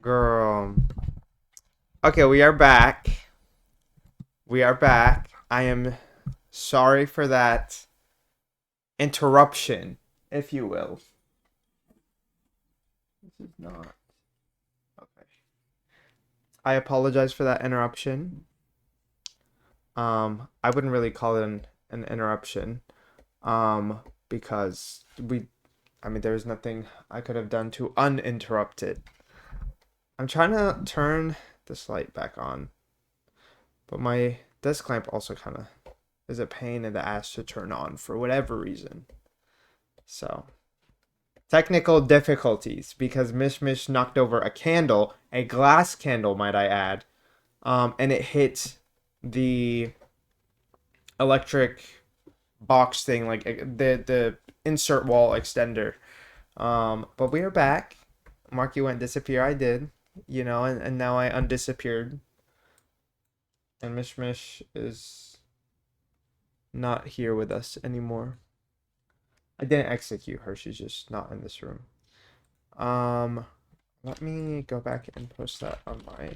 Girl. Okay, we are back. We are back. I am sorry for that interruption, if you will. This is not. Okay. I apologize for that interruption. I wouldn't really call it an interruption. Because there's nothing I could have done to uninterrupt it. I'm trying to turn this light back on, but my desk lamp also kind of is a pain in the ass to turn on for whatever reason. So, technical difficulties because Mish Mish knocked over a candle, a glass candle, might I add, and it hit the electric box thing, like the insert wall extender. But we are back. Marky went disappear. I did, and now I undisappeared. And Mish Mish is not here with us anymore. I didn't execute her. She's just not in this room. Um, Let me go back and post that on my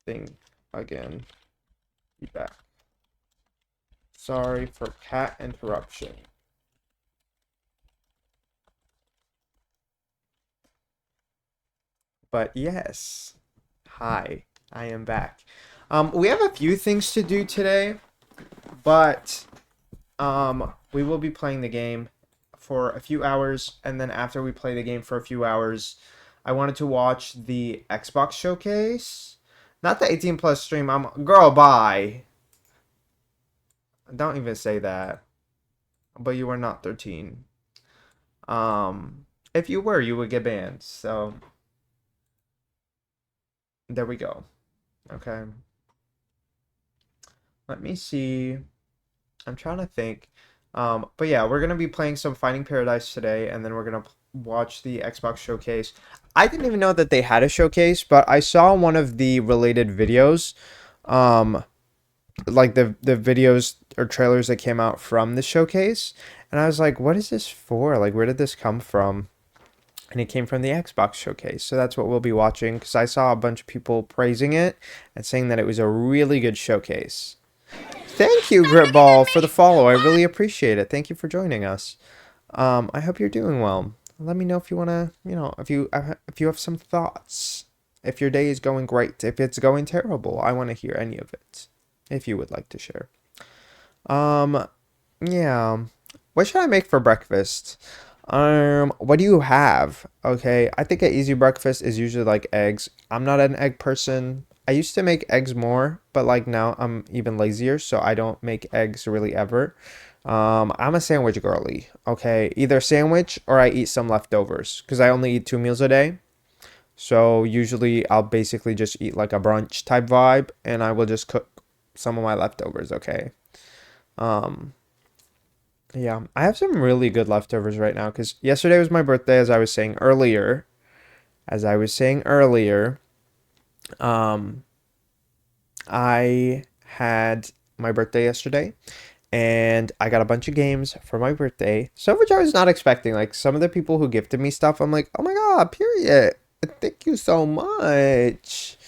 thing again. Be back. Sorry for cat interruption. But yes, hi, I am back. We have a few things to do today, but we will be playing the game for a few hours, and then after we play the game for a few hours, I wanted to watch the Xbox showcase. Not the 18 plus stream. Girl, bye. Don't even say that. But you are not 13. If you were, you would get banned. So there we go. Okay. Let me see. I'm trying to think. But yeah, we're gonna be playing some Finding Paradise today, and then we're gonna watch the Xbox showcase. I didn't even know that they had a showcase, but I saw one of the related videos, um, like the videos or trailers that came out from the showcase, and I was like, "What is this for? Like, where did this come from?" And it came from the Xbox showcase, so that's what we'll be watching. Because I saw a bunch of people praising it and saying that it was a really good showcase. Thank you, Gritball, for the follow. I really appreciate it. Thank you for joining us. I hope you're doing well. Let me know if you wanna, if you have some thoughts. If your day is going great, if it's going terrible, I want to hear any of it. If you would like to share. Um, yeah. What should I make for breakfast? What do you have? Okay, I think an easy breakfast is usually like eggs. I'm not an egg person. I used to make eggs more, but like now I'm even lazier, so I don't make eggs really ever. I'm a sandwich girly. Okay, either sandwich or I eat some leftovers because I only eat 2 meals a day. So usually I'll basically just eat like a brunch type vibe, and I will just cook some of my leftovers. Okay. Um, yeah, I have some really good leftovers right now because yesterday was my birthday, as I was saying earlier. As I was saying earlier, um, I had my birthday yesterday and I got a bunch of games for my birthday, some of which I was not expecting. Like some of the people who gifted me stuff, I'm like, oh my God, period. Thank you so much.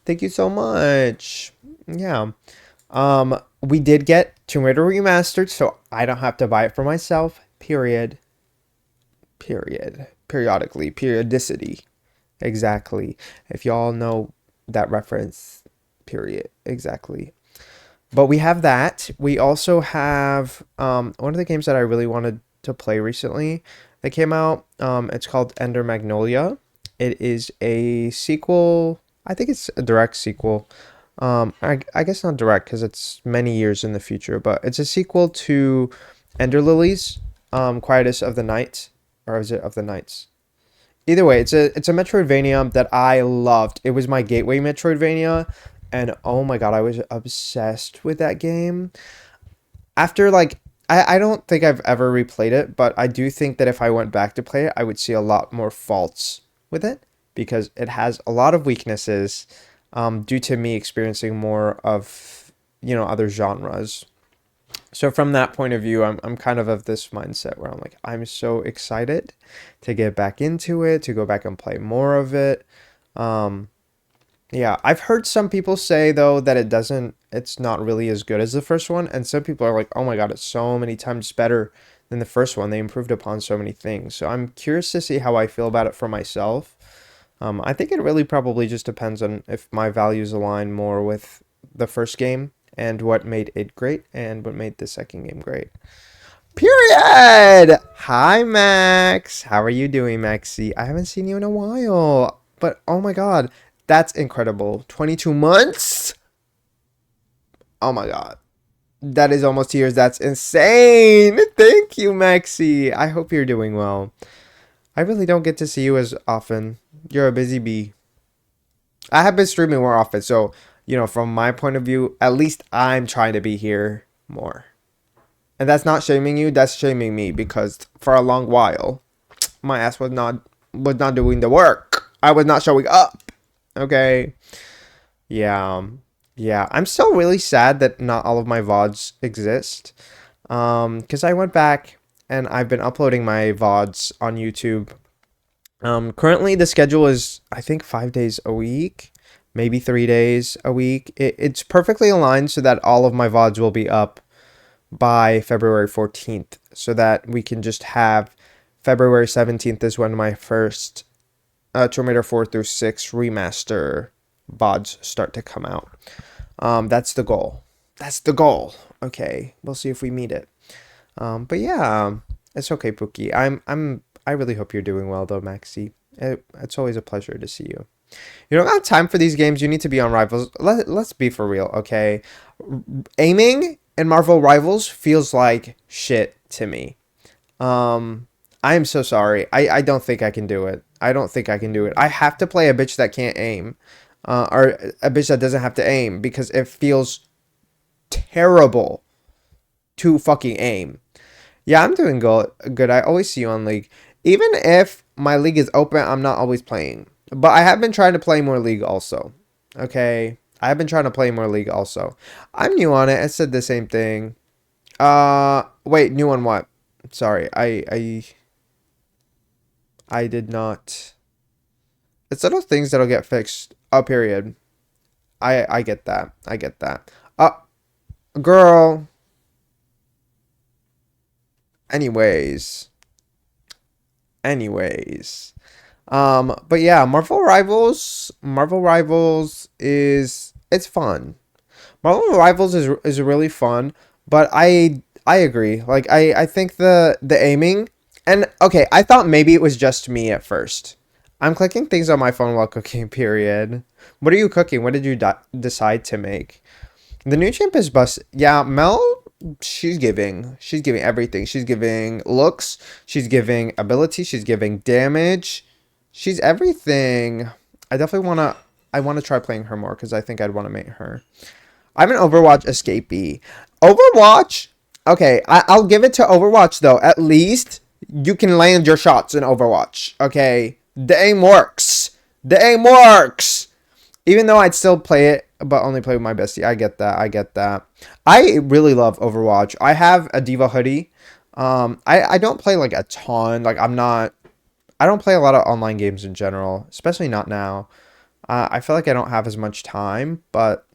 Thank you so much. Yeah. We did get Tomb Raider Remastered, so I don't have to buy it for myself. Period. Period. Periodically. Periodicity. Exactly. If y'all know that reference, period. Exactly. But we have that. We also have one of the games that I really wanted to play recently that came out. It's called Ender Magnolia. It is a sequel. I think it's a direct sequel. I guess not direct because it's many years in the future, but it's a sequel to Ender Lilies, Quietus of the Night, or is it of the Nights? Either way, it's a Metroidvania that I loved. It was my gateway Metroidvania, and oh my God, I was obsessed with that game. After like I don't think I've ever replayed it, but I do think that if I went back to play it, I would see a lot more faults with it because it has a lot of weaknesses due to me experiencing more of other genres. So from that point of view, I'm kind of this mindset where I'm like, I'm so excited to get back into it, to go back and play more of it. Um, yeah, I've heard some people say though that it's not really as good as the first one, and some people are like, oh my God, it's so many times better than the first one. They improved upon so many things. So I'm curious to see how I feel about it for myself. I think it really probably just depends on if my values align more with the first game and what made it great and what made the second game great. Period. Hi, Max. How are you doing, Maxie? I haven't seen you in a while, but oh my God, that's incredible. 22 months? Oh my God. That is almost 2 years. That's insane. Thank you, Maxie. I hope you're doing well. I really don't get to see you as often. You're a busy bee. I have been streaming more often, so from my point of view, at least I'm trying to be here more. And that's not shaming you, that's shaming me because for a long while, my ass was not doing the work. I was not showing up. Okay. Yeah. Yeah. I'm still really sad that not all of my VODs exist. Because I went back and I've been uploading my VODs on YouTube. Currently the schedule is I think 5 days a week, maybe 3 days a week. It's perfectly aligned so that all of my VODs will be up by February 14th so that we can just have February 17th is when my first Tomb Raider 4 through 6 remaster VODs start to come out. That's the goal. That's the goal. Okay, we'll see if we meet it. But yeah, it's okay, Pookie. I really hope you're doing well though, Maxi. It's always a pleasure to see you. You don't have time for these games. You need to be on Rivals. Let's be for real, okay? Aiming in Marvel Rivals feels like shit to me. I am so sorry. I don't think I can do it. I don't think I can do it. I have to play a bitch that can't aim. Or a bitch that doesn't have to aim because it feels terrible to fucking aim. Yeah, I'm doing good. I always see you on League. Even if my League is open, I'm not always playing. But I have been trying to play more League also. Okay? I have been trying to play more League also. I'm new on it. I said the same thing. Wait, new on what? Sorry, I did not. It's little things that'll get fixed. Oh, period. I get that. I get that. Girl. Anyways. Anyways. But yeah, Marvel Rivals it's fun. Marvel Rivals is really fun, but I agree. Like I think the aiming and okay, I thought maybe it was just me at first. I'm clicking things on my phone while cooking, period. What are you cooking? What did you decide to make? The new champ is bust. Yeah, Mel, she's giving everything. She's giving looks, she's giving ability, she's giving damage. She's everything. I want to try playing her more cuz I think I'd want to make her. I'm an Overwatch escapee. Overwatch? Okay, I'll give it to Overwatch though. At least you can land your shots in Overwatch. Okay, the aim works. The aim works. Even though I'd still play it, but only play with my bestie. I get that. I get that. I really love Overwatch. I have a Diva hoodie. I don't play like a ton. Like I don't play a lot of online games in general, especially not now. I feel like I don't have as much time, but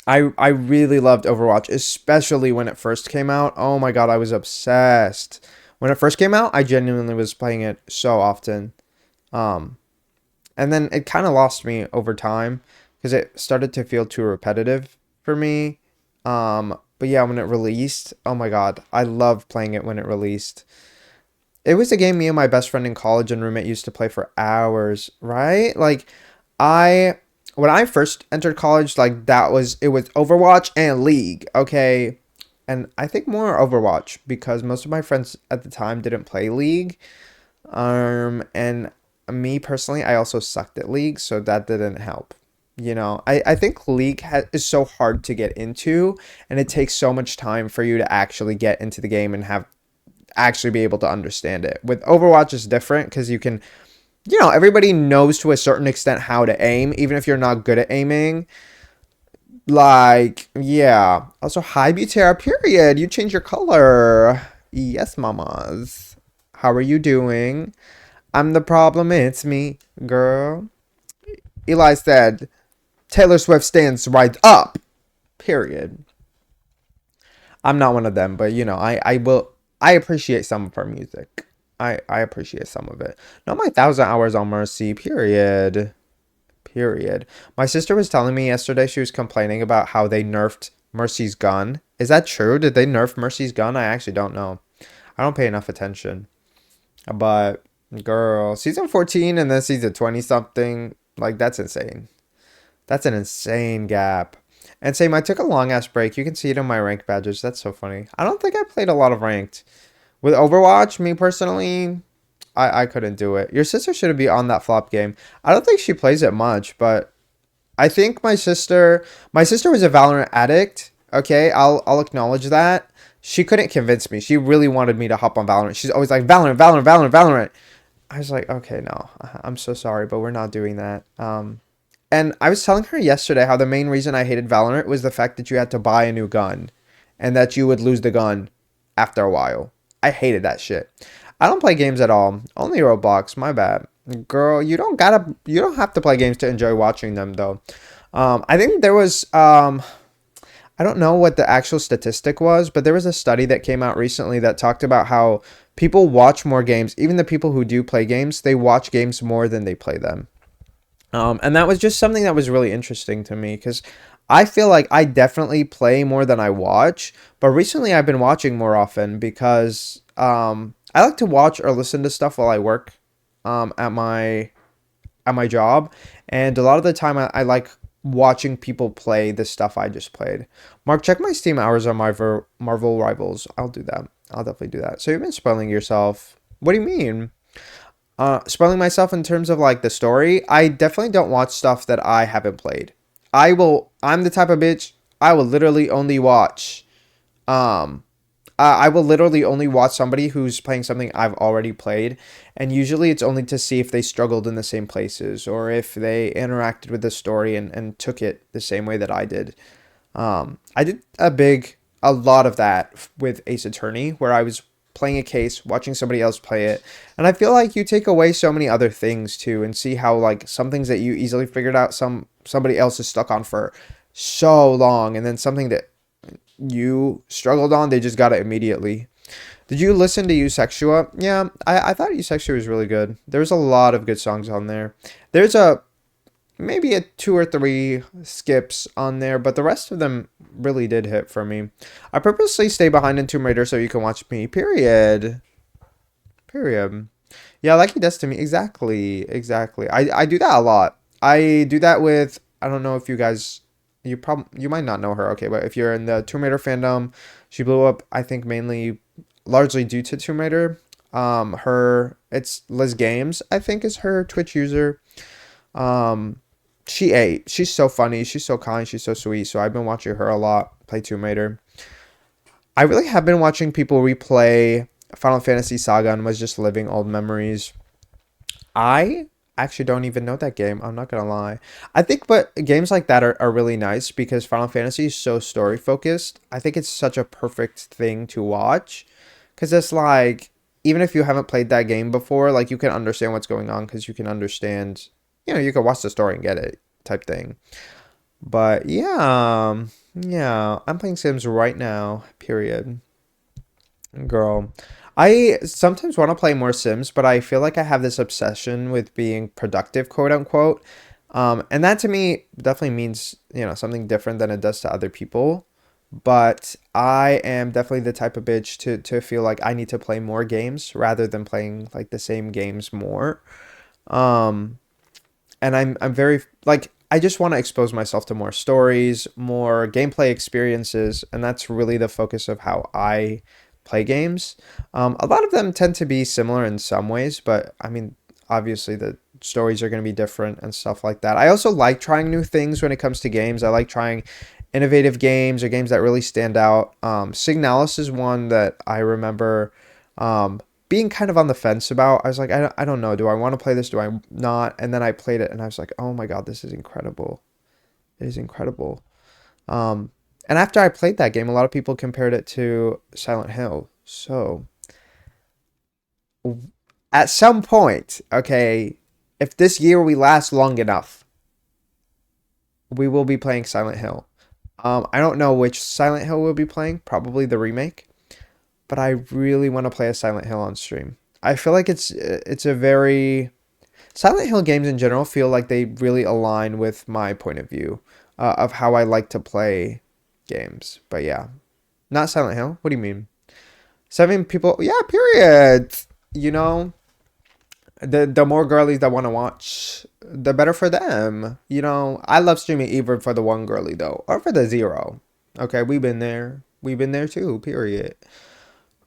I really loved Overwatch, especially when it first came out. Oh my God, I was obsessed. When it first came out, I genuinely was playing it so often. Um, and then it kind of lost me over time because it started to feel too repetitive for me. But yeah, when it released, oh my God, I loved playing it when it released. It was a game me and my best friend in college and roommate used to play for hours, right? Like I when I first entered college, like it was Overwatch and League, okay? And I think more Overwatch because most of my friends at the time didn't play League. And me personally, I also sucked at League, so that didn't help. I think League is so hard to get into, and it takes so much time for you to actually get into the game and have actually be able to understand it. With Overwatch, it's different because you can, everybody knows to a certain extent how to aim, even if you're not good at aiming. Like, yeah. Also, hi, Butera, period. You changed your color. Yes, mamas. How are you doing? I'm the problem, it's me, girl. Eli said, Taylor Swift stands right up, period. I'm not one of them, but I will, I appreciate some of her music. I appreciate some of it. Not my 1,000 hours on Mercy, period. Period. My sister was telling me yesterday she was complaining about how they nerfed Mercy's gun. Is that true? Did they nerf Mercy's gun? I actually don't know. I don't pay enough attention. But girl, season 14 and then season 20 something, like that's insane. That's an insane gap. And same, I took a long ass break. You can see it in my rank badges. That's so funny. I don't think I played a lot of ranked. With Overwatch, me personally, I couldn't do it. Your sister should be on that flop game. I don't think she plays it much, but I think my sister was a Valorant addict. Okay, I'll acknowledge that. She couldn't convince me. She really wanted me to hop on Valorant. She's always like Valorant, Valorant, Valorant, Valorant. I was like, okay, no, I'm so sorry, but we're not doing that. And I was telling her yesterday how the main reason I hated Valorant was the fact that you had to buy a new gun, and that you would lose the gun after a while. I hated that shit. I don't play games at all. Only Roblox. My bad. Girl, you don't have to play games to enjoy watching them though. I think there was I don't know what the actual statistic was, but there was a study that came out recently that talked about how people watch more games. Even the people who do play games, they watch games more than they play them. And that was just something that was really interesting to me because I feel like I definitely play more than I watch, but recently I've been watching more often because I like to watch or listen to stuff while I work at my job, and a lot of the time I like watching people play the stuff I just played. Mark, check my Steam hours on my Marvel Rivals. I'll do that. I'll definitely do that. So you've been spoiling yourself. What do you mean? Spoiling myself in terms of like the story. I definitely don't watch stuff that I haven't played. I'm the type of bitch. I will literally only watch. Um, I will literally only watch somebody who's playing something I've already played, and usually it's only to see if they struggled in the same places or if they interacted with the story and took it the same way that I did. I did a lot of that with Ace Attorney, where I was playing a case, watching somebody else play it, and I feel like you take away so many other things too, and see how like some things that you easily figured out, somebody else is stuck on for so long, and then something that you struggled on, they just got it immediately. Did you listen to Eusexua? Yeah, I thought Eusexua was really good. There's a lot of good songs on there. There's a maybe a two or three skips on there, but the rest of them really did hit for me. I purposely stay behind in Tomb Raider so you can watch me. Period. Period. Yeah, like he does to me. Exactly. Exactly. I do that a lot. I do that with I don't know if you guys you might not know her, okay, but if you're in the Tomb Raider fandom, she blew up I think mainly largely due to Tomb Raider. Her it's Liz Games, I think is her Twitch user. Um she's so funny, she's so kind, she's so sweet. So I've been watching her a lot play Tomb Raider. I really have been watching people replay Final Fantasy Saga and was just living old memories. I actually don't even know that game. I'm not gonna lie. I think, but games like that are really nice because Final Fantasy is so story focused. I think it's such a perfect thing to watch because it's like even if you haven't played that game before, like you can understand what's going on because you can understand, you can watch the story and get it type thing. But yeah, yeah, I'm playing Sims right now. Period. Girl, I sometimes want to play more Sims, but I feel like I have this obsession with being productive, quote unquote. And that to me definitely means, something different than it does to other people. But I am definitely the type of bitch to feel like I need to play more games rather than playing like the same games more. Um, and I'm very like I just want to expose myself to more stories, more gameplay experiences, and that's really the focus of how I play games. A lot of them tend to be similar in some ways, but I mean, obviously the stories are going to be different and stuff like that. I also like trying new things when it comes to games. I like trying innovative games or games that really stand out. Signalis is one that I remember being kind of on the fence about. I was like, I don't know. Do I want to play this? Do I not? And then I played it and I was like, oh my God, this is incredible. It is incredible. Um, and after I played that game, a lot of people compared it to Silent Hill. So at some point, okay, if this year we last long enough, we will be playing Silent Hill. I don't know which Silent Hill we'll be playing, probably the remake, but I really want to play a Silent Hill on stream. I feel like it's a very Silent Hill games in general feel like they really align with my point of view of how I like to play games. But yeah, not Silent Hill. What do you mean? Seven people? Yeah, period. You know, the more girlies that want to watch, the better for them. You know, I love streaming either for the one girly though, or for the zero. Okay, we've been there. We've been there too. Period.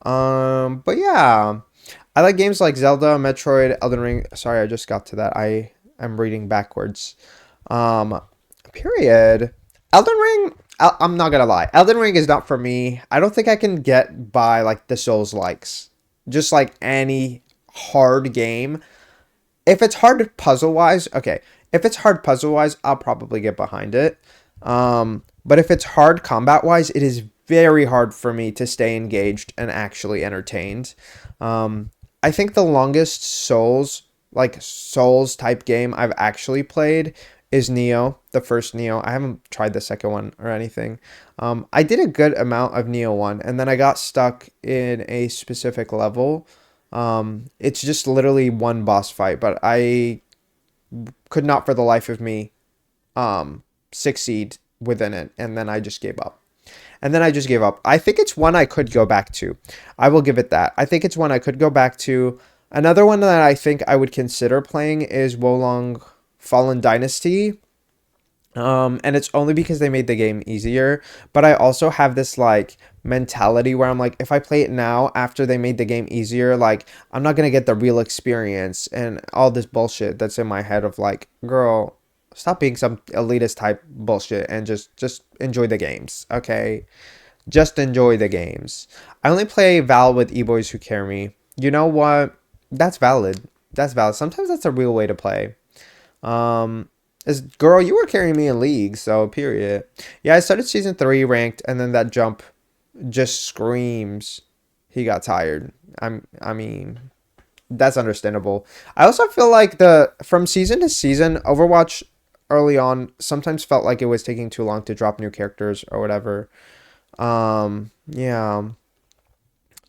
But yeah, I like games like Zelda, Metroid, Elden Ring. Sorry, I just got to that. I am reading backwards. Um, period. Elden Ring. I'm not gonna lie. Elden Ring is not for me. I don't think I can get by like the Souls likes. Just like any hard game. If it's hard puzzle wise, okay. If it's hard puzzle wise, I'll probably get behind it. But if it's hard combat wise, it is very hard for me to stay engaged and actually entertained. I think the longest Souls type game I've actually played is Neo, the first Neo. I haven't tried the second one or anything. I did a good amount of Neo 1, and then I got stuck in a specific level. It's just literally one boss fight, but I could not for the life of me succeed within it, and then I just gave up. I think it's one I could go back to. I will give it that. I think it's one I could go back to. Another one that I think I would consider playing is Wolong Fallen Dynasty. And it's only because they made the game easier. But I also have this like mentality where I'm like, if I play it now after they made the game easier, like I'm not gonna get the real experience and all this bullshit that's in my head of like, girl, stop being some elitist type bullshit and just enjoy the games, okay? Just enjoy the games. I only play Val with e-boys who carry me. You know what? That's valid. That's valid. Sometimes that's a real way to play. Um, is girl, you were carrying me in league, so period. Yeah, I started season 3 ranked, and then that jump just screams he got tired. I mean, that's understandable. I also feel like the from season to season, Overwatch early on sometimes felt like it was taking too long to drop new characters or whatever. Yeah.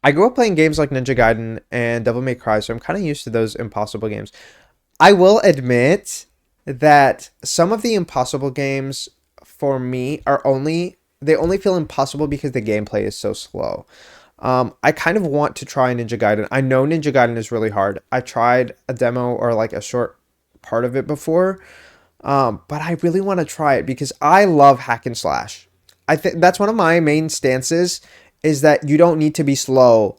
I grew up playing games like Ninja Gaiden and Devil May Cry, so I'm kind of used to those impossible games. I will admit that some of the impossible games for me are only they only feel impossible because the gameplay is so slow. I kind of want to try Ninja Gaiden. I know Ninja Gaiden is really hard. I tried a demo or like a short part of it before, but I really want to try it because I love hack and slash. I think that's one of my main stances is that you don't need to be slow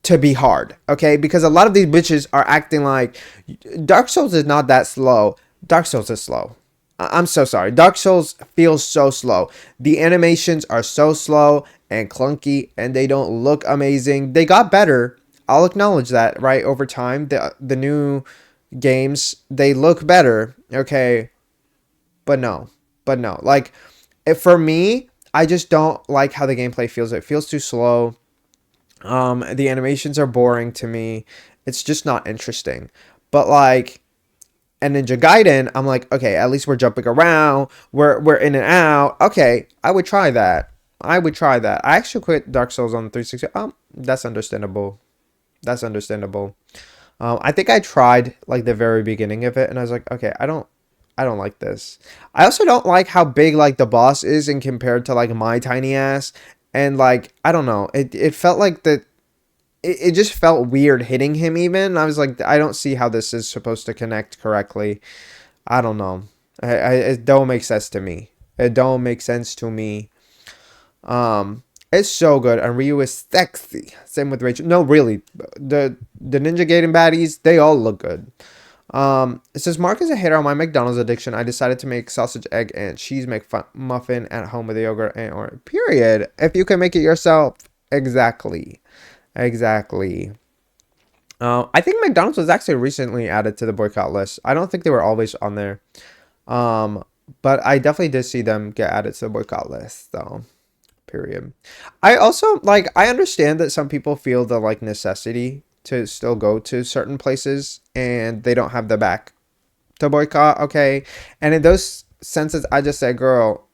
to be hard, okay? Because a lot of these bitches are acting like Dark Souls is not that slow. Dark Souls is slow. I'm so sorry. Dark Souls feels so slow. The animations are so slow and clunky and they don't look amazing. They got better. I'll acknowledge that, right? Over time, the new games, they look better, okay? But no. But no. Like for me, I just don't like how the gameplay feels. It feels too slow. The animations are boring to me. It's just not interesting. But like and Ninja Gaiden, I'm like, okay, at least we're jumping around. We're in and out. Okay, I would try that. I would try that. I actually quit Dark Souls on 360. That's understandable. That's understandable. I think I tried like the very beginning of it, and I was like, okay, I don't like this. I also don't like how big like the boss is in compared to like my tiny ass. And like, I don't know. It felt like it just felt weird hitting him even. I was like, I don't see how this is supposed to connect correctly. I don't know. It don't make sense to me. It don't make sense to me. It's so good, and Ryu is sexy. Same with Rachel. No, really, the Ninja Gaiden baddies, they all look good. It says Mark is a hater on my McDonald's addiction. I decided to make sausage, egg, and cheese muffin at home with yogurt and or period. If you can make it yourself, exactly, exactly. I think McDonald's was actually recently added to the boycott list. I don't think they were always on there. But I definitely did see them get added to the boycott list, though. Period. I also like I understand that some people feel the like necessity to still go to certain places and they don't have the back to boycott, okay? And in those senses I just say, girl,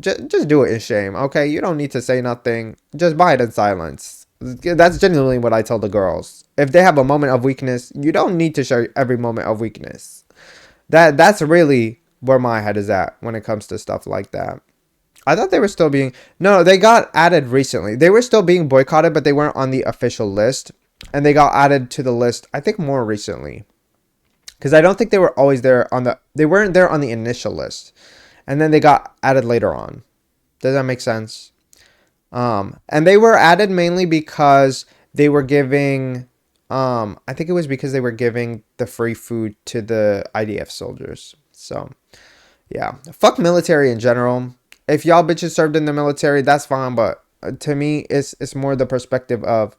just do it in shame, okay? You don't need to say nothing. Just buy it in silence. That's genuinely what I tell the girls. If they have a moment of weakness, you don't need to show every moment of weakness. That's really where my head is at when it comes to stuff like that. I thought they were still being no, they got added recently. They were still being boycotted, but they weren't on the official list, and they got added to the list. I think more recently, because I don't think they were always there on the. They weren't there on the initial list, and then they got added later on. Does that make sense? And they were added mainly because they were giving. I think it was because they were giving the free food to the IDF soldiers. So yeah, fuck military in general. If y'all bitches served in the military, that's fine. But to me, it's more the perspective of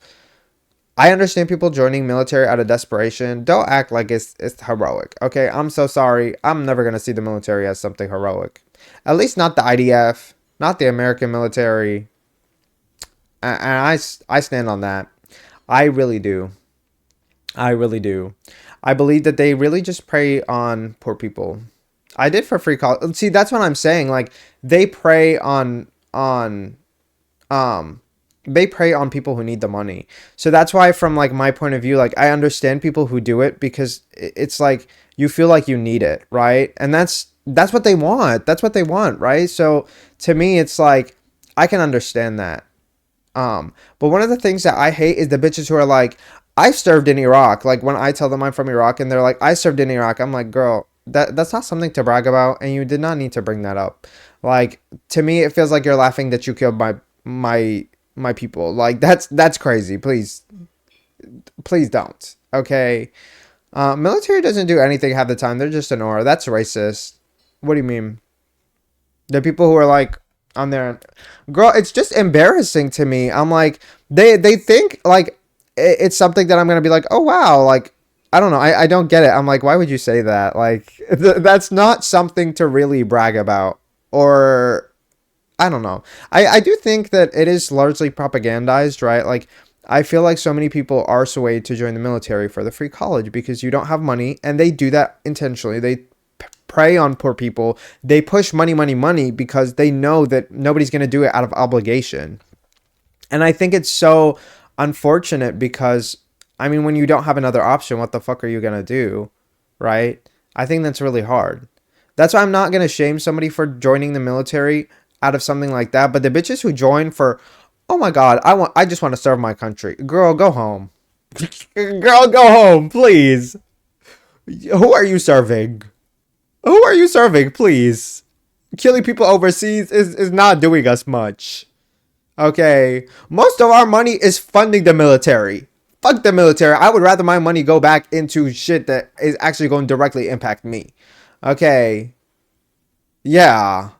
I understand people joining military out of desperation. Don't act like it's heroic. Okay, I'm so sorry. I'm never gonna see the military as something heroic. At least not the IDF, not the American military. And I stand on that. I really do. I really do. I believe that they really just prey on poor people. I did for free college. See, that's what I'm saying. Like they prey on um they prey on people who need the money. So that's why from like my point of view, like I understand people who do it because it's like you feel like you need it, right? And that's what they want. That's what they want, right? So to me it's like I can understand that. But one of the things that I hate is the bitches who are like, I served in Iraq. Like when I tell them I'm from Iraq and they're like, I served in Iraq. I'm like, girl, that's not something to brag about, and you did not need to bring that up. Like to me, it feels like you're laughing that you killed my people. Like that's crazy. Please don't. Okay. Military doesn't do anything half the time. They're just an aura. That's racist. What do you mean? The people who are like on there, girl, it's just embarrassing to me. I'm like, they think like it's something that I'm gonna be like, oh wow, like I don't know, I don't get it. I'm like, why would you say that? Like that's not something to really brag about, or I don't know. I do think that it is largely propagandized, right? Like I feel like so many people are swayed to join the military for the free college because you don't have money, and they do that intentionally. They prey on poor people. They push money, money, money because they know that nobody's going to do it out of obligation. And I think it's so unfortunate because, I mean, when you don't have another option, what the fuck are you going to do? Right? I think that's really hard. That's why I'm not going to shame somebody for joining the military out of something like that. But the bitches who join for, oh my God, I just want to serve my country. Girl, go home. Girl, go home, please. Who are you serving? Who are you serving, please? Killing people overseas is not doing us much. Okay. Most of our money is funding the military. Fuck the military. I would rather my money go back into shit that is actually going to directly impact me. Okay. Yeah.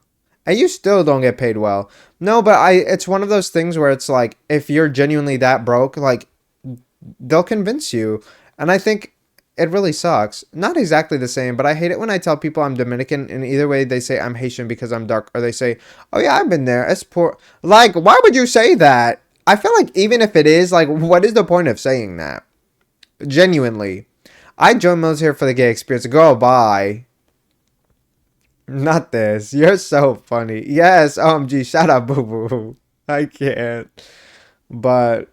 And you still don't get paid well. No, but it's one of those things where it's like if you're genuinely that broke, like they'll convince you. And I think it really sucks. Not exactly the same, but I hate it when I tell people I'm Dominican, and either way they say I'm Haitian because I'm dark, or they say, "Oh yeah, I've been there. It's poor." Like, why would you say that? I feel like even if it is, like, what is the point of saying that? Genuinely, I joined military for the gay experience. Girl, bye. Not this. You're so funny. Yes, OMG, shut up, boo boo. I can't. But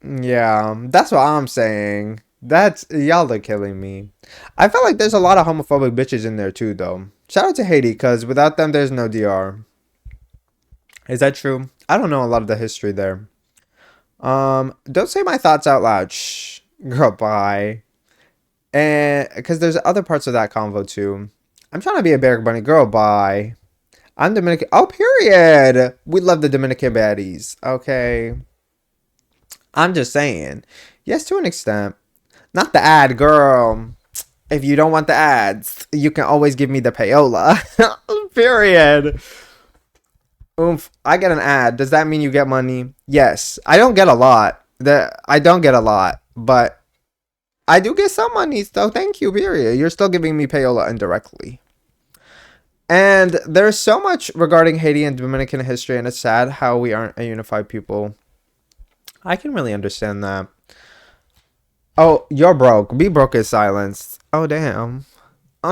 yeah, that's what I'm saying. That's y'all are killing me. I feel like there's a lot of homophobic bitches in there too, though. Shout out to Haiti, because without them, there's no DR. Is that true? I don't know a lot of the history there. Don't say my thoughts out loud. Shh, girl, bye. And because there's other parts of that convo too. I'm trying to be a bear bunny, girl. Bye. I'm Dominican. Oh, period. We love the Dominican baddies. Okay. I'm just saying. Yes, to an extent. Not the ad, girl. If you don't want the ads, you can always give me the payola. Period. Oomph. I get an ad. Does that mean you get money? Yes. I don't get a lot. I don't get a lot, but I do get some money, so thank you, period. You're still giving me payola indirectly. And there's so much regarding Haiti and Dominican history, and it's sad how we aren't a unified people. I can really understand that. Oh, you're broke. Be broke is silenced. Oh damn.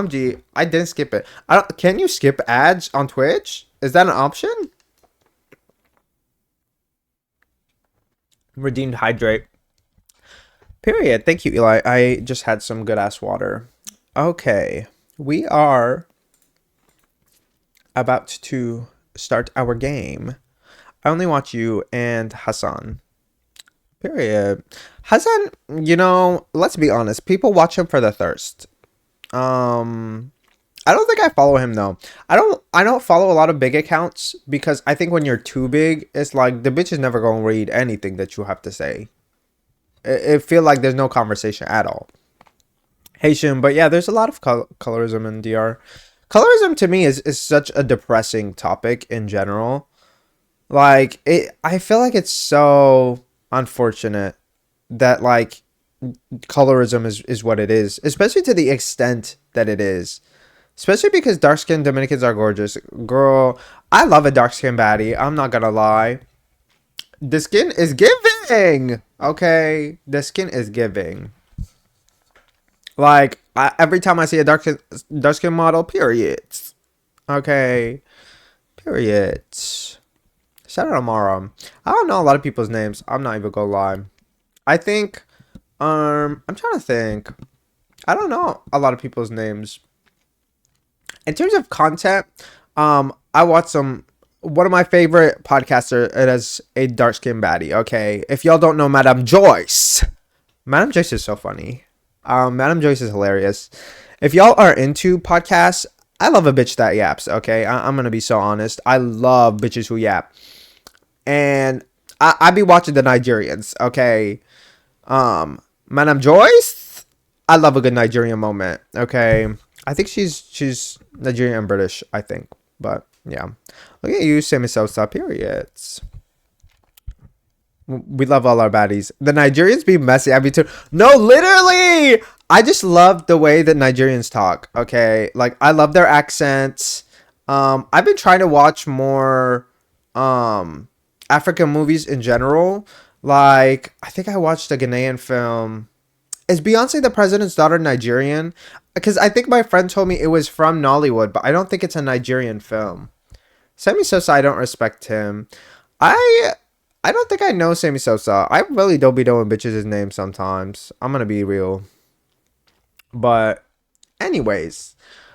Gee, I didn't skip it. I don't. Can you skip ads on Twitch? Is that an option? Redeemed hydrate. Period. Thank you, Eli. I just had some good ass water. Okay, we are about to start our game. I only watch you and Hassan. Period. Hassan, let's be honest. People watch him for the thirst. I don't think I follow him though. I don't follow a lot of big accounts because I think when you're too big, it's like the bitch is never gonna read anything that you have to say. It feel like there's no conversation at all. Haitian, but yeah, there's a lot of colorism in DR. Colorism to me is such a depressing topic in general. Like I feel like it's so unfortunate that like colorism is what it is, especially to the extent that it is. Especially because dark skinned Dominicans are gorgeous. Girl, I love a dark skinned baddie. I'm not gonna lie. The skin is giving. Okay, the skin is giving. Like every time I see a dark skin model, periods. Okay, periods. Shout out Amara. I don't know a lot of people's names. I'm not even gonna lie. I think. I'm trying to think. I don't know a lot of people's names. In terms of content, I watch some. One of my favorite podcasters. It is a dark skin baddie. Okay, if y'all don't know Madame Joyce, Madame Joyce is so funny. Madame Joyce is hilarious. If y'all are into podcasts, I love a bitch that yaps. Okay, I'm gonna be so honest. I love bitches who yap, and I be watching the Nigerians. Okay, Madame Joyce, I love a good Nigerian moment. Okay, I think she's Nigerian and British. I think, but yeah. Look at you, Sammy Sosa. Periods. We love all our baddies. The Nigerians be messy. I be too. No, literally. I just love the way that Nigerians talk. Okay, like I love their accents. I've been trying to watch more African movies in general. Like I think I watched a Ghanaian film. Is Beyonce the president's daughter Nigerian? Because I think my friend told me it was from Nollywood, but I don't think it's a Nigerian film. Sammy Sosa, I don't respect him. I I don't think I know Sammy Sosa. I really don't be knowing bitches' names sometimes. I'm gonna be real. But anyways,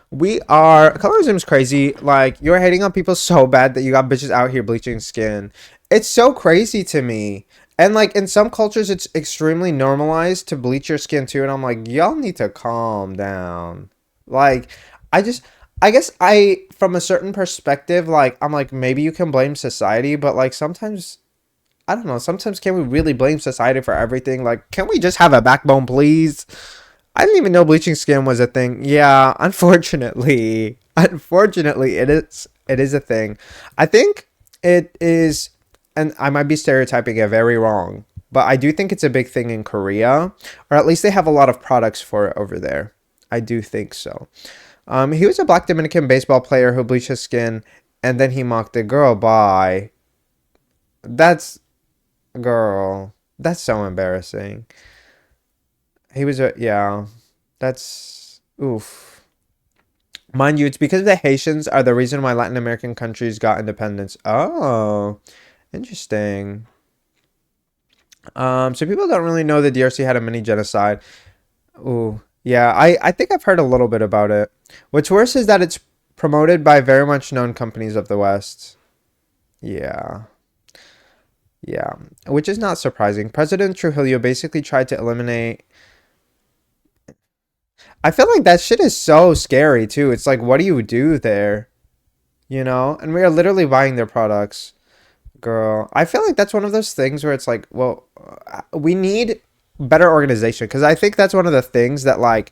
we are colorism is crazy. Like you're hating on people so bad that you got bitches out here bleaching skin. It's so crazy to me. And like in some cultures it's extremely normalized to bleach your skin too, and I'm like, y'all need to calm down. Like I just I guess I from a certain perspective, like I'm like maybe you can blame society, but like sometimes I don't know, sometimes can we really blame society for everything? Like can we just have a backbone, please? I didn't even know bleaching skin was a thing. Yeah, unfortunately. Unfortunately, it is a thing. I think it is, and I might be stereotyping it very wrong, but I do think it's a big thing in Korea, or at least they have a lot of products for it over there. I do think so. He was a black Dominican baseball player who bleached his skin and then he mocked a girl by. That's girl. That's so embarrassing. He was a yeah. That's oof. Mind you, it's because the Haitians are the reason why Latin American countries got independence. Oh, interesting. So people don't really know the DRC had a mini genocide. Ooh, yeah. I think I've heard a little bit about it. What's worse is that it's promoted by very much known companies of the West. Yeah. Yeah. Which is not surprising. President Trujillo basically tried to eliminate. I feel like that shit is so scary too. It's like, what do you do there? And we are literally buying their products. Girl, I feel like that's one of those things where it's like, well, we need better organization because I think that's one of the things that like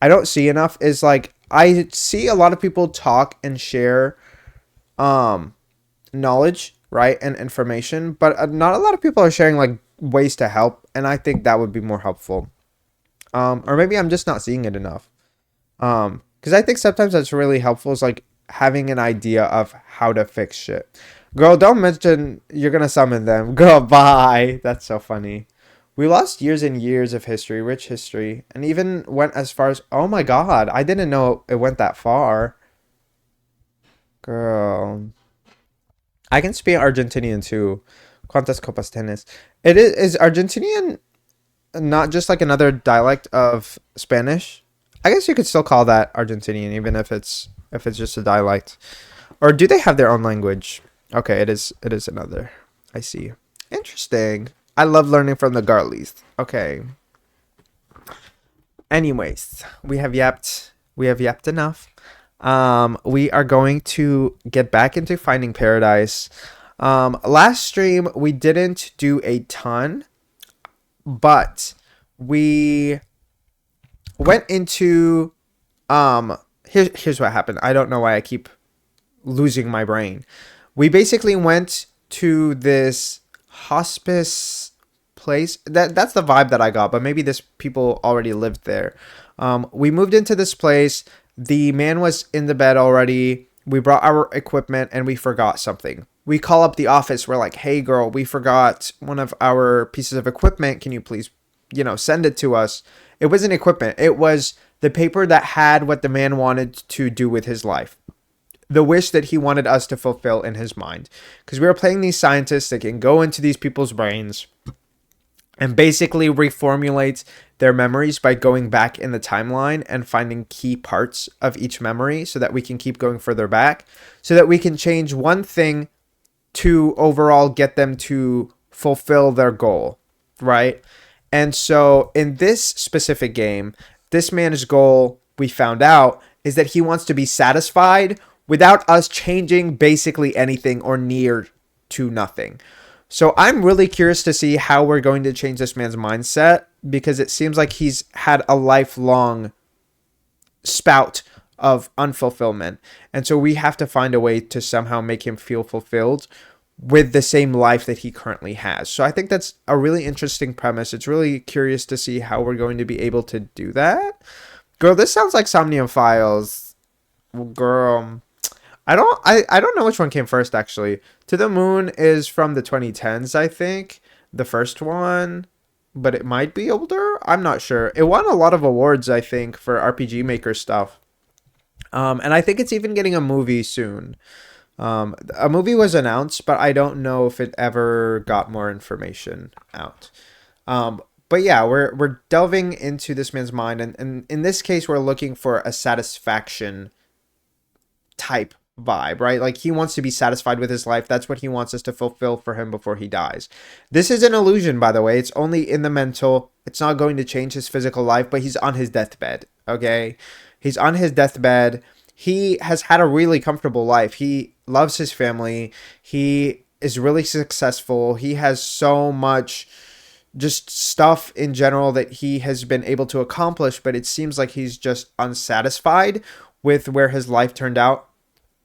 I don't see enough is like I see a lot of people talk and share um knowledge, right, and information, but not a lot of people are sharing like ways to help, and I think that would be more helpful. Or maybe I'm just not seeing it enough. Because I think sometimes that's really helpful is like having an idea of how to fix shit. Girl, don't mention you're gonna summon them. Girl, bye. That's so funny. We lost years and years of history, rich history, and even went as far as, oh my god, I didn't know it went that far. Girl. I can speak Argentinian too. Cuantas copas tienes? Is Argentinian not just like another dialect of Spanish? I guess you could still call that Argentinian, even if it's just a dialect. Or do they have their own language? Okay, it is another. I see. Interesting. I love learning from the girlies. Okay. Anyways, we have yapped enough. We are going to get back into Finding Paradise. Last stream we didn't do a ton, but we went into here's what happened. I don't know why I keep losing my brain. We basically went to this hospice place. That's the vibe that I got, but maybe this people already lived there. We moved into this place. The man was in the bed already. We brought our equipment and we forgot something. We call up the office. We're like, "Hey, girl, we forgot one of our pieces of equipment. Can you please, send it to us?" It wasn't equipment. It was the paper that had what the man wanted to do with his life, the wish that he wanted us to fulfill in his mind. Because we were playing these scientists that can go into these people's brains and basically reformulate their memories by going back in the timeline and finding key parts of each memory so that we can keep going further back, so that we can change one thing to overall get them to fulfill their goal, right? And so in this specific game, this man's goal, we found out, is that he wants to be satisfied without us changing basically anything or near to nothing. So I'm really curious to see how we're going to change this man's mindset, because it seems like he's had a lifelong spout of unfulfillment. And so we have to find a way to somehow make him feel fulfilled with the same life that he currently has. So I think that's a really interesting premise. It's really curious to see how we're going to be able to do that. Girl, this sounds like Somnium Files. Girl, I don't know which one came first actually. To the Moon is from the 2010s, I think. The first one, but it might be older. I'm not sure. It won a lot of awards, I think, for RPG Maker stuff. And I think it's even getting a movie soon. A movie was announced, but I don't know if it ever got more information out. But yeah, we're delving into this man's mind, and in this case, we're looking for a satisfaction type vibe, right? Like he wants to be satisfied with his life. That's what he wants us to fulfill for him before he dies. This is an illusion, by the way. It's only in the mental. It's not going to change his physical life, but he's on his deathbed, okay? He's on his deathbed. He has had a really comfortable life. He loves his family. He is really successful. He has so much just stuff in general that he has been able to accomplish, but it seems like he's just unsatisfied with where his life turned out,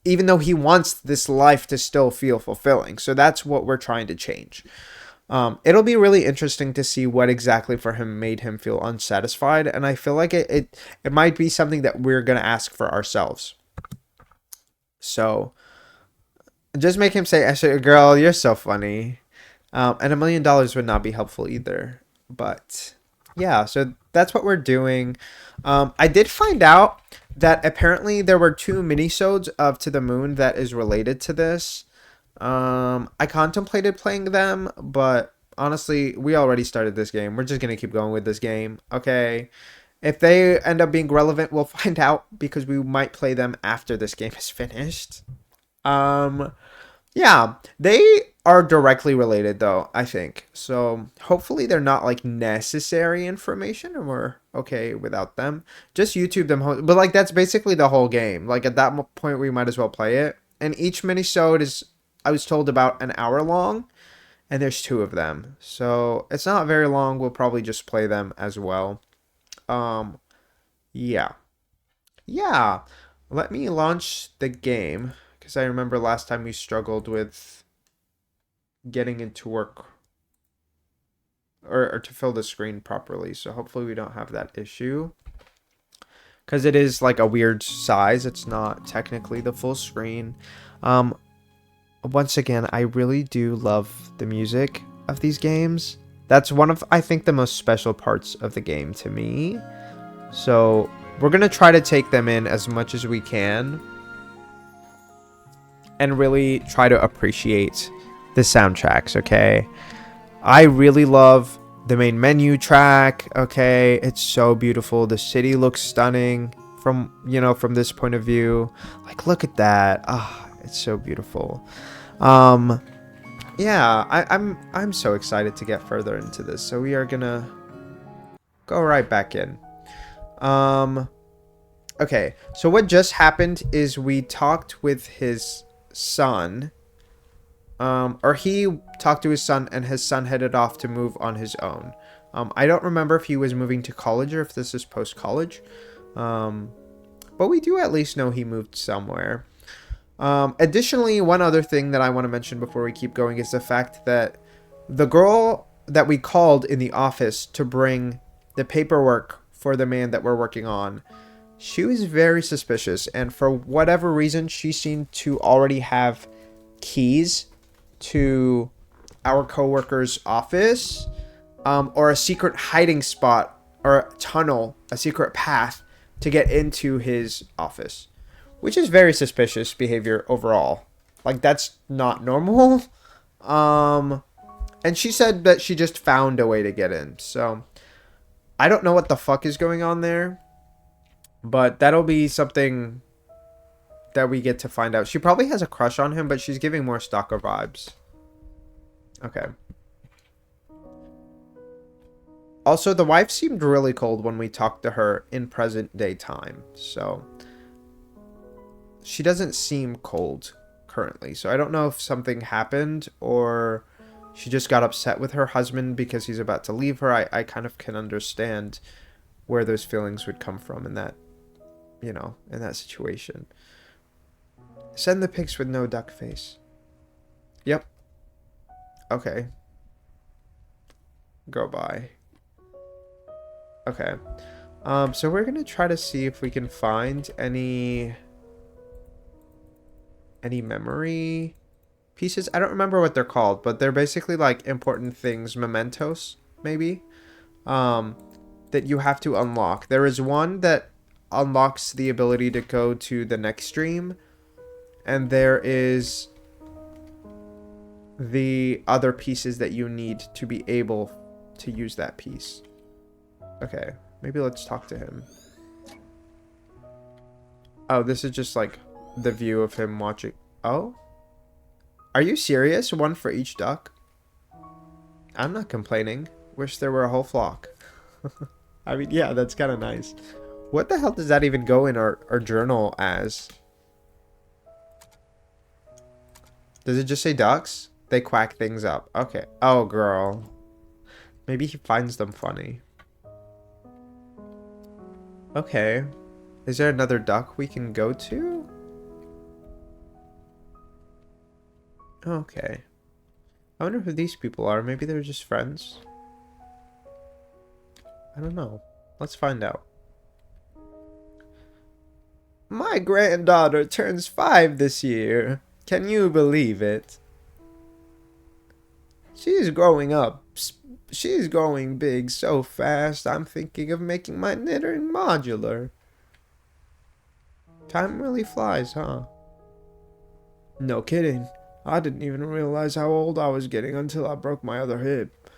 even though he wants this life to still feel fulfilling. So that's what we're trying to change. It'll be really interesting to see what exactly for him made him feel unsatisfied, and I feel like it might be something that we're gonna ask for ourselves. So just make him say, "Actually, girl, you're so funny," and $1 million would not be helpful either. But yeah, so that's what we're doing. I did find out that apparently there were two minisodes of To the Moon that is related to this. I contemplated playing them, but honestly, we already started this game. We're just gonna keep going with this game, okay? If they end up being relevant, we'll find out, because we might play them after this game is finished. Um, yeah, they are directly related though, I think. So hopefully they're not like necessary information and we're okay without them. Just YouTube them, but like that's basically the whole game. Like at that point we might as well play it. And each minisode is, I was told, about an hour long, and there's two of them. So it's not very long. We'll probably just play them as well. Um yeah. Yeah. Let me launch the game, because I remember last time we struggled with getting into work, or to fill the screen properly. So hopefully we don't have that issue. because it is like a weird size. It's not technically the full screen. Once again, I really do love the music of these games. That's one of, I think, the most special parts of the game to me. So we're going to try to take them in as much as we can and really try to appreciate the soundtracks, okay? I really love the main menu track, okay? It's so beautiful. The city looks stunning from, from this point of view. Like, look at that. Ah, it's so beautiful. Yeah, I'm so excited to get further into this. So we are gonna go right back in. Okay, so what just happened is we talked with his son. Or he talked to his son, and his son headed off to move on his own. I don't remember if he was moving to college or if this is post-college. But we do at least know he moved somewhere. Additionally, one other thing that I want to mention before we keep going is the fact that the girl that we called in the office to bring the paperwork for the man that we're working on, she was very suspicious, and for whatever reason, she seemed to already have keys to our coworker's office, or a secret hiding spot, or a tunnel, a secret path to get into his office, which is very suspicious behavior overall. Like, that's not normal. And she said that she just found a way to get in. So I don't know what the fuck is going on there, but that'll be something that we get to find out. She probably has a crush on him, but she's giving more stalker vibes. Okay. Also, the wife seemed really cold when we talked to her in present day time. So she doesn't seem cold currently. So I don't know if something happened or she just got upset with her husband because he's about to leave her. I kind of can understand where those feelings would come from in that, in that situation. Send the pics with no duck face. Yep. Okay. Go by. Okay. So we're gonna try to see if we can find any memory pieces. I don't remember what they're called, but they're basically like important things, mementos, maybe, that you have to unlock. There is one that unlocks the ability to go to the next stream, and there is the other pieces that you need to be able to use that piece. Okay, maybe let's talk to him. Oh, this is just like the view of him watching. Oh? Are you serious? One for each duck? I'm not complaining. Wish there were a whole flock. I mean, yeah, that's kind of nice. What the hell does that even go in our journal as? Does it just say ducks? They quack things up. Okay. Oh, girl. Maybe he finds them funny. Okay. Is there another duck we can go to? Okay. I wonder who these people are. Maybe they're just friends. I don't know. Let's find out. My granddaughter turns 5 this year. Can you believe it? She's growing up. She's growing big so fast, I'm thinking of making my knitting modular. Time really flies, huh? No kidding. I didn't even realize how old I was getting until I broke my other hip.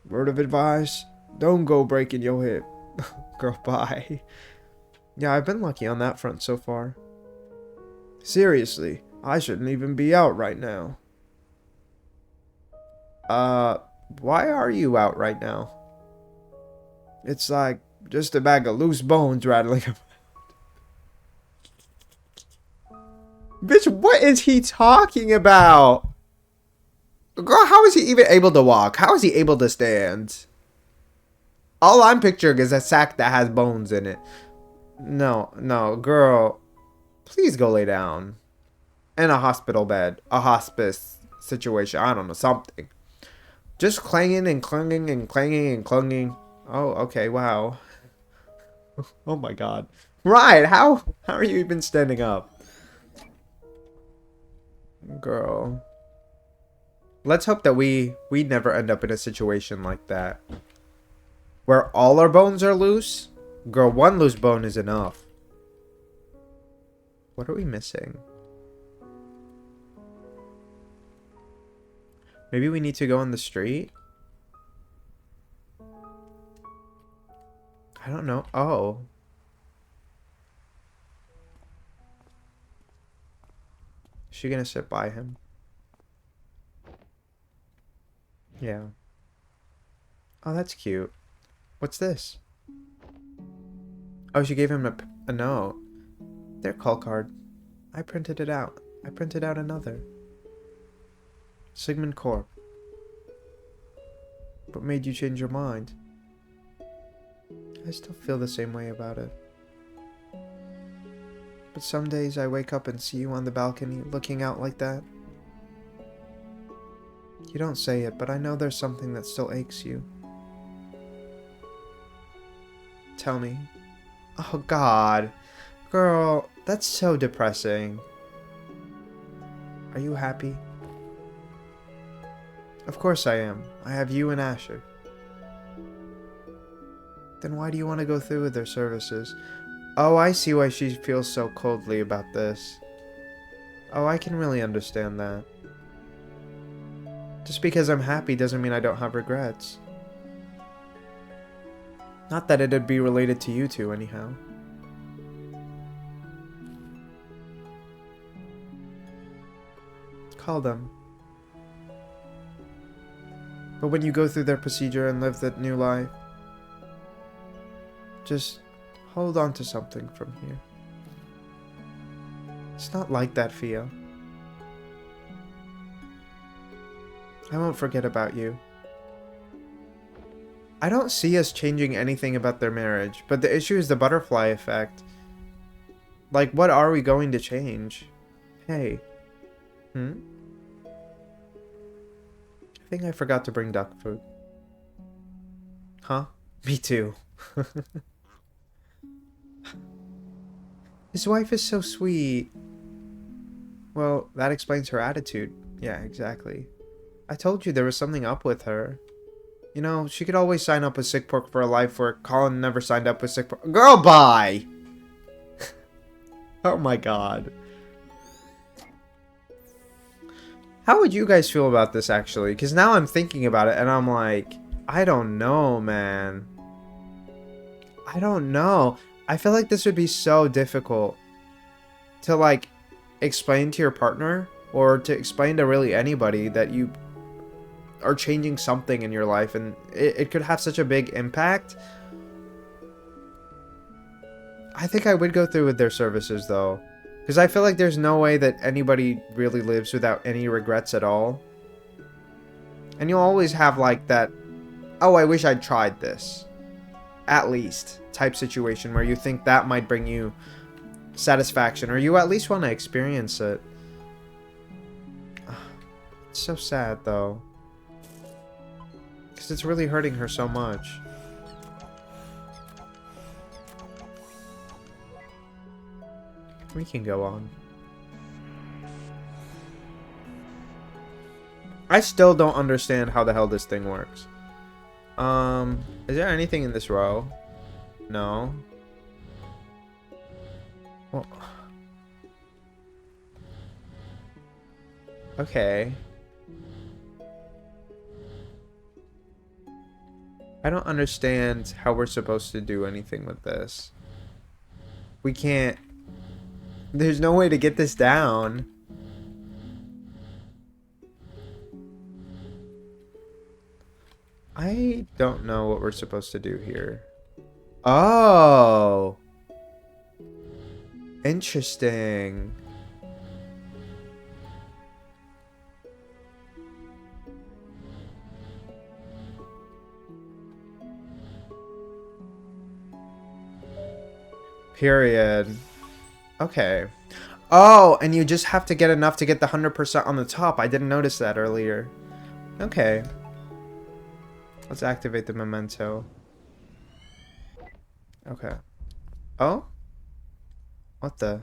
Word of advice, don't go breaking your hip. Girl, bye. Yeah, I've been lucky on that front so far. Seriously, I shouldn't even be out right now. Why are you out right now? It's like just a bag of loose bones rattling around. Bitch, what is he talking about? Girl, how is he even able to walk? How is he able to stand? All I'm picturing is a sack that has bones in it. No, girl. Please go lay down. In a hospital bed. A hospice situation. I don't know, something. Just clanging and clanging and clanging and clanging. Oh, okay, wow. Oh my god. Right, how are you even standing up? Girl. Let's hope that we never end up in a situation like that. Where all our bones are loose? Girl, one loose bone is enough. What are we missing? Maybe we need to go on the street? I don't know. Oh. Is she gonna sit by him? Yeah. Oh, that's cute. What's this? Oh, she gave him a note. Their call card. I printed it out. I printed out another. Sigmund Corp. What made you change your mind? I still feel the same way about it. But some days I wake up and see you on the balcony looking out like that. You don't say it, but I know there's something that still aches you. Tell me. Oh God. Girl, that's so depressing. Are you happy? Of course I am. I have you and Asher. Then why do you want to go through with their services? Oh, I see why she feels so coldly about this. Oh, I can really understand that. Just because I'm happy doesn't mean I don't have regrets. Not that it'd be related to you two, anyhow. Call them. But when you go through their procedure and live that new life, just hold on to something from here. It's not like that, Fia. I won't forget about you. I don't see us changing anything about their marriage, but the issue is the butterfly effect. Like, what are we going to change? Hey. I think I forgot to bring duck food. Huh? Me too. His wife is so sweet. Well, that explains her attitude. Yeah, exactly. I told you there was something up with her. You know, she could always sign up with Sick Pork for a life where Colin never signed up with Sick Pork. Girl, bye! Oh my god. How would you guys feel about this, actually? Because now I'm thinking about it, and I'm like, I don't know, man. I don't know. I feel like this would be so difficult to, like, explain to your partner, or to explain to really anybody that you are changing something in your life, and it could have such a big impact. I think I would go through with their services, though. Because I feel like there's no way that anybody really lives without any regrets at all. And you'll always have, like, that, oh, I wish I'd tried this. At least. Type situation where you think that might bring you satisfaction. Or you at least want to experience it. It's so sad, though. Because it's really hurting her so much. We can go on. I still don't understand how the hell this thing works. Is there anything in this row? No. Well, okay. I don't understand how we're supposed to do anything with this. We can't. There's no way to get this down. I don't know what we're supposed to do here. Oh. Interesting. Period. Okay. Oh, and you just have to get enough to get the 100% on the top. I didn't notice that earlier. Okay. Let's activate the memento. Okay. Oh? What the?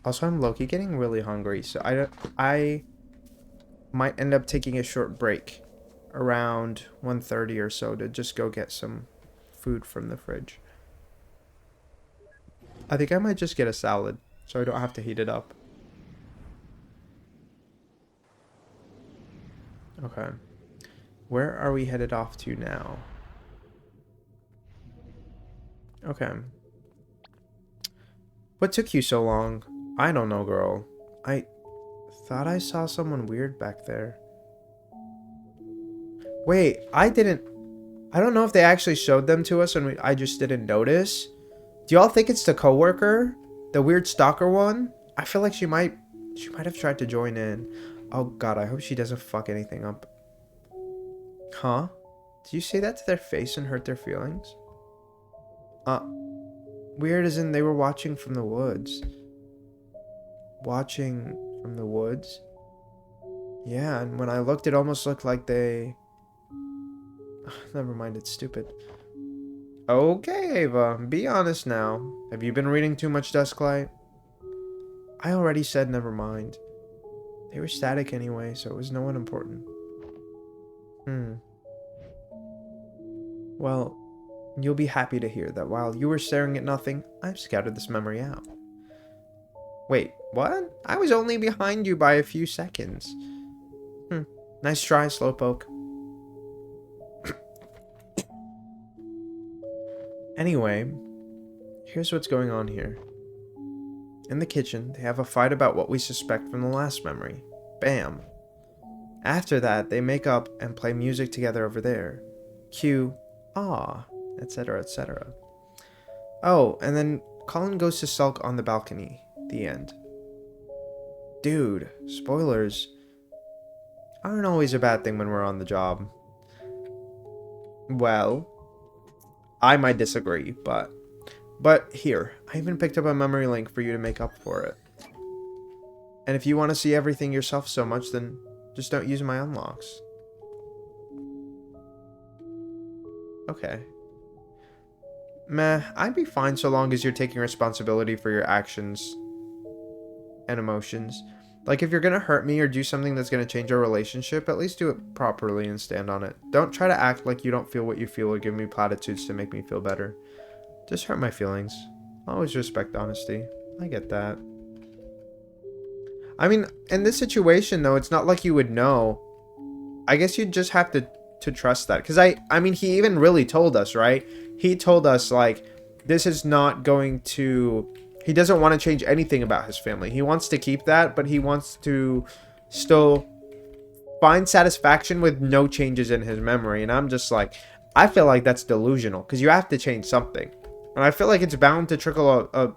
Also, I'm low-key getting really hungry, so I might end up taking a short break around 1:30 or so to just go get some food from the fridge. I think I might just get a salad so I don't have to heat it up. Okay. Where are we headed off to now? Okay. What took you so long? I don't know, girl. I thought I saw someone weird back there. Wait, I didn't... I don't know if they actually showed them to us and I just didn't notice. Do y'all think it's the coworker? The weird stalker one? I feel like she might have tried to join in. Oh god, I hope she doesn't fuck anything up. Huh? Did you say that to their face and hurt their feelings? Weird as in they were watching from the woods. Watching from the woods? Yeah, and when I looked, it almost looked like they... Never mind, it's stupid. Okay, Ava, be honest now. Have you been reading too much Dusklight? I already said never mind. They were static anyway, so it was no one important. Well, you'll be happy to hear that while you were staring at nothing, I've scouted this memory out. Wait, what? I was only behind you by a few seconds. Nice try, Slowpoke. Anyway, here's what's going on here. In the kitchen, they have a fight about what we suspect from the last memory. Bam. After that, they make up and play music together over there. Cue, ah, etc., etc. Oh, and then Colin goes to sulk on the balcony. The end. Dude, spoilers aren't always a bad thing when we're on the job. Well, I might disagree, but here, I even picked up a memory link for you to make up for it. And if you want to see everything yourself so much, then just don't use my unlocks. Okay. Meh, I'd be fine so long as you're taking responsibility for your actions and emotions. Like, if you're gonna hurt me or do something that's gonna change our relationship, at least do it properly and stand on it. Don't try to act like you don't feel what you feel or give me platitudes to make me feel better. Just hurt my feelings. I always respect honesty. I get that. I mean, in this situation, though, it's not like you would know. I guess you'd just have to trust that. Because, I mean, he even really told us, right? He told us, like, this is not going to... He doesn't want to change anything about his family. He wants to keep that, but he wants to still find satisfaction with no changes in his memory. And I'm just like, I feel like that's delusional. Because you have to change something. And I feel like it's bound to trickle a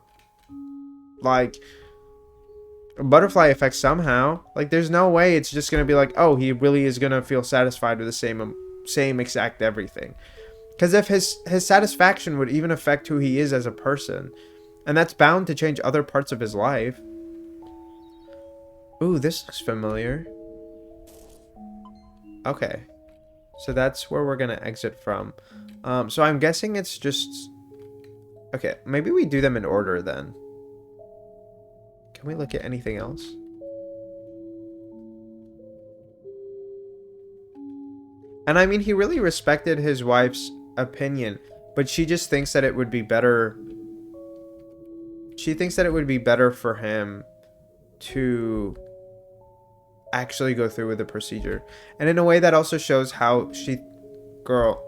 butterfly effect somehow. Like, there's no way it's just gonna be like, oh, he really is gonna feel satisfied with the same exact everything. Because if his satisfaction would even affect who he is as a person, and that's bound to change other parts of his life. Ooh, this looks familiar. Okay, so that's where we're gonna exit from. So I'm guessing it's just... Okay, maybe we do them in order then. Can we look at anything else? And I mean, he really respected his wife's opinion, but she just thinks that it would be better... She thinks that it would be better for him to actually go through with the procedure. And in a way that also shows how she... Girl.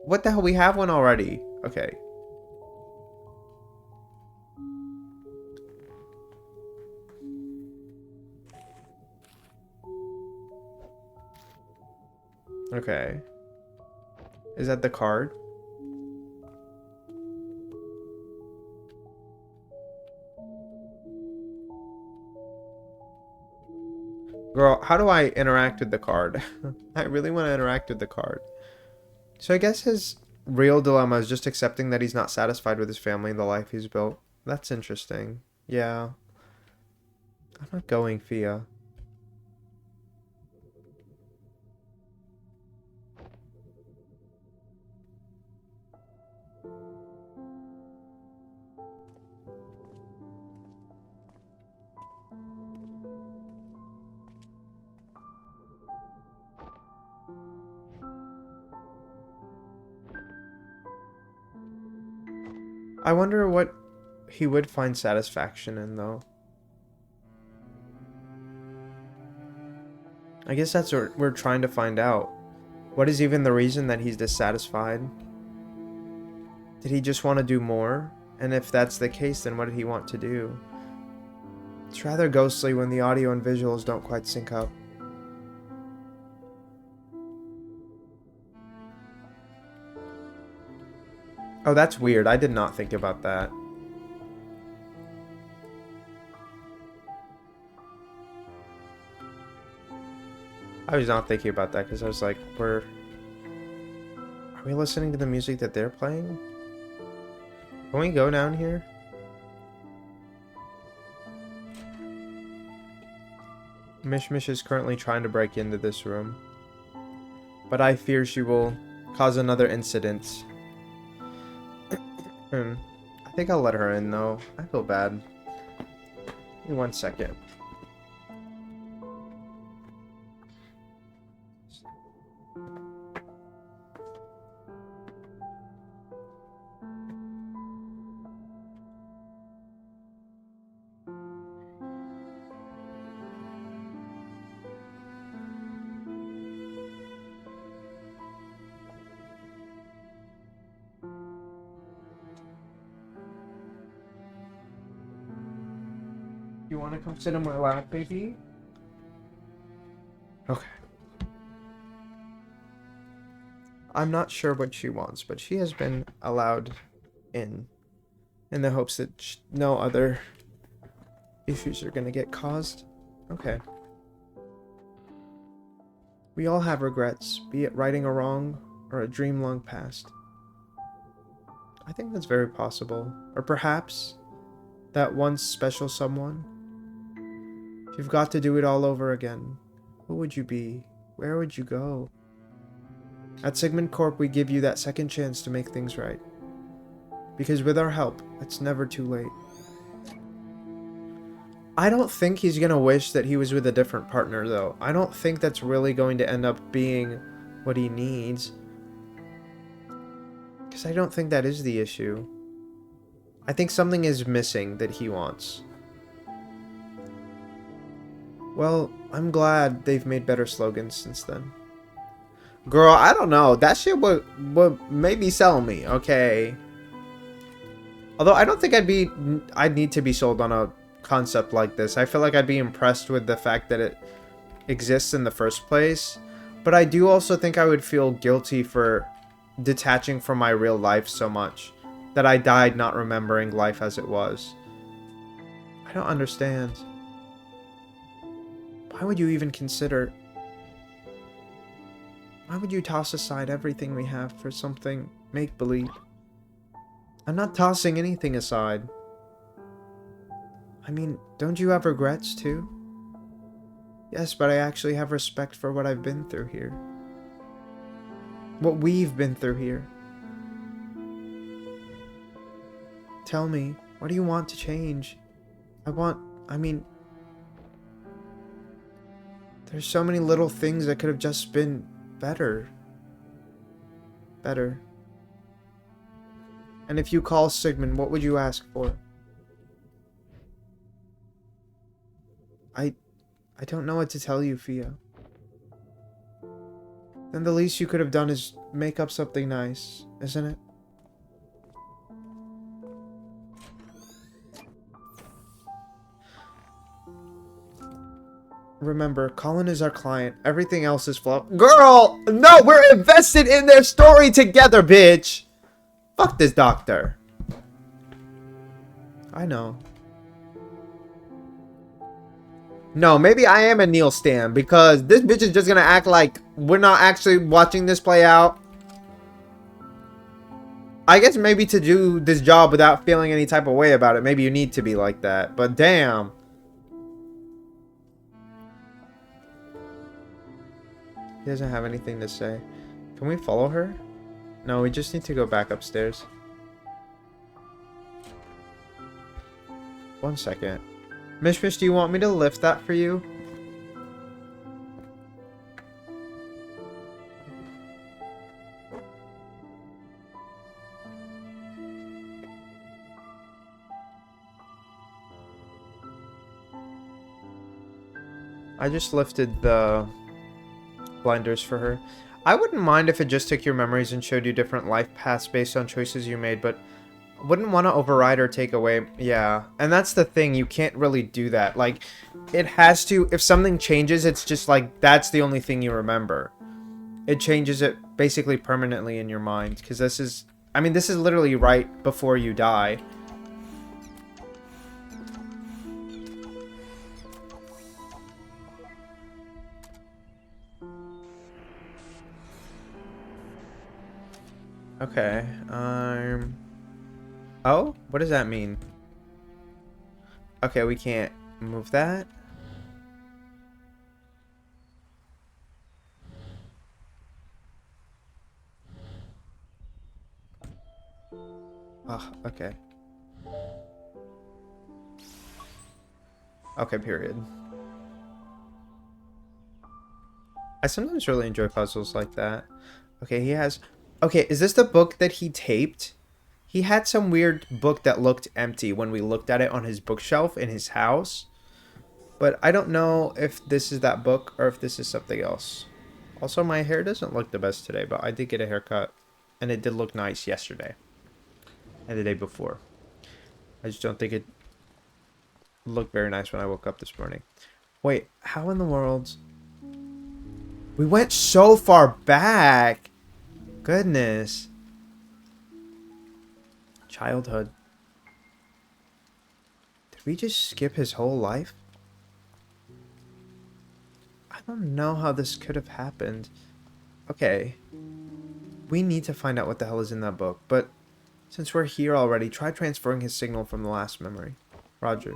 What the hell? We have one already. Okay. Okay. Is that the card? Girl, how do I interact with the card? I really want to interact with the card. So I guess his real dilemma is just accepting that he's not satisfied with his family and the life he's built. That's interesting. Yeah. I'm not going, Fia. I wonder what he would find satisfaction in, though. I guess that's what we're trying to find out. What is even the reason that he's dissatisfied? Did he just want to do more? And if that's the case, then what did he want to do? It's rather ghostly when the audio and visuals don't quite sync up. Oh, that's weird. I did not think about that. I was not thinking about that because I was like, are we listening to the music that they're playing? Can we go down here? Mish Mish is currently trying to break into this room, but I fear she will cause another incident. I think I'll let her in, though. I feel bad. Give me 1 second. You want to come sit in my lap, baby? Okay. I'm not sure what she wants, but she has been allowed in the hopes that no other issues are going to get caused. Okay. We all have regrets, be it righting a wrong or a dream long past. I think that's very possible. Or perhaps that once special someone. If you've got to do it all over again, who would you be? Where would you go? At Sigmund Corp, we give you that second chance to make things right. Because with our help, it's never too late. I don't think he's gonna wish that he was with a different partner, though. I don't think that's really going to end up being what he needs. Because I don't think that is the issue. I think something is missing that he wants. Well, I'm glad they've made better slogans since then. Girl, I don't know. That shit would maybe sell me, okay? Although I don't think I'd need to be sold on a concept like this. I feel like I'd be impressed with the fact that it exists in the first place. But I do also think I would feel guilty for detaching from my real life so much that I died not remembering life as it was. I don't understand. Why would you even consider... Why would you toss aside everything we have for something make-believe? I'm not tossing anything aside. I mean, don't you have regrets too? Yes, but I actually have respect for what I've been through here. What we've been through here. Tell me, what do you want to change? I mean... There's so many little things that could have just been better. Better. And if you call Sigmund, what would you ask for? I don't know what to tell you, Fia. Then the least you could have done is make up something nice, isn't it? Remember, Colin is our client. Everything else is fluff. Girl! No, we're invested in their story together, bitch! Fuck this doctor. I know. No, maybe I am a Neil stan because this bitch is just gonna act like we're not actually watching this play out. I guess maybe to do this job without feeling any type of way about it, maybe you need to be like that. But damn. He doesn't have anything to say. Can we follow her? No, we just need to go back upstairs. 1 second. Mish Mish, do you want me to lift that for you? I just lifted the blinders for her. I wouldn't mind if it just took your memories and showed you different life paths based on choices you made, but wouldn't want to override or take away. Yeah, and that's the thing. You can't really do that. Like, it has to. If something changes, it's just like that's the only thing you remember. It changes it basically permanently in your mind because this is. I mean, this is literally right before you die. Okay. Oh, what does that mean? Okay, we can't move that. Oh, okay. Okay, period. I sometimes really enjoy puzzles like that. Okay, he has... Okay, is this the book that he taped? He had some weird book that looked empty when we looked at it on his bookshelf in his house. But I don't know if this is that book or if this is something else. Also, my hair doesn't look the best today, but I did get a haircut. And it did look nice yesterday. And the day before. I just don't think it looked very nice when I woke up this morning. Wait, how in the world... We went so far back. Goodness. Childhood. Did we just skip his whole life? I don't know how this could have happened. Okay. We need to find out what the hell is in that book, but since we're here already, try transferring his signal from the last memory. Roger.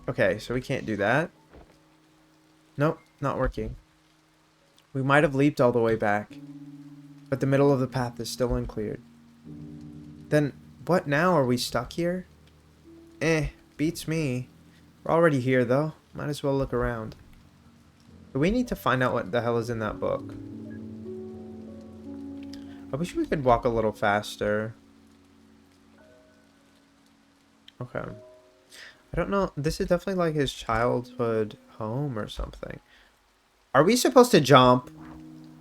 Okay, so we can't do that. Nope, not working. We might have leaped all the way back, but the middle of the path is still uncleared. Then, what now? Are we stuck here? Beats me. We're already here, though. Might as well look around. But we need to find out what the hell is in that book. I wish we could walk a little faster. Okay. I don't know. This is definitely like his childhood home or something. Are we supposed to jump?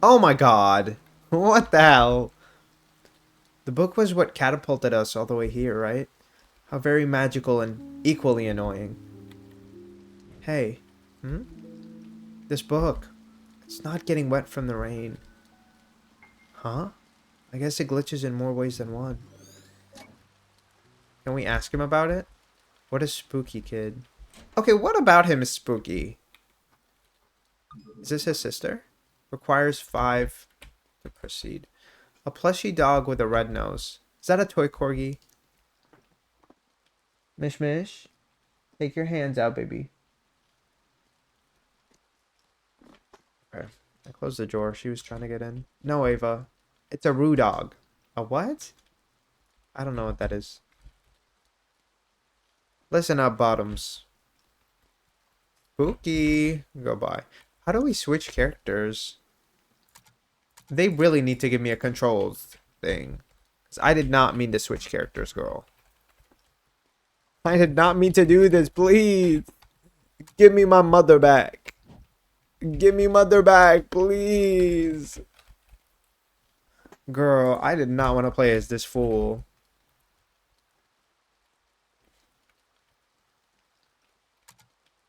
Oh my god. What the hell? The book was what catapulted us all the way here, right? How very magical and equally annoying. Hey. Hmm? This book. It's not getting wet from the rain. Huh? I guess it glitches in more ways than one. Can we ask him about it? What a spooky kid. Okay, what about him is spooky? Is this his sister? Requires 5 to proceed. A plushy dog with a red nose. Is that a toy corgi? Mish Mish? Take your hands out, baby. Okay. I closed the door. She was trying to get in. No, Ava. It's a Roo dog. A what? I don't know what that is. Listen up, bottoms. Spooky. Go by. How do we switch characters? They really need to give me a controls thing. 'Cause I did not mean to switch characters, girl. I did not mean to do this, please. Give me my mother back. Give me mother back, please. Girl, I did not want to play as this fool.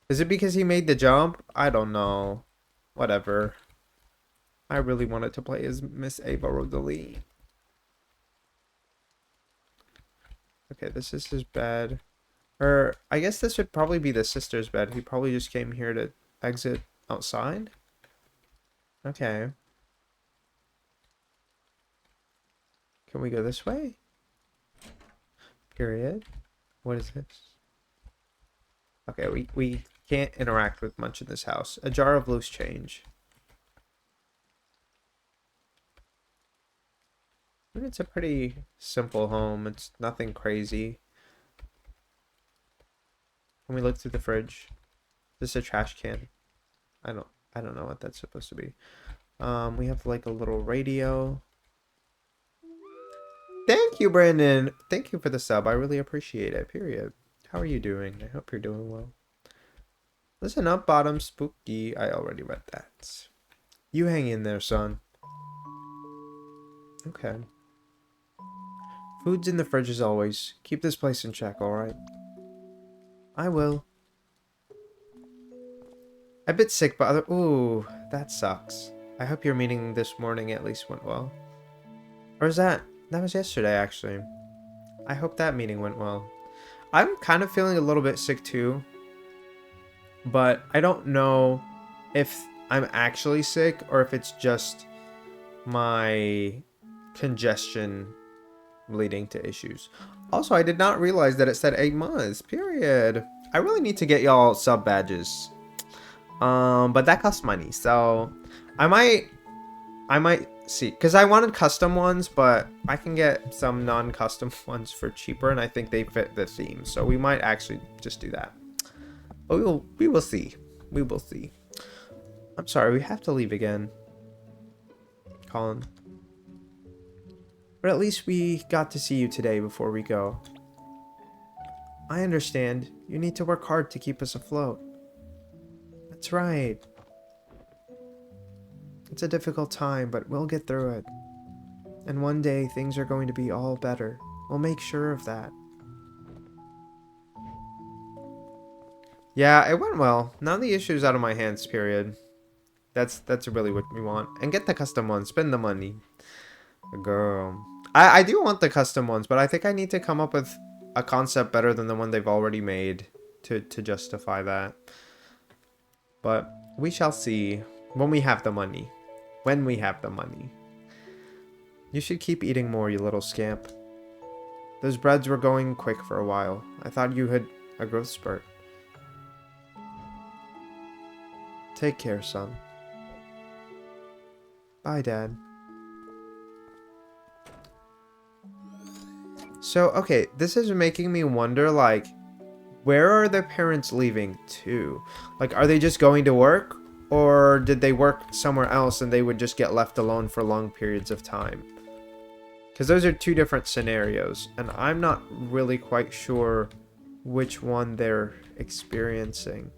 Is it because he made the jump? I don't know. Whatever. I really wanted to play as Miss Ava Rosalie. Okay, this is his bed. Or, I guess this would probably be the sister's bed. He probably just came here to exit outside. Okay. Can we go this way? Period. What is this? Okay, we can't interact with much in this house. A jar of loose change. I mean, it's a pretty simple home. It's nothing crazy. Can we look through the fridge? This is a trash can. I don't know what that's supposed to be. We have like a little radio. Thank you, Brandon. Thank you for the sub. I really appreciate it. Period. How are you doing? I hope you're doing well. Listen up, bottom spooky. I already read that. You hang in there, son. Okay. Food's in the fridge as always. Keep this place in check, alright? I will. I'm a bit sick, but ooh, that sucks. I hope your meeting this morning at least went well. Or is that was yesterday, actually. I hope that meeting went well. I'm kind of feeling a little bit sick too, but I don't know if I'm actually sick or if it's just my congestion leading to issues. Also, I did not realize that it said 8 months, period. I really need to get y'all sub badges. But that costs money, so I might see, because I wanted custom ones, but I can get some non-custom ones for cheaper, and I think they fit the theme, so we might actually just do that. But we will see. We will see. I'm sorry, we have to leave again, Colin. But at least we got to see you today before we go. I understand. You need to work hard to keep us afloat. That's right. It's a difficult time, but we'll get through it. And one day, things are going to be all better. We'll make sure of that. Yeah, it went well. Now the issue's out of my hands, period. That's really what we want. And get the custom ones. Spend the money. Girl. I do want the custom ones, but I think I need to come up with a concept better than the one they've already made to justify that. But we shall see when we have the money. When we have the money. You should keep eating more, you little scamp. Those breads were going quick for a while. I thought you had a growth spurt. Take care, son. Bye, Dad. So, okay, this is making me wonder, like, where are the parents leaving to? Like, are they just going to work? Or did they work somewhere else and they would just get left alone for long periods of time? Because those are two different scenarios, and I'm not really quite sure which one they're experiencing.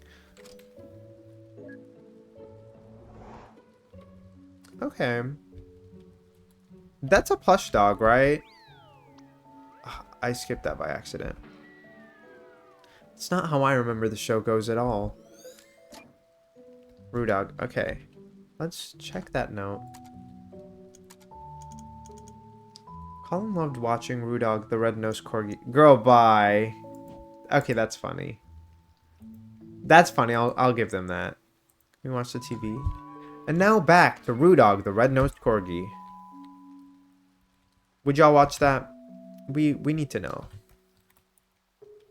Okay. That's a plush dog, right? I skipped that by accident. It's not how I remember the show goes at all. Rudog. Okay. Let's check that note. Colin loved watching Rudog, the red-nosed corgi. Girl, bye. Okay, that's funny. That's funny. I'll give them that. We watch the TV. And now back to Rudog, the red-nosed corgi. Would y'all watch that? We need to know.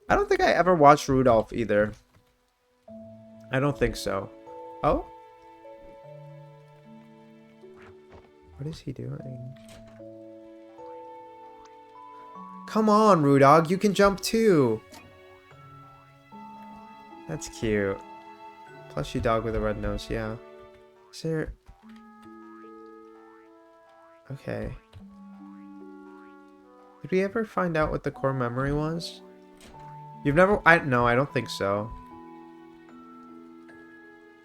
I don't think I ever watched Rudolph either. I don't think so. Oh? What is he doing? Come on, Rudog, you can jump too. That's cute. Plushy dog with a red nose, yeah. Is there... Okay. Did we ever find out what the core memory was? You've never... No, I don't think so.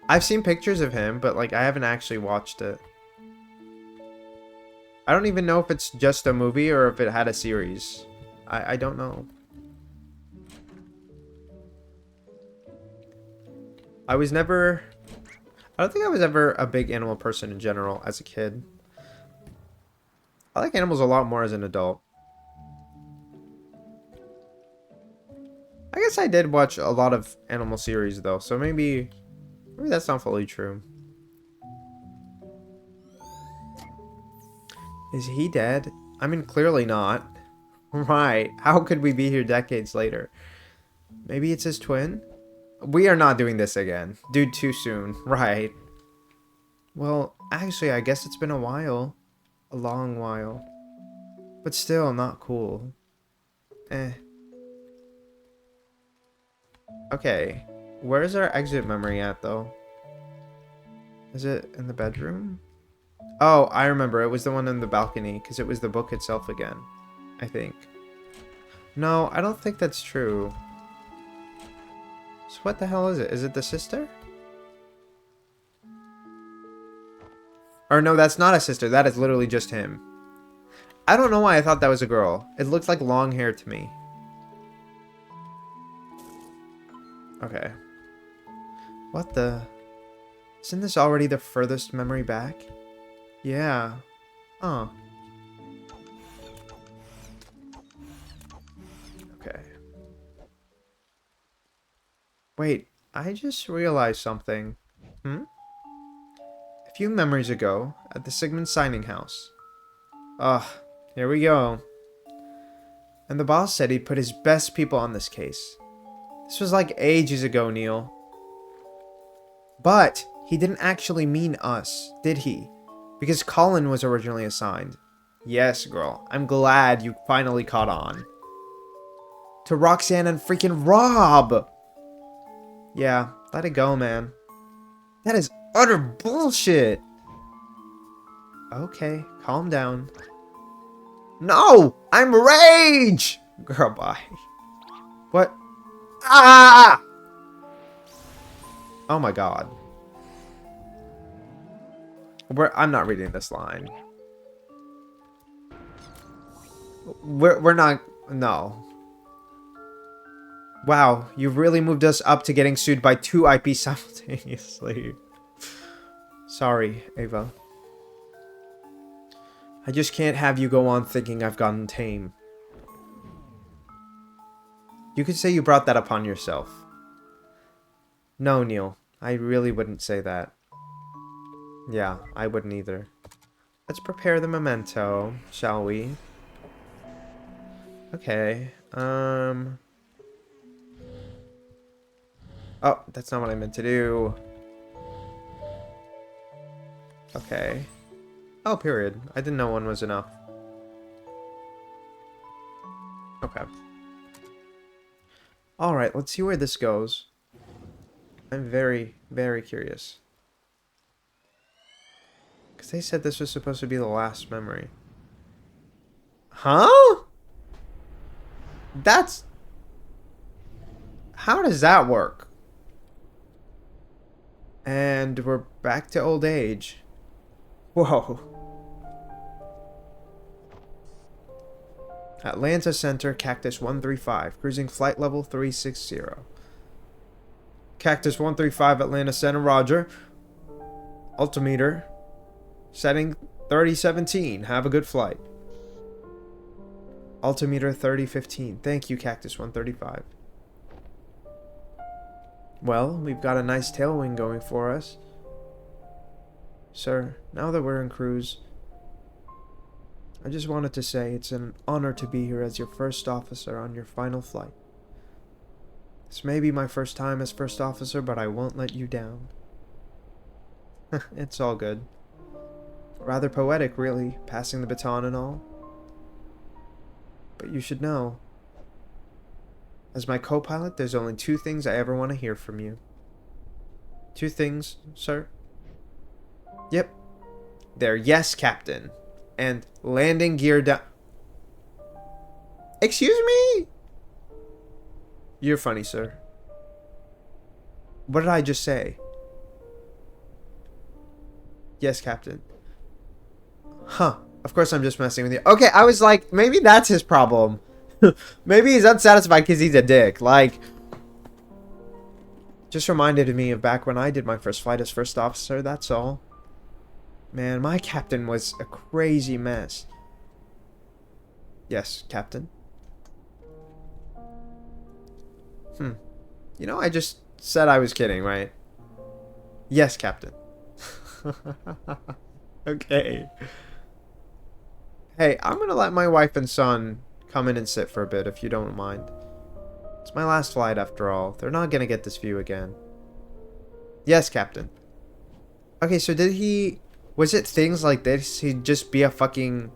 I've seen pictures of him, but like I haven't actually watched it. I don't even know if it's just a movie or if it had a series. I don't know. I was never... I don't think I was ever a big animal person in general as a kid. I like animals a lot more as an adult. I guess I did watch a lot of animal series though, so maybe that's not fully true. Is he dead? I mean, clearly not. Right. How could we be here decades later? Maybe it's his twin? We are not doing this again. Dude, too soon. Right. Well, actually, I guess it's been a while. A long while. But still, not cool. Eh. Okay. Where's our exit memory at, though? Is it in the bedroom? Oh, I remember. It was the one in the balcony, because it was the book itself again. I think. No, I don't think that's true. So what the hell is it? Is it the sister? Or no, that's not a sister. That is literally just him. I don't know why I thought that was a girl. It looked like long hair to me. Okay. What the... Isn't this already the furthest memory back? Yeah. Huh. Okay. Wait, I just realized something. A few memories ago, at the Sigmund signing house. Ugh, here we go. And the boss said he'd put his best people on this case. This was like ages ago, Neil. But he didn't actually mean us, did he? Because Colin was originally assigned. Yes, girl. I'm glad you finally caught on. To Roxanne and freaking Rob! Yeah, let it go, man. That is utter bullshit! Okay, calm down. No! I'm rage! Girl, bye. What? Ah! Oh my god. I'm not reading this line. We're not... No. Wow, you've really moved us up to getting sued by 2 IPs simultaneously. Sorry, Ava. I just can't have you go on thinking I've gotten tame. You could say you brought that upon yourself. No, Neil. I really wouldn't say that. Yeah, I wouldn't either. Let's prepare the memento, shall we? Okay, Oh, that's not what I meant to do. Okay. Oh, period. I didn't know one was enough. Okay. Alright, let's see where this goes. I'm very, very curious. Because they said this was supposed to be the last memory. Huh? That's... How does that work? And we're back to old age. Whoa. Atlanta Center, Cactus 135. Cruising flight level 360. Cactus 135, Atlanta Center, roger. Altimeter. Setting 3017. Have a good flight. Altimeter 3015. Thank you, Cactus 135. Well, we've got a nice tailwind going for us. Sir, now that we're in cruise, I just wanted to say it's an honor to be here as your first officer on your final flight. This may be my first time as first officer, but I won't let you down. It's all good. Rather poetic, really, passing the baton and all. But you should know, as my co-pilot, there's only 2 things I ever want to hear from you. 2 things, sir? Yep. They're yes, Captain. And landing gear down. Excuse me? You're funny, sir. What did I just say? Yes, Captain. Huh. Of course I'm just messing with you. Okay, I was like, maybe that's his problem. Maybe he's unsatisfied because he's a dick. Like, just reminded me of back when I did my first flight as first officer, that's all. Man, my captain was a crazy mess. Yes, Captain. You know, I just said I was kidding, right? Yes, Captain. Okay. Hey, I'm gonna let my wife and son come in and sit for a bit, if you don't mind. It's my last flight, after all. They're not gonna get this view again. Yes, Captain. Okay, so did he... Was it things like this? He'd just be a fucking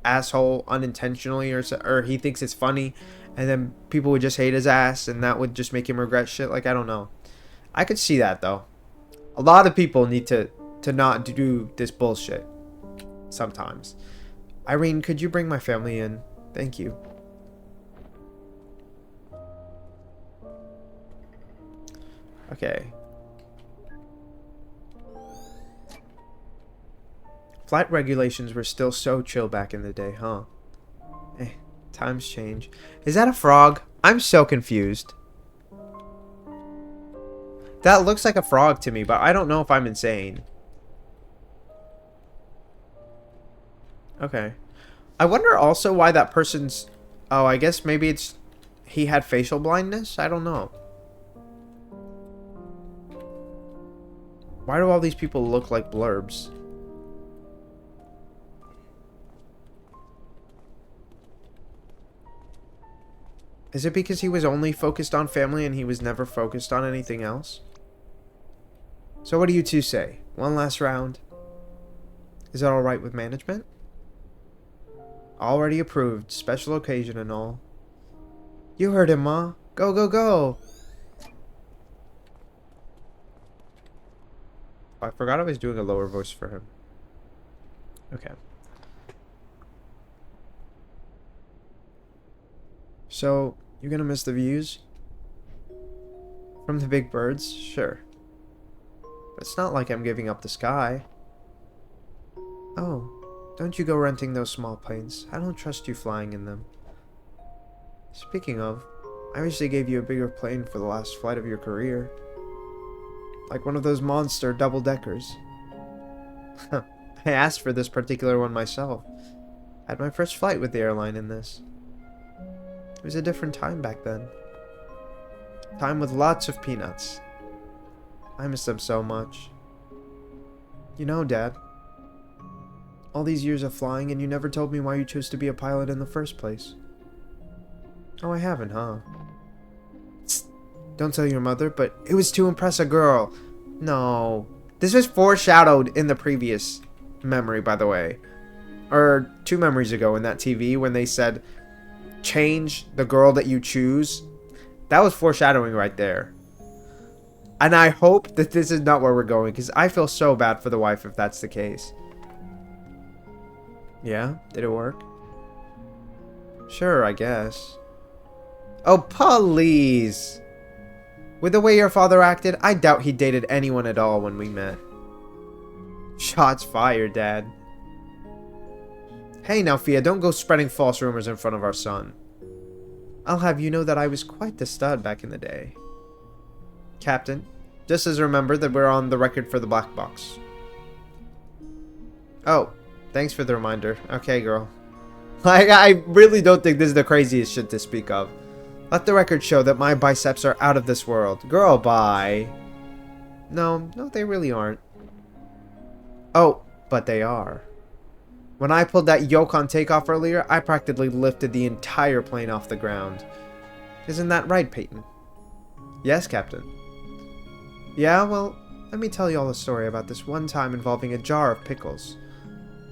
asshole unintentionally, or he thinks it's funny, and then people would just hate his ass, and that would just make him regret shit? Like, I don't know. I could see that, though. A lot of people need to not do this bullshit. Sometimes. Irene, could you bring my family in? Thank you. Okay. Flight regulations were still so chill back in the day, huh? Eh, times change. Is that a frog? I'm so confused. That looks like a frog to me, but I don't know if I'm insane. Okay. I wonder also why that person's... Oh, I guess maybe it's... He had facial blindness? I don't know. Why do all these people look like blurbs? Is it because he was only focused on family and he was never focused on anything else? So what do you two say? One last round? Is that alright with management? Already approved. Special occasion and all. You heard him, Ma. Go, go, go! I forgot I was doing a lower voice for him. Okay. So, you're gonna miss the views? From the big birds? Sure. But it's not like I'm giving up the sky. Oh, don't you go renting those small planes. I don't trust you flying in them. Speaking of, I wish they gave you a bigger plane for the last flight of your career. Like one of those monster double-deckers. I asked for this particular one myself. I had my first flight with the airline in this. It was a different time back then. Time with lots of peanuts. I miss them so much. You know, Dad, all these years of flying and you never told me why you chose to be a pilot in the first place. Oh, I haven't, huh? Tsk, don't tell your mother, but it was to impress a girl. No. This was foreshadowed in the previous memory, by the way. Or 2 memories ago in that TV when they said, change the girl that you choose. That was foreshadowing right there. And I hope that this is not where we're going, because I feel so bad for the wife if that's the case. Yeah? Did it work? Sure, I guess. Oh, please! With the way your father acted, I doubt he dated anyone at all when we met. Shots fired, Dad. Hey now, Fia, don't go spreading false rumors in front of our son. I'll have you know that I was quite the stud back in the day. Captain, just as remember that we're on the record for the black box. Oh, thanks for the reminder. Okay, girl. I really don't think this is the craziest shit to speak of. Let the record show that my biceps are out of this world. Girl, bye. No, they really aren't. Oh, but they are. When I pulled that yoke on takeoff earlier, I practically lifted the entire plane off the ground. Isn't that right, Peyton? Yes, Captain. Yeah, well, let me tell you all the story about this one time involving a jar of pickles.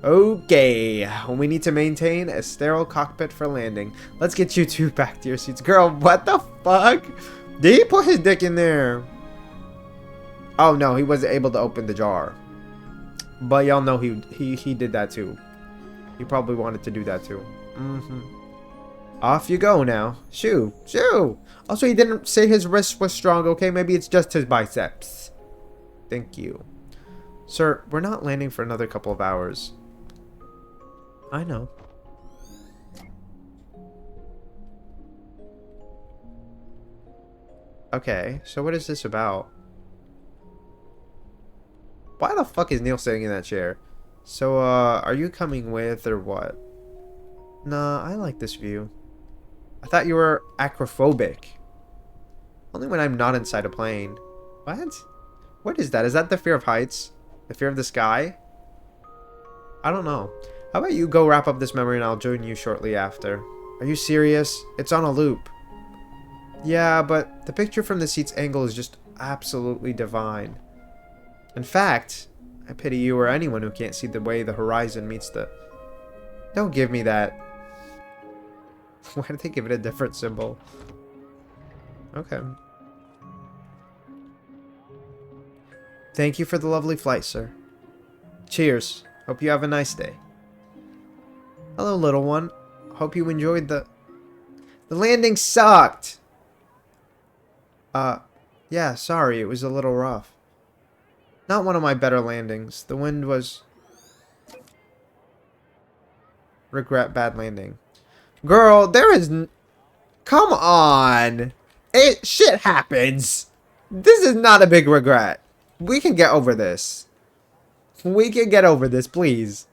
Okay, we need to maintain a sterile cockpit for landing. Let's get you two back to your seats. Girl, what the fuck? Did he put his dick in there? Oh no, he wasn't able to open the jar. But y'all know he did that too. He probably wanted to do that too. Off you go now. Shoo, shoo. Also, he didn't say his wrist was strong, okay? Maybe it's just his biceps. Thank you. Sir, we're not landing for another couple of hours. I know. Okay, so what is this about? Why the fuck is Neil sitting in that chair? So, are you coming with or what? Nah, I like this view. I thought you were acrophobic. Only when I'm not inside a plane. What? What is that? Is that the fear of heights? The fear of the sky? I don't know. How about you go wrap up this memory and I'll join you shortly after. Are you serious? It's on a loop. Yeah, but the picture from the seat's angle is just absolutely divine. In fact, I pity you or anyone who can't see the way the horizon meets the... Don't give me that. Why did they give it a different symbol? Okay. Thank you for the lovely flight, sir. Cheers. Hope you have a nice day. Hello, little one. Hope you enjoyed the landing sucked. Yeah, sorry, it was a little rough. Not one of my better landings. The wind was... Regret bad landing. Girl, there is... Come on! Shit happens! This is not a big regret. We can get over this. We can get over this, please.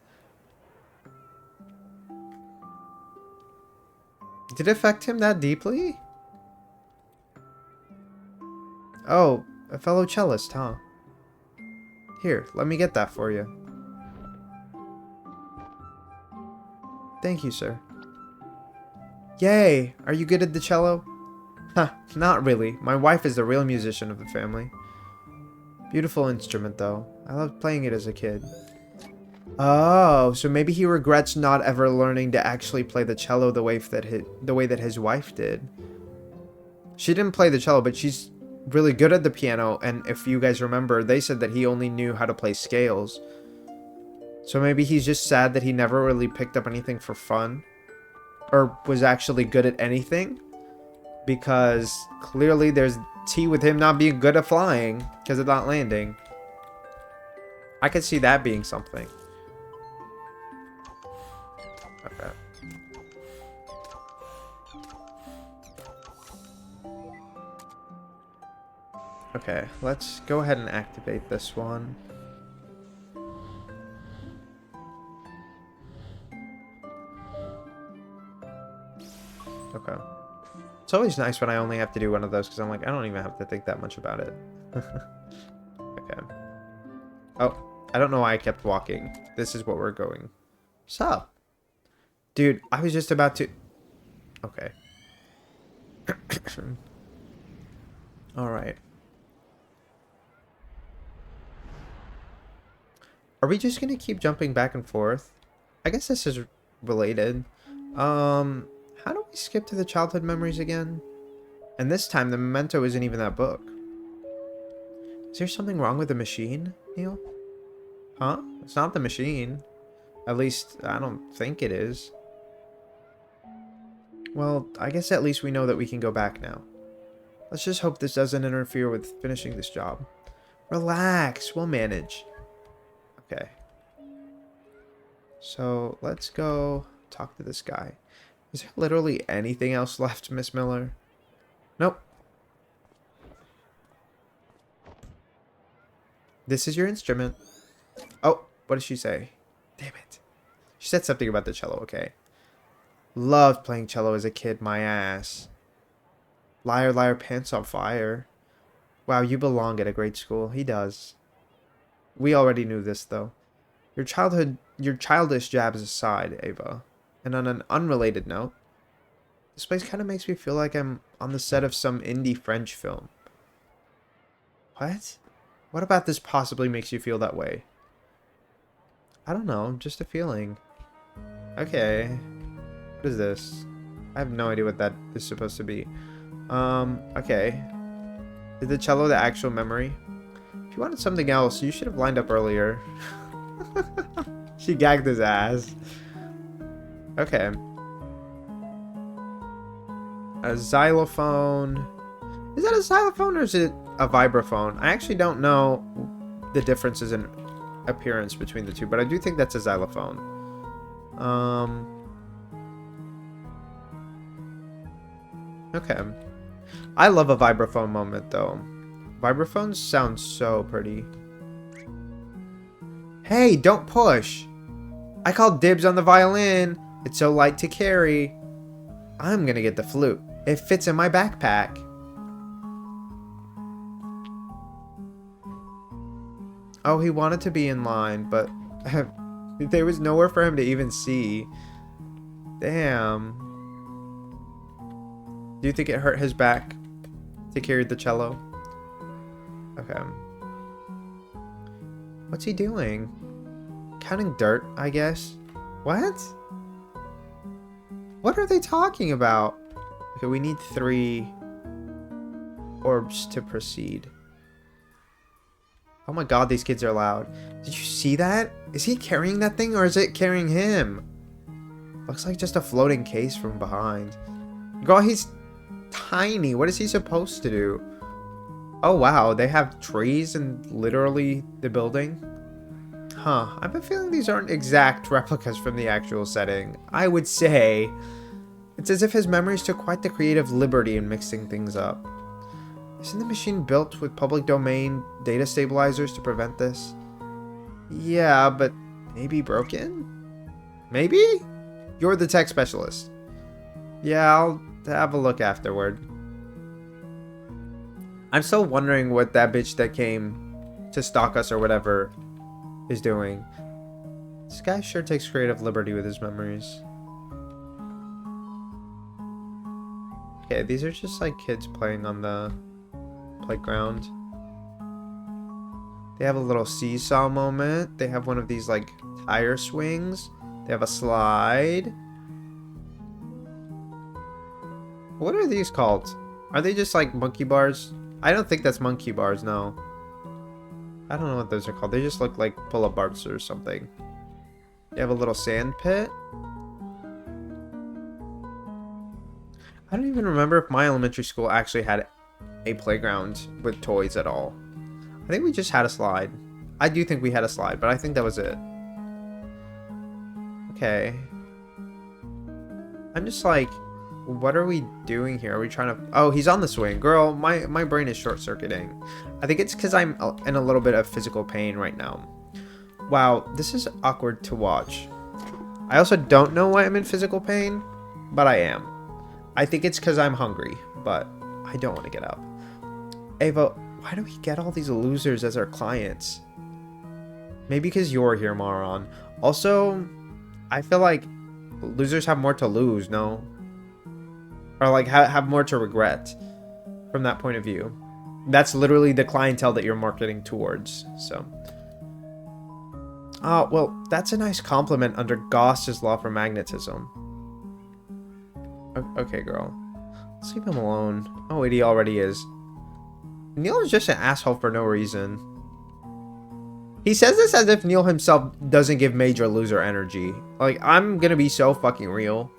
Did it affect him that deeply? Oh, a fellow cellist, huh? Here, let me get that for you. Thank you, sir. Yay! Are you good at the cello? Huh, not really. My wife is the real musician of the family. Beautiful instrument, though. I loved playing it as a kid. Oh, so maybe he regrets not ever learning to actually play the cello the way that his wife did. She didn't play the cello, but she's really good at the piano, and if you guys remember, they said that he only knew how to play scales. So maybe he's just sad that he never really picked up anything for fun, or was actually good at anything, because clearly there's tea with him not being good at flying because of not landing. I could see that being something. Okay. Okay, let's go ahead and activate this one. Okay. It's always nice when I only have to do one of those because I'm like, I don't even have to think that much about it. Okay. Oh, I don't know why I kept walking. This is what we're going. Sup? Dude, I was just about to... Okay. Alright. Are we just gonna keep jumping back and forth? I guess this is related. How do we skip to the childhood memories again? And this time, the memento isn't even that book. Is there something wrong with the machine, Neil? Huh? It's not the machine. At least, I don't think it is. Well, I guess at least we know that we can go back now. Let's just hope this doesn't interfere with finishing this job. Relax, we'll manage. Okay. So, let's go talk to this guy. Is there literally anything else left, Miss Miller? Nope. This is your instrument. Oh, what did she say? Damn it. She said something about the cello, okay. Loved playing cello as a kid, my ass. Liar, liar, pants on fire. Wow, you belong at a great school. He does. We already knew this, though. Your childish jabs aside, Ava. And on an unrelated note, this place kind of makes me feel like I'm on the set of some indie French film. What? What about this possibly makes you feel that way? I don't know, just a feeling. Okay. What is this? I have no idea what that is supposed to be. Okay. Is the cello the actual memory? If you wanted something else, you should have lined up earlier. She gagged his ass. Okay. A xylophone. Is that a xylophone or is it a vibraphone? I actually don't know the differences in appearance between the two, but I do think that's a xylophone. Okay. I love a vibraphone moment, though. Vibraphones sound so pretty. Hey, don't push! I called dibs on the violin. It's so light to carry. I'm gonna get the flute. It fits in my backpack. Oh, he wanted to be in line, but there was nowhere for him to even see. Damn. Do you think it hurt his back to carry the cello? Okay. What's he doing? Counting dirt, I guess. What? What are they talking about? Okay, we need 3 orbs to proceed. Oh my god, these kids are loud. Did you see that? Is he carrying that thing or is it carrying him? Looks like just a floating case from behind. Girl, he's tiny. What is he supposed to do? Oh, wow. They have trees in literally the building. Huh. I have a feeling these aren't exact replicas from the actual setting. I would say it's as if his memories took quite the creative liberty in mixing things up. Isn't the machine built with public domain data stabilizers to prevent this? Yeah, but maybe broken? Maybe? You're the tech specialist. Yeah, I'll have a look afterward. I'm still wondering what that bitch that came to stalk us or whatever is doing. This guy sure takes creative liberty with his memories. Okay, these are just like kids playing on the playground. They have a little seesaw moment. They have one of these like tire swings. They have a slide. What are these called? Are they just like monkey bars? I don't think that's monkey bars, no. I don't know what those are called. They just look like pull-up bars or something. They have a little sand pit. I don't even remember if my elementary school actually had a playground with toys at all. I think we just had a slide. I do think we had a slide, but I think that was it. Okay. I'm just like, what are we doing here? Are we trying to... Oh, he's on the swing. Girl, my brain is short-circuiting. I think it's because I'm in a little bit of physical pain right now. Wow, this is awkward to watch. I also don't know why I'm in physical pain, but I am. I think it's because I'm hungry, but I don't want to get up. Ava, why do we get all these losers as our clients? Maybe because you're here, Maron. Also, I feel like losers have more to lose, no? Or like have more to regret from that point of view. That's literally the clientele that you're marketing towards, so. Oh, well, that's a nice compliment under Gauss's law for magnetism. Okay, girl. Let's leave him alone. Oh, wait, he already is. Neil is just an asshole for no reason. He says this as if Neil himself doesn't give major loser energy. Like, I'm gonna be so fucking real.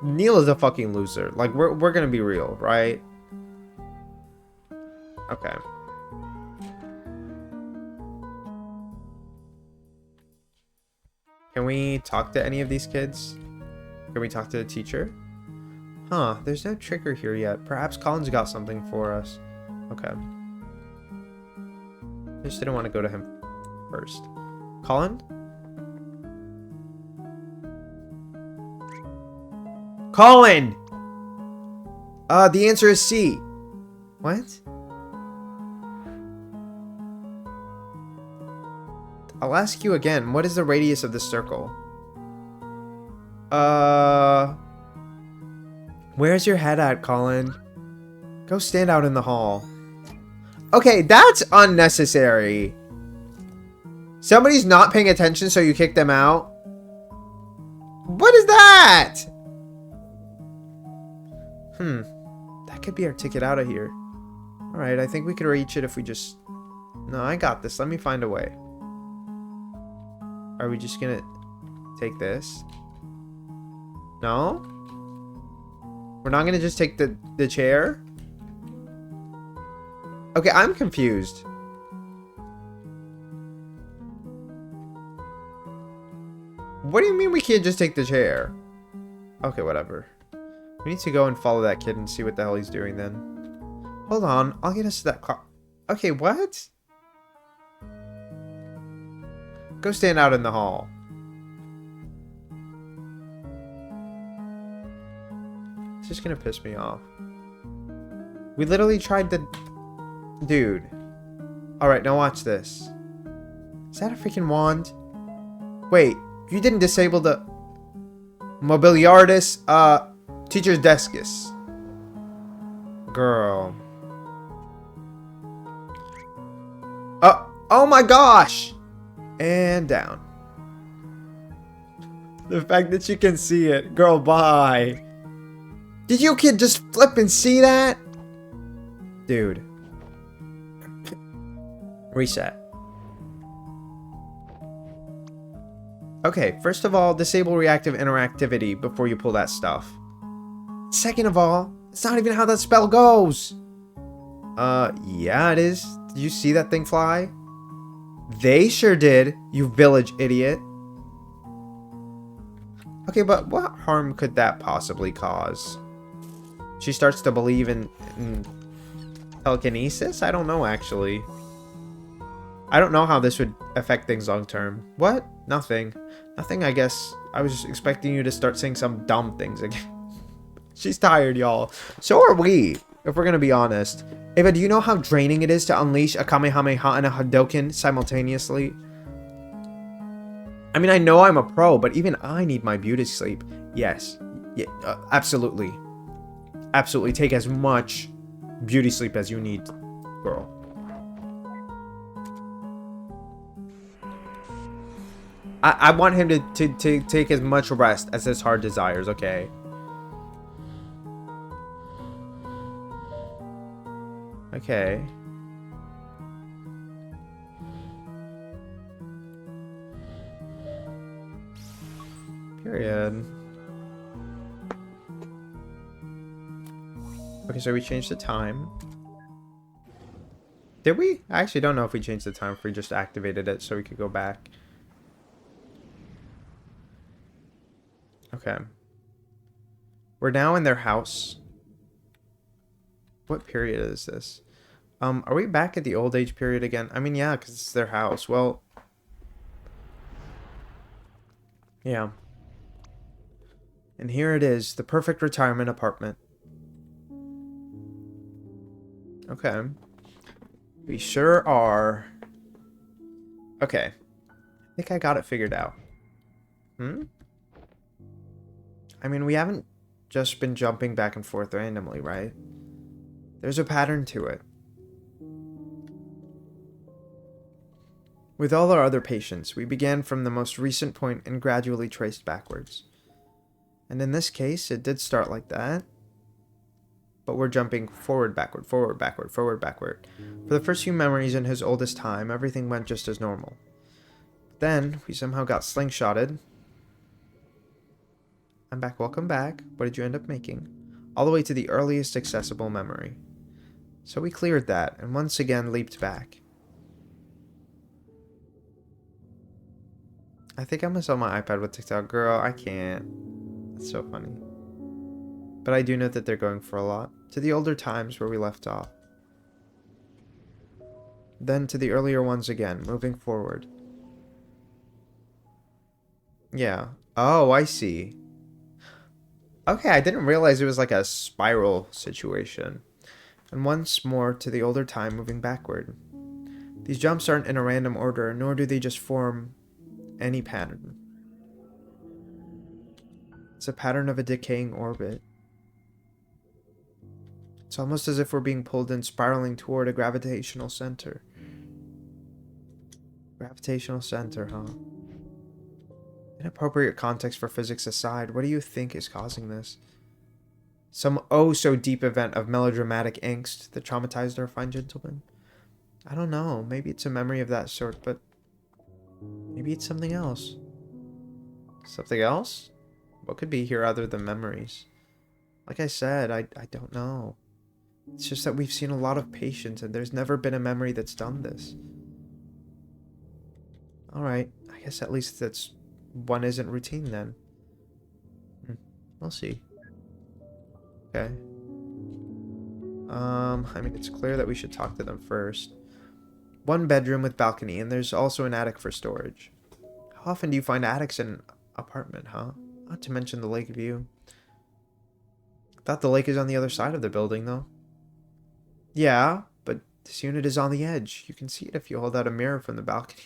Neil is a fucking loser. Like, we're gonna be real, right? Okay. Can we talk to any of these kids? Can we talk to the teacher? Huh, there's no trigger here yet. Perhaps Colin's got something for us. Okay. I just didn't want to go to him first. Colin? Colin! The answer is C. What? I'll ask you again. What is the radius of this circle? Where's your head at, Colin? Go stand out in the hall. Okay, that's unnecessary. Somebody's not paying attention, so you kick them out? What is that? That could be our ticket out of here. Alright, I think we could reach it if we just... No, I got this. Let me find a way. Are we just gonna take this? No? We're not gonna just take the chair? Okay, I'm confused. What do you mean we can't just take the chair? Okay, whatever. We need to go and follow that kid and see what the hell he's doing then. Hold on, I'll get us to that car. Okay, what? Go stand out in the hall. It's just gonna piss me off. We literally tried to... Dude. Alright, now watch this. Is that a freaking wand? Wait, you didn't disable the... Mobiliardis, teacher's deskus. Girl. Oh my gosh! And down. The fact that you can see it. Girl, bye. Did you kid just flip and see that? Dude. Reset. Okay, first of all, disable reactive interactivity before you pull that stuff. Second of all, it's not even how that spell goes. Yeah, it is. Did you see that thing fly? They sure did, you village idiot. Okay, but what harm could that possibly cause? She starts to believe in telekinesis? I don't know, actually. I don't know how this would affect things long term. What? Nothing. Nothing, I guess. I was just expecting you to start saying some dumb things again. She's tired, y'all. So are we, if we're gonna be honest. Ava, do you know how draining it is to unleash a Kamehameha and a Hadouken simultaneously? I mean, I know I'm a pro, but even I need my beauty sleep. Yes. Yeah, absolutely. Absolutely. Take as much beauty sleep as you need, girl. I want him to take as much rest as his heart desires, okay? Okay. Period. Okay, so we changed the time. Did we? I actually don't know if we changed the time, if we just activated it so we could go back. Okay. We're now in their house. What period is this? Are we back at the old age period again? I mean, yeah, because it's their house. Well, yeah. And here it is, the perfect retirement apartment. Okay. We sure are. Okay. I think I got it figured out. I mean, we haven't just been jumping back and forth randomly, right? There's a pattern to it. With all our other patients, we began from the most recent point and gradually traced backwards. And in this case, it did start like that. But we're jumping forward, backward, forward, backward, forward, backward. For the first few memories in his oldest time, everything went just as normal. But then, we somehow got slingshotted. I'm back, welcome back. What did you end up making? All the way to the earliest accessible memory. So we cleared that, and once again leaped back. I think I'm gonna sell my iPad with TikTok. Girl, I can't. That's so funny. But I do know that they're going for a lot. To the older times where we left off. Then to the earlier ones again, moving forward. Yeah. Oh, I see. Okay, I didn't realize it was like a spiral situation. And once more to the older time, moving backward. These jumps aren't in a random order, nor do they just form any pattern. It's a pattern of a decaying orbit. It's almost as if we're being pulled and spiraling toward a gravitational center. Gravitational center, huh? Inappropriate context for physics aside, what do you think is causing this? Some oh-so-deep event of melodramatic angst that traumatized our fine gentleman? I don't know. Maybe it's a memory of that sort, but maybe it's something else. Something else? What could be here other than memories? Like I said, I don't know. It's just that we've seen a lot of patients, and there's never been a memory that's done this. Alright, I guess at least that's one isn't routine then. We'll see. Okay. I mean, it's clear that we should talk to them first. One bedroom with balcony, and there's also an attic for storage. How often do you find attics in an apartment, huh? Not to mention the lake view. I thought the lake is on the other side of the building, though. Yeah, but this unit is on the edge. You can see it if you hold out a mirror from the balcony.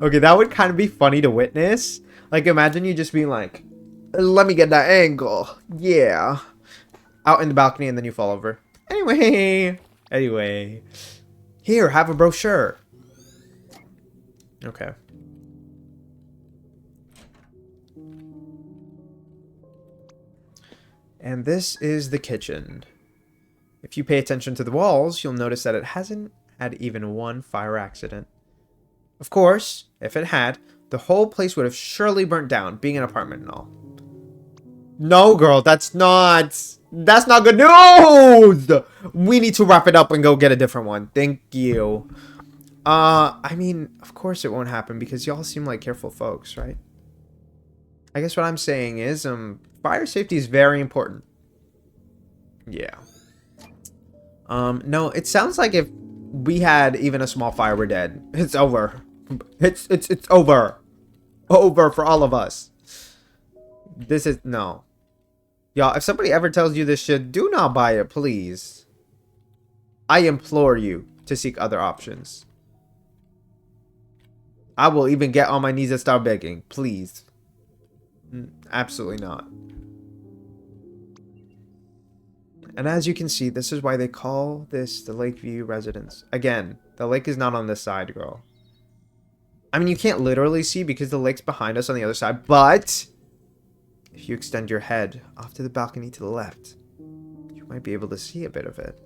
Okay, that would kind of be funny to witness. Like, imagine you just being like, let me get that angle. Yeah. Out in the balcony, and then you fall over. Anyway. Here, have a brochure. Okay. And this is the kitchen. If you pay attention to the walls, you'll notice that it hasn't had even one fire accident. Of course, if it had, The whole place would have surely burnt down, being an apartment and all. No, girl, that's not good news! We need to wrap it up and go get a different one. Thank you. I mean, of course it won't happen because y'all seem like careful folks, right? I guess what I'm saying is, fire safety is very important. Yeah. No, it sounds like if we had even a small fire, we're dead. It's over. It's over. Over for all of us. This is, no. Y'all, if somebody ever tells you this shit, do not buy it, please. I implore you to seek other options. I will even get on my knees and start begging. Please. Absolutely not. And as you can see, this is why they call this the Lakeview residence. Again, the lake is not on this side, girl. I mean, you can't literally see because the lake's behind us on the other side, but if you extend your head off to the balcony to the left, you might be able to see a bit of it.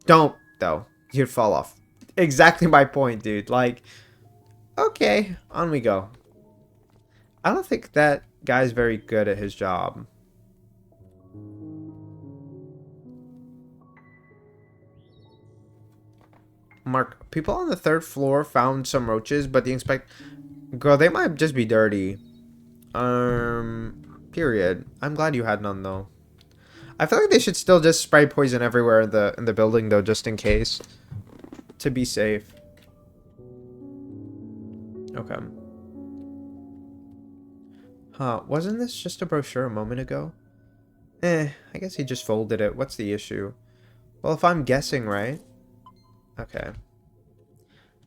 Don't, though. You'd fall off. Exactly my point, dude. Like, okay, on we go. I don't think that guy's very good at his job. Mark, people on the 3rd floor found some roaches, but the girl, they might just be dirty. Period. I'm glad you had none though. I feel like they should still just spray poison everywhere in the building though, just in case, to be safe. Okay. Huh? Wasn't this just a brochure a moment ago? I guess he just folded it. What's the issue? Well, if I'm guessing right. Okay.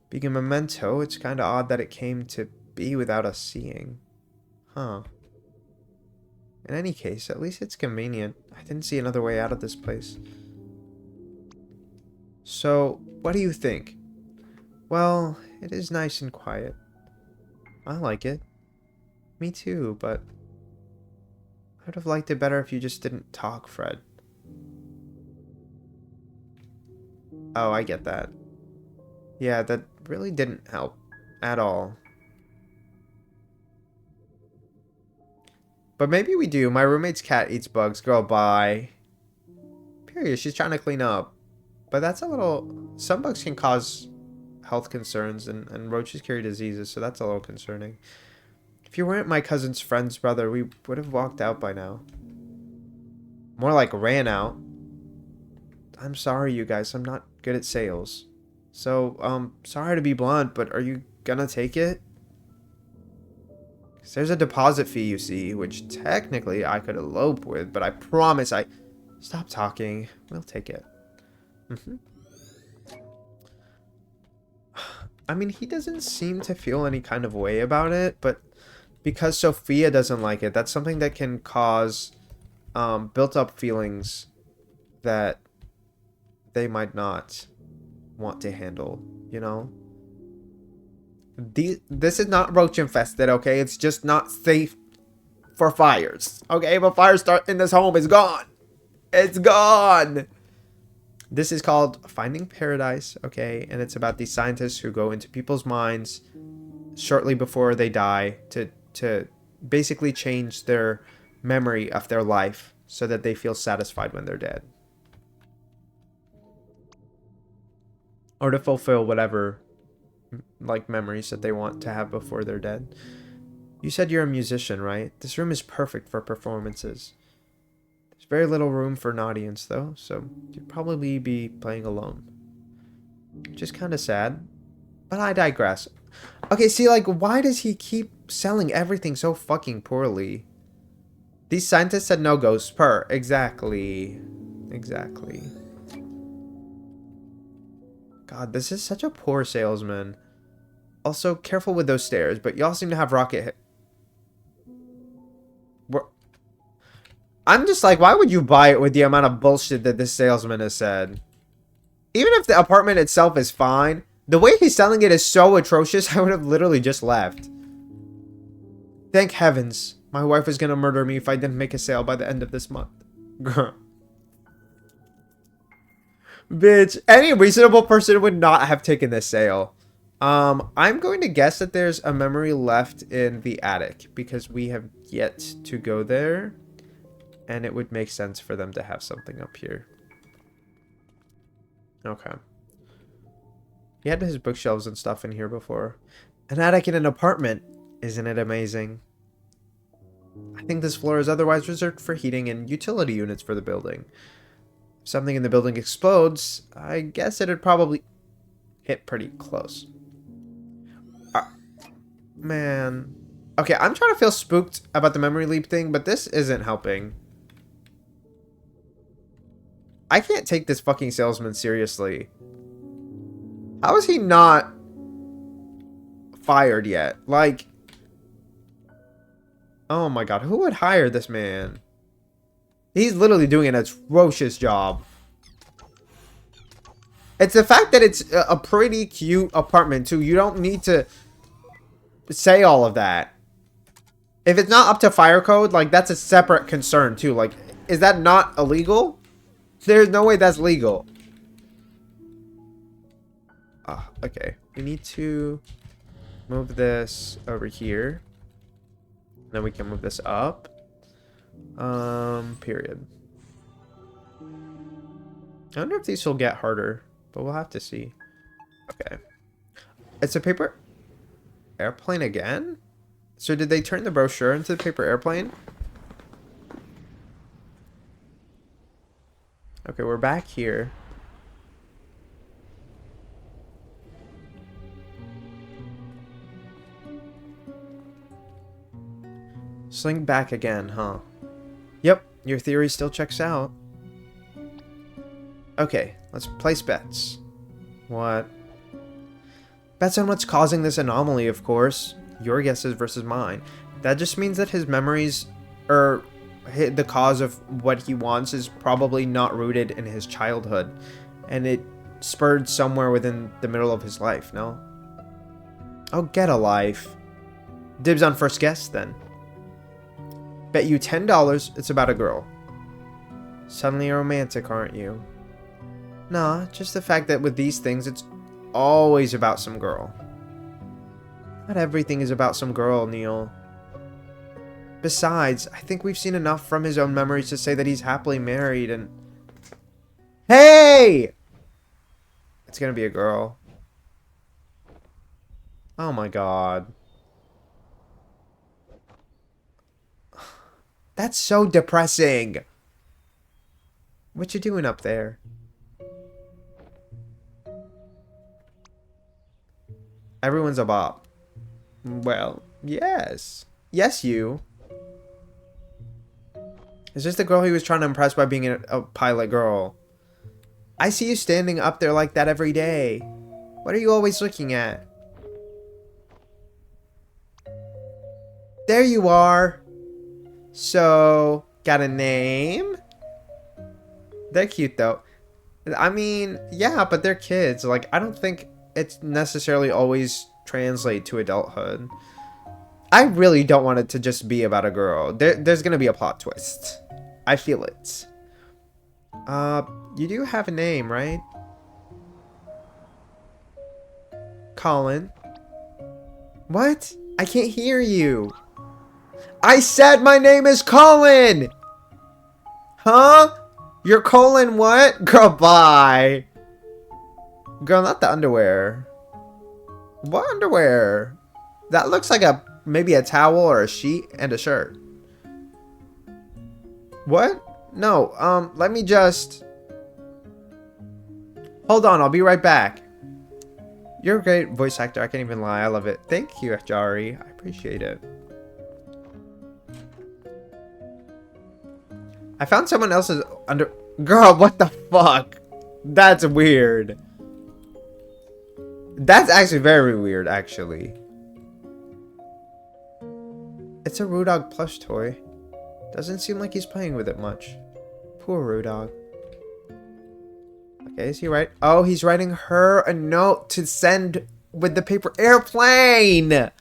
Being a memento, it's kind of odd that it came to be without us seeing. Huh. In any case, at least it's convenient. I didn't see another way out of this place. So, what do you think? Well, it is nice and quiet. I like it. Me too, but I would have liked it better if you just didn't talk, Fred. Oh, I get that. Yeah, that really didn't help at all. But maybe we do. My roommate's cat eats bugs. Girl, bye. Period. She's trying to clean up. But that's a little... Some bugs can cause health concerns, and roaches carry diseases, so that's a little concerning. If you weren't my cousin's friend's brother, we would have walked out by now. More like ran out. I'm sorry, you guys. I'm not good at sales. So, sorry to be blunt, but are you gonna take it? 'Cause there's a deposit fee, you see, which technically I could elope with, but I promise I... Stop talking. We'll take it. I mean, he doesn't seem to feel any kind of way about it, but because Sophia doesn't like it, that's something that can cause built-up feelings that they might not want to handle, you know? This is not roach infested, okay? It's just not safe for fires, okay? If a fire starts in this home, it's gone. It's gone. This is called Finding Paradise, okay? And it's about these scientists who go into people's minds shortly before they die to basically change their memory of their life so that they feel satisfied when they're dead. Or to fulfill whatever, like, memories that they want to have before they're dead. You said you're a musician, right? This room is perfect for performances. There's very little room for an audience, though, so you'd probably be playing alone. Which is kind of sad, but I digress. Okay, see, like, why does he keep selling everything so fucking poorly? These scientists said no ghosts per. Exactly. Exactly. God, this is such a poor salesman. Also, careful with those stairs, but y'all seem to have rocket hit. I'm just like, why would you buy it with the amount of bullshit that this salesman has said? Even if the apartment itself is fine, the way he's selling it is so atrocious, I would have literally just left. Thank heavens. My wife was gonna murder me if I didn't make a sale by the end of this month. Bitch, any reasonable person would not have taken this sale. I'm going to guess that there's a memory left in the attic because we have yet to go there, and it would make sense for them to have something up here. Okay. He had his bookshelves and stuff in here before. An attic in an apartment. Isn't it amazing? I think this floor is otherwise reserved for heating and utility units for the building. If something in the building explodes, I guess it'd probably hit pretty close. Man. Okay, I'm trying to feel spooked about the memory leap thing, but this isn't helping. I can't take this fucking salesman seriously. How is he not fired yet? Like, oh my god, who would hire this man? He's literally doing an atrocious job. It's the fact that it's a pretty cute apartment, too. You don't need to say all of that. If it's not up to fire code, like, that's a separate concern, too. Like, is that not illegal? There's no way that's legal. Ah, okay. We need to move this over here. Then we can move this up. Period. I wonder if these will get harder, but we'll have to see. Okay. It's a paper airplane again? So did they turn the brochure into the paper airplane? Okay, we're back here. Sling back again, huh? Yep, your theory still checks out. Okay, let's place bets. What? Bets on what's causing this anomaly, of course. Your guesses versus mine. That just means that his memories, or the cause of what he wants, is probably not rooted in his childhood. And it spurred somewhere within the middle of his life, no? Oh, get a life. Dibs on first guess, then. Bet you $10 it's about a girl. Suddenly a romantic, aren't you? Nah, just the fact that with these things, it's always about some girl. Not everything is about some girl, Neil. Besides, I think we've seen enough from his own memories to say that he's happily married and... Hey! It's gonna be a girl. Oh my god. That's so depressing. What you doing up there? Everyone's a bop. Well, yes. Yes, you. Is this the girl he was trying to impress by being a pilot girl? I see you standing up there like that every day. What are you always looking at? There you are. So, got a name? They're cute though. I mean, yeah, but they're kids. Like, I don't think it's necessarily always translate to adulthood. I really don't want it to just be about a girl. There's gonna be a plot twist. I feel it. You do have a name, right? Colin. What? I can't hear you. I said my name is Colin! Huh? You're Colin what? Girl, bye. Girl, not the underwear. What underwear? That looks like maybe a towel or a sheet and a shirt. What? No, let me just... Hold on, I'll be right back. You're a great voice actor, I can't even lie, I love it. Thank you, Jari, I appreciate it. I found someone else's under... Girl, what the fuck? That's weird. That's actually very weird, actually. It's a Rudog plush toy. Doesn't seem like he's playing with it much. Poor Rudog. Okay, is he right? Oh, he's writing her a note to send with the paper airplane!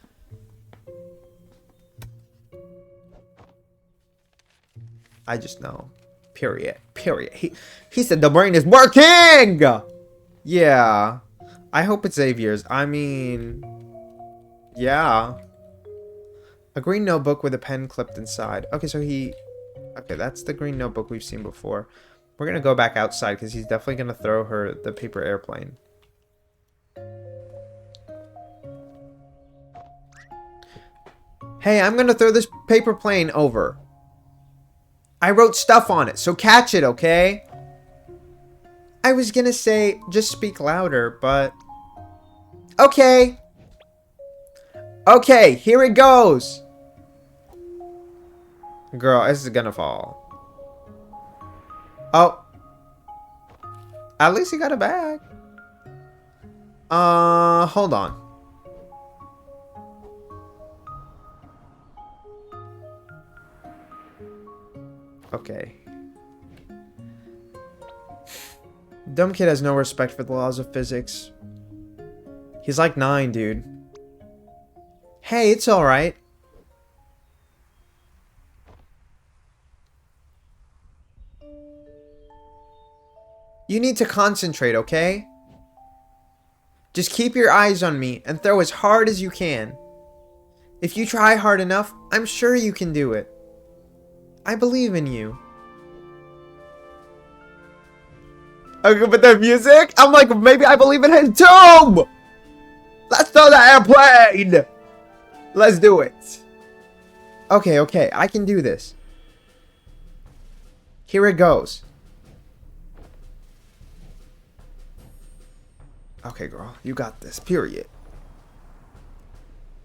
I just know. Period. Period. He said the brain is working! Yeah. I hope it's Xavier's. I mean, yeah. A green notebook with a pen clipped inside. Okay, so he... Okay, that's the green notebook we've seen before. We're going to go back outside because he's definitely going to throw her the paper airplane. Hey, I'm going to throw this paper plane over. I wrote stuff on it, so catch it, okay? I was going to say, just speak louder, but... Okay. Okay, here it goes. Girl, this is going to fall. Oh. At least he got a bag. Hold on. Okay. Dumb kid has no respect for the laws of physics. He's like 9, dude. Hey, it's alright. You need to concentrate, okay? Just keep your eyes on me and throw as hard as you can. If you try hard enough, I'm sure you can do it. I believe in you. Okay, but the music? I'm like, maybe I believe in him too! Let's throw the airplane! Let's do it. Okay, okay, I can do this. Here it goes. Okay, girl, you got this, period.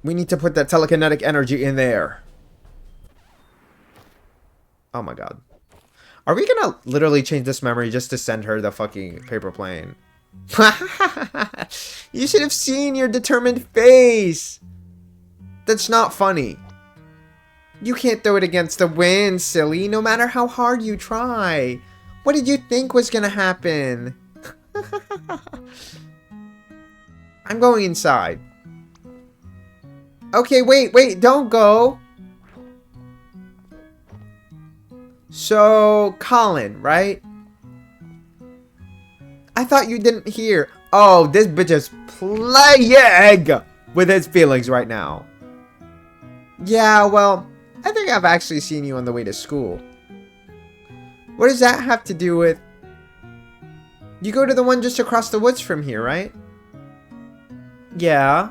We need to put that telekinetic energy in there. Oh my god. Are we gonna literally change this memory just to send her the fucking paper plane? You should have seen your determined face. That's not funny. You can't throw it against the wind, silly, no matter how hard you try. What did you think was gonna happen? I'm going inside. Okay, wait, don't go. So, Colin, right? I thought you didn't hear. Oh, this bitch is playing with his feelings right now. Yeah, well, I think I've actually seen you on the way to school. What does that have to do with... You go to the one just across the woods from here, right? Yeah.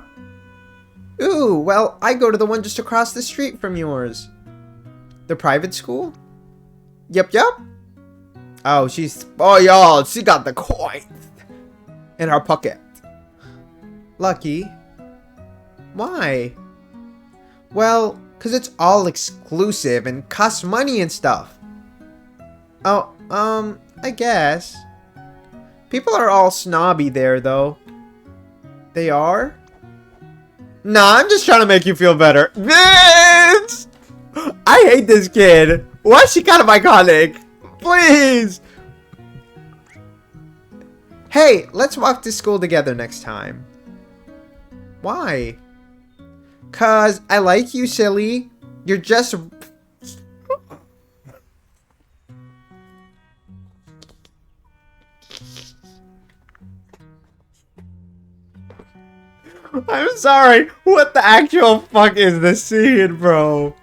Ooh, well, I go to the one just across the street from yours. The private school? Yep. Oh, y'all, she got the coin in her pocket. Lucky. Why? Well, because it's all exclusive and costs money and stuff. Oh, I guess. People are all snobby there, though. They are? Nah, I'm just trying to make you feel better. Bitch! I hate this kid. Why is she kind of iconic? Please! Hey, let's walk to school together next time. Why? 'Cause I like you, silly. You're just... I'm sorry. What the actual fuck is this scene, bro?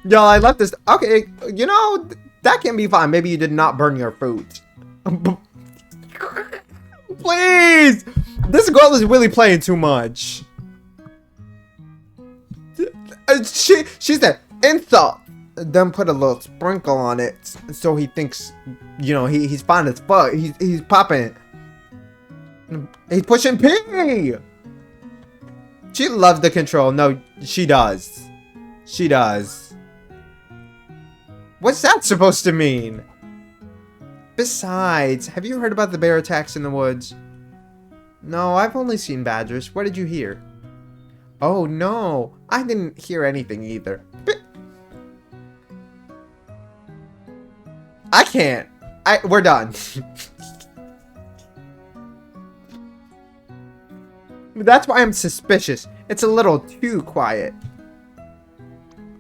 Yo, I left this. Okay, you know, that can be fine. Maybe you did not burn your food. Please! This girl is really playing too much. She said, insult. Then put a little sprinkle on it. So he thinks, you know, he's fine as fuck. He's popping. He's pushing P! She loves the control. No, she does. She does. What's that supposed to mean? Besides, have you heard about the bear attacks in the woods? No, I've only seen badgers. What did you hear? Oh no, I didn't hear anything either. I can't. We're done. That's why I'm suspicious. It's a little too quiet.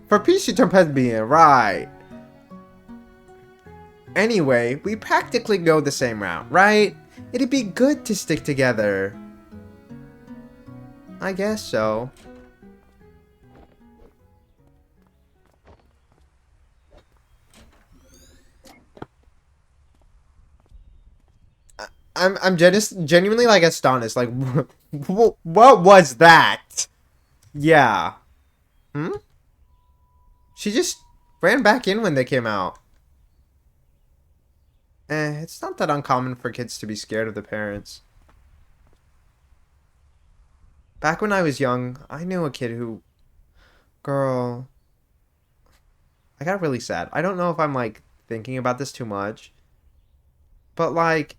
For peace, you turn lesbian, right? Anyway, we practically go the same route, right? It'd be good to stick together. I guess so. I'm genuinely like astonished. Like, what was that? Yeah. Hmm? She just ran back in when they came out. It's not that uncommon for kids to be scared of the parents. Back when I was young, I knew a kid who... Girl... I got really sad. I don't know if I'm, like, thinking about this too much. But, like...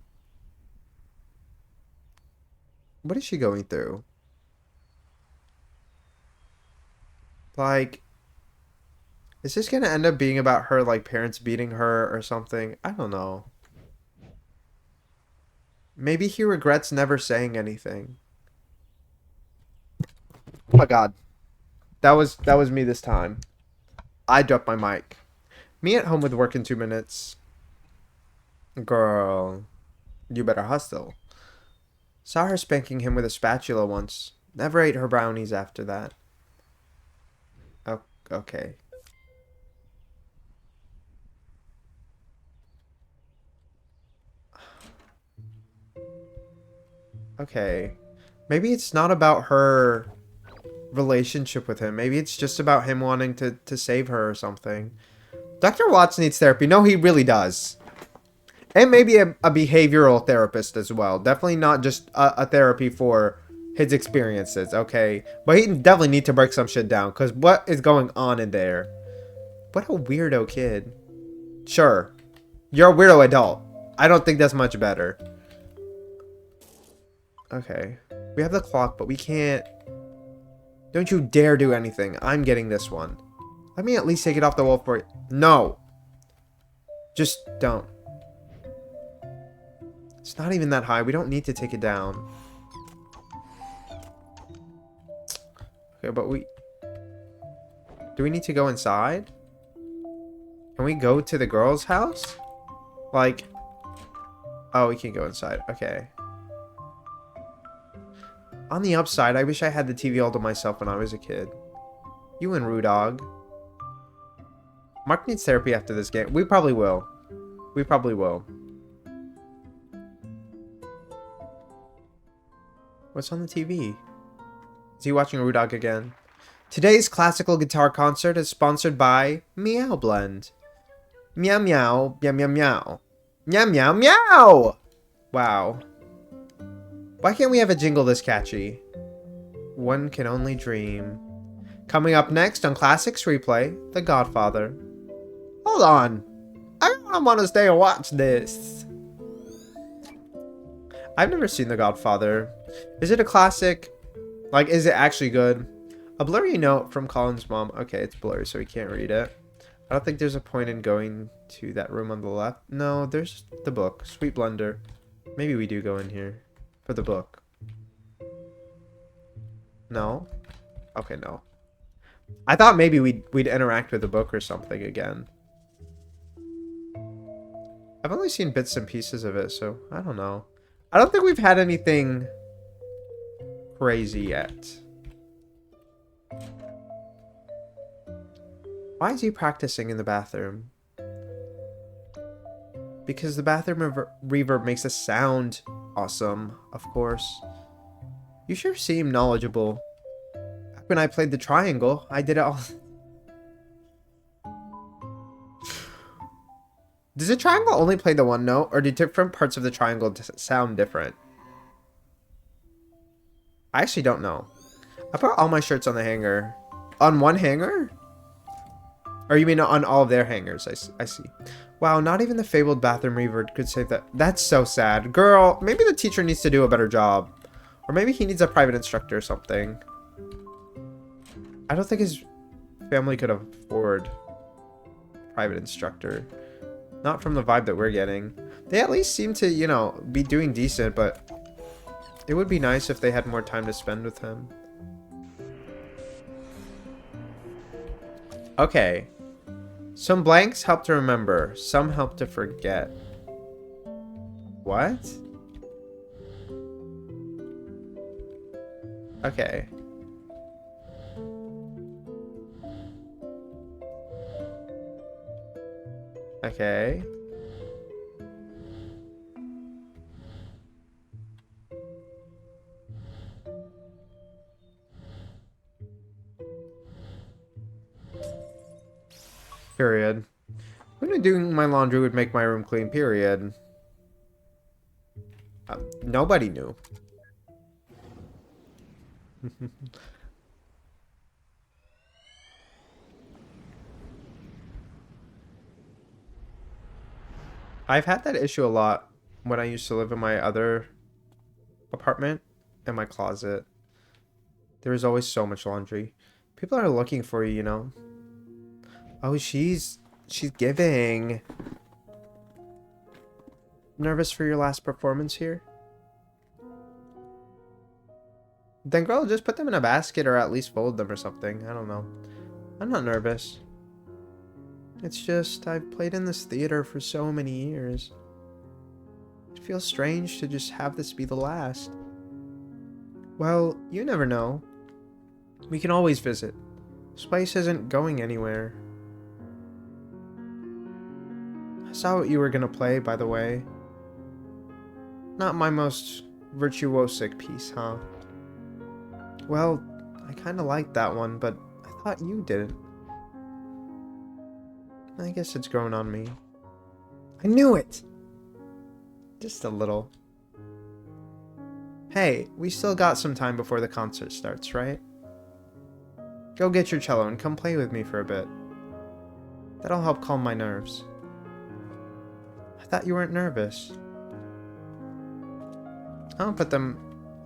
What is she going through? Like... Is this gonna end up being about her, like, parents beating her or something? I don't know. Maybe he regrets never saying anything. Oh my god. That was me this time. I dropped my mic. Me at home with work in 2 minutes. Girl, you better hustle. Saw her spanking him with a spatula once. Never ate her brownies after that. Oh, okay. Okay. Maybe it's not about her relationship with him. Maybe it's just about him wanting to save her or something. Dr. Watts needs therapy. No, he really does. And maybe a behavioral therapist as well. Definitely not just a therapy for his experiences, okay? But he definitely need to break some shit down. Because what is going on in there? What a weirdo kid. Sure. You're a weirdo adult. I don't think that's much better. Okay. We have the clock, but we can't... Don't you dare do anything. I'm getting this one. Let me at least take it off the wall for you. No. Just don't. It's not even that high. We don't need to take it down. Okay, but we... Do we need to go inside? Can we go to the girl's house? Like... Oh, we can go inside. Okay. On the upside, I wish I had the TV all to myself when I was a kid. You and Rudog. Mark needs therapy after this game. We probably will. We probably will. What's on the TV? Is he watching Rudog again? Today's classical guitar concert is sponsored by Meow Blend. Meow meow, meow meow meow. Meow meow meow! Wow. Why can't we have a jingle this catchy? One can only dream. Coming up next on Classics Replay, The Godfather. Hold on. I want to stay and watch this. I've never seen The Godfather. Is it a classic? Like, is it actually good? A blurry note from Colin's mom. Okay, it's blurry, so we can't read it. I don't think there's a point in going to that room on the left. No, there's the book. Sweet Blender. Maybe we do go in here. For the book. No? Okay, no. I thought maybe we'd interact with the book or something again. I've only seen bits and pieces of it, so I don't know. I don't think we've had anything crazy yet. Why is he practicing in the bathroom? Because the bathroom reverb makes us sound awesome, of course. You sure seem knowledgeable. Back when I played the triangle, I did it all. Does the triangle only play the one note, or do different parts of the triangle sound different? I actually don't know. I put all my shirts on the hanger. On one hanger? Or you mean on all of their hangers? I see. Wow, not even the fabled bathroom reverb could save that. That's so sad. Girl, maybe the teacher needs to do a better job. Or maybe he needs a private instructor or something. I don't think his family could afford a private instructor. Not from the vibe that we're getting. They at least seem to, you know, be doing decent, but it would be nice if they had more time to spend with him. Okay. Some blanks help to remember. Some help to forget. What? Okay. Okay. Period. Who knew doing my laundry would make my room clean? Period. Nobody knew. I've had that issue a lot when I used to live in my other apartment in my closet. There was always so much laundry. People are looking for you, you know. Oh, she's giving. Nervous for your last performance here? Then girl, just put them in a basket or at least fold them or something. I don't know. I'm not nervous. It's just I've played in this theater for so many years. It feels strange to just have this be the last. Well, you never know. We can always visit. Spice isn't going anywhere. I saw what you were gonna play, by the way. Not my most virtuosic piece, huh? Well, I kinda liked that one, but I thought you didn't. I guess it's grown on me. I knew it! Just a little. Hey, we still got some time before the concert starts, right? Go get your cello and come play with me for a bit. That'll help calm my nerves. I thought you weren't nervous. I'll put them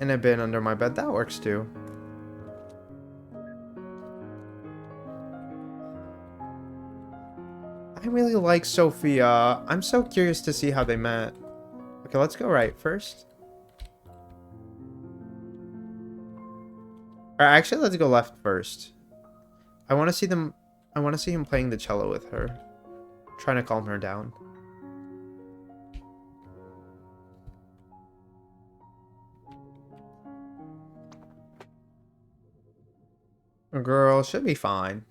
in a bin under my bed. That works too. I really like Sophia. I'm so curious to see how they met. Okay, let's go right first. Or actually, let's go left first. I want to see them. I want to see him playing the cello with her, trying to calm her down. A girl should be fine.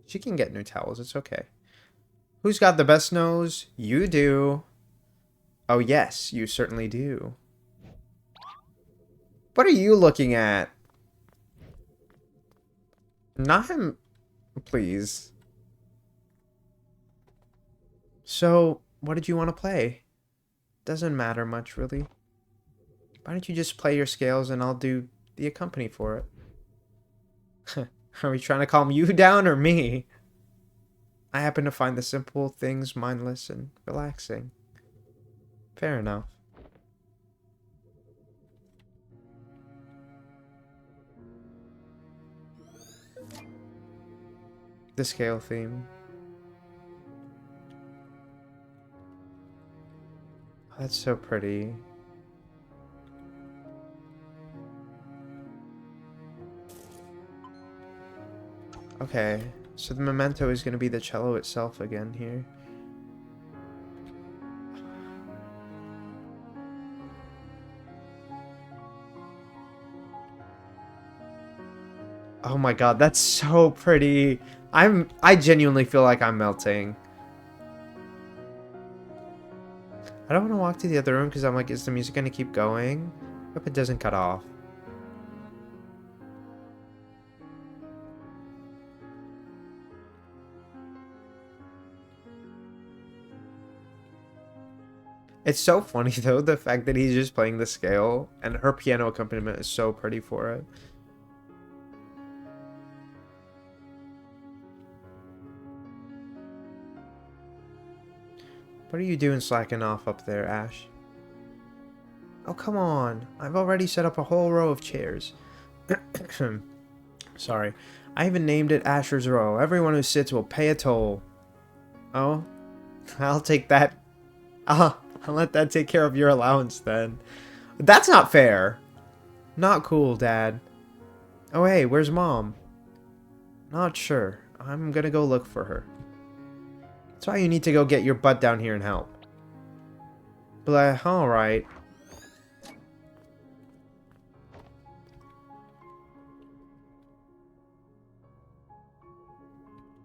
She can get new towels. It's okay. Who's got the best nose? You do. Oh yes, you certainly do. What are you looking at? Not him, please. So, what did you want to play? Doesn't matter much, really. Why don't you just play your scales and I'll do the accompaniment for it? Are we trying to calm you down or me? I happen to find the simple things mindless and relaxing. Fair enough. The scale theme. Oh, that's so pretty. Okay, so the memento is going to be the cello itself again here. Oh my god, that's so pretty. I genuinely feel like I'm melting. I don't want to walk to the other room because I'm like, is the music going to keep going? Hope it doesn't cut off. It's so funny though, the fact that he's just playing the scale and her piano accompaniment is so pretty for it. What are you doing slacking off up there, Ash? Oh, come on. I've already set up a whole row of chairs. Sorry. I even named it Asher's Row. Everyone who sits will pay a toll. Oh? I'll take that. I'll let that take care of your allowance then. That's not fair. Not cool, Dad. Oh, hey, where's Mom? Not sure. I'm gonna go look for her. That's why you need to go get your butt down here and help. Blah, alright.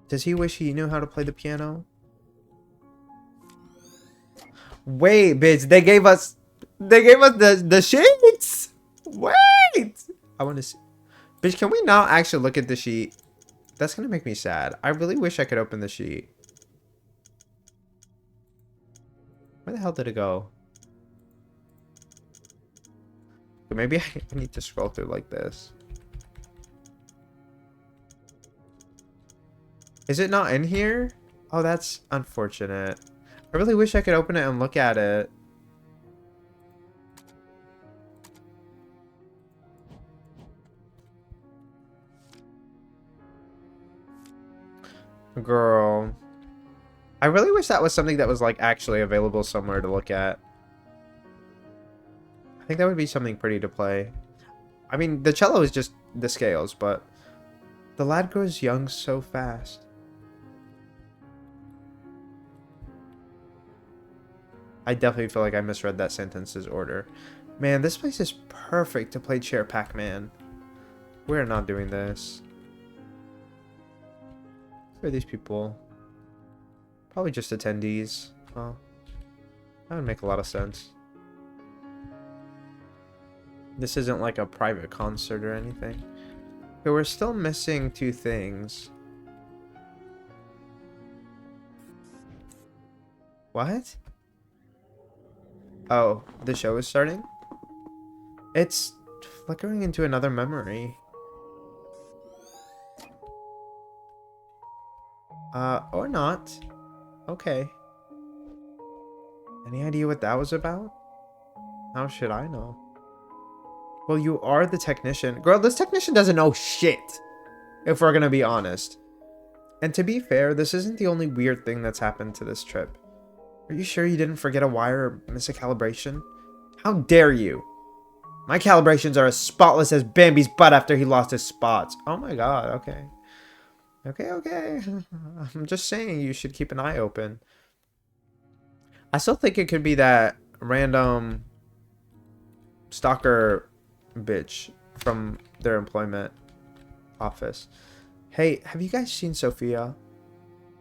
Does he wish he knew how to play the piano? Wait, bitch, they gave us the sheets. Wait. I want to see. Bitch, can we not actually look at the sheet? That's gonna make me sad. I really wish I could open the sheet. Where the hell did it go? Maybe I need to scroll through like this. Is it not in here? Oh, that's unfortunate. I really wish I could open it and look at it. Girl. I really wish that was something that was like actually available somewhere to look at. I think that would be something pretty to play. I mean, the cello is just the scales, but the lad grows young so fast. I definitely feel like I misread that sentence's order. Man, this place is perfect to play Chair Pac-Man. We're not doing this. Who are these people? Probably just attendees. Well, that would make a lot of sense. This isn't like a private concert or anything. Okay, we're still missing two things. What? Oh, the show is starting? It's flickering into another memory. Or not. Okay. Any idea what that was about? How should I know? Well, you are the technician. Girl, this technician doesn't know shit, if we're gonna be honest. And to be fair, this isn't the only weird thing that's happened to this trip. Are you sure you didn't forget a wire or miss a calibration? How dare you? My calibrations are as spotless as Bambi's butt after he lost his spots. Oh my god, okay. Okay. I'm just saying you should keep an eye open. I still think it could be that random stalker bitch from their employment office. Hey, have you guys seen Sophia?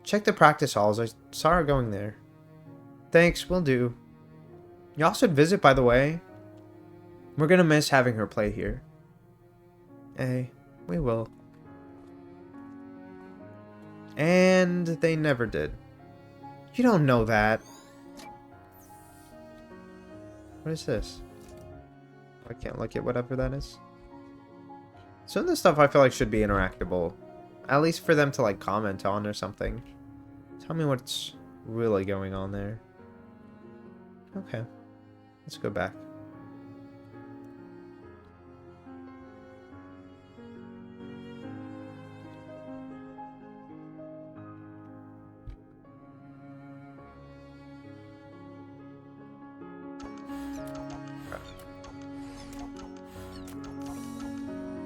Check the practice halls. I saw her going there. Thanks, will do. Y'all should visit, by the way. We're gonna miss having her play here. Hey, we will. And they never did. You don't know that. What is this? I can't look at whatever that is. Some of this stuff I feel like should be interactable. At least for them to like comment on or something. Tell me what's really going on there. Okay. Let's go back.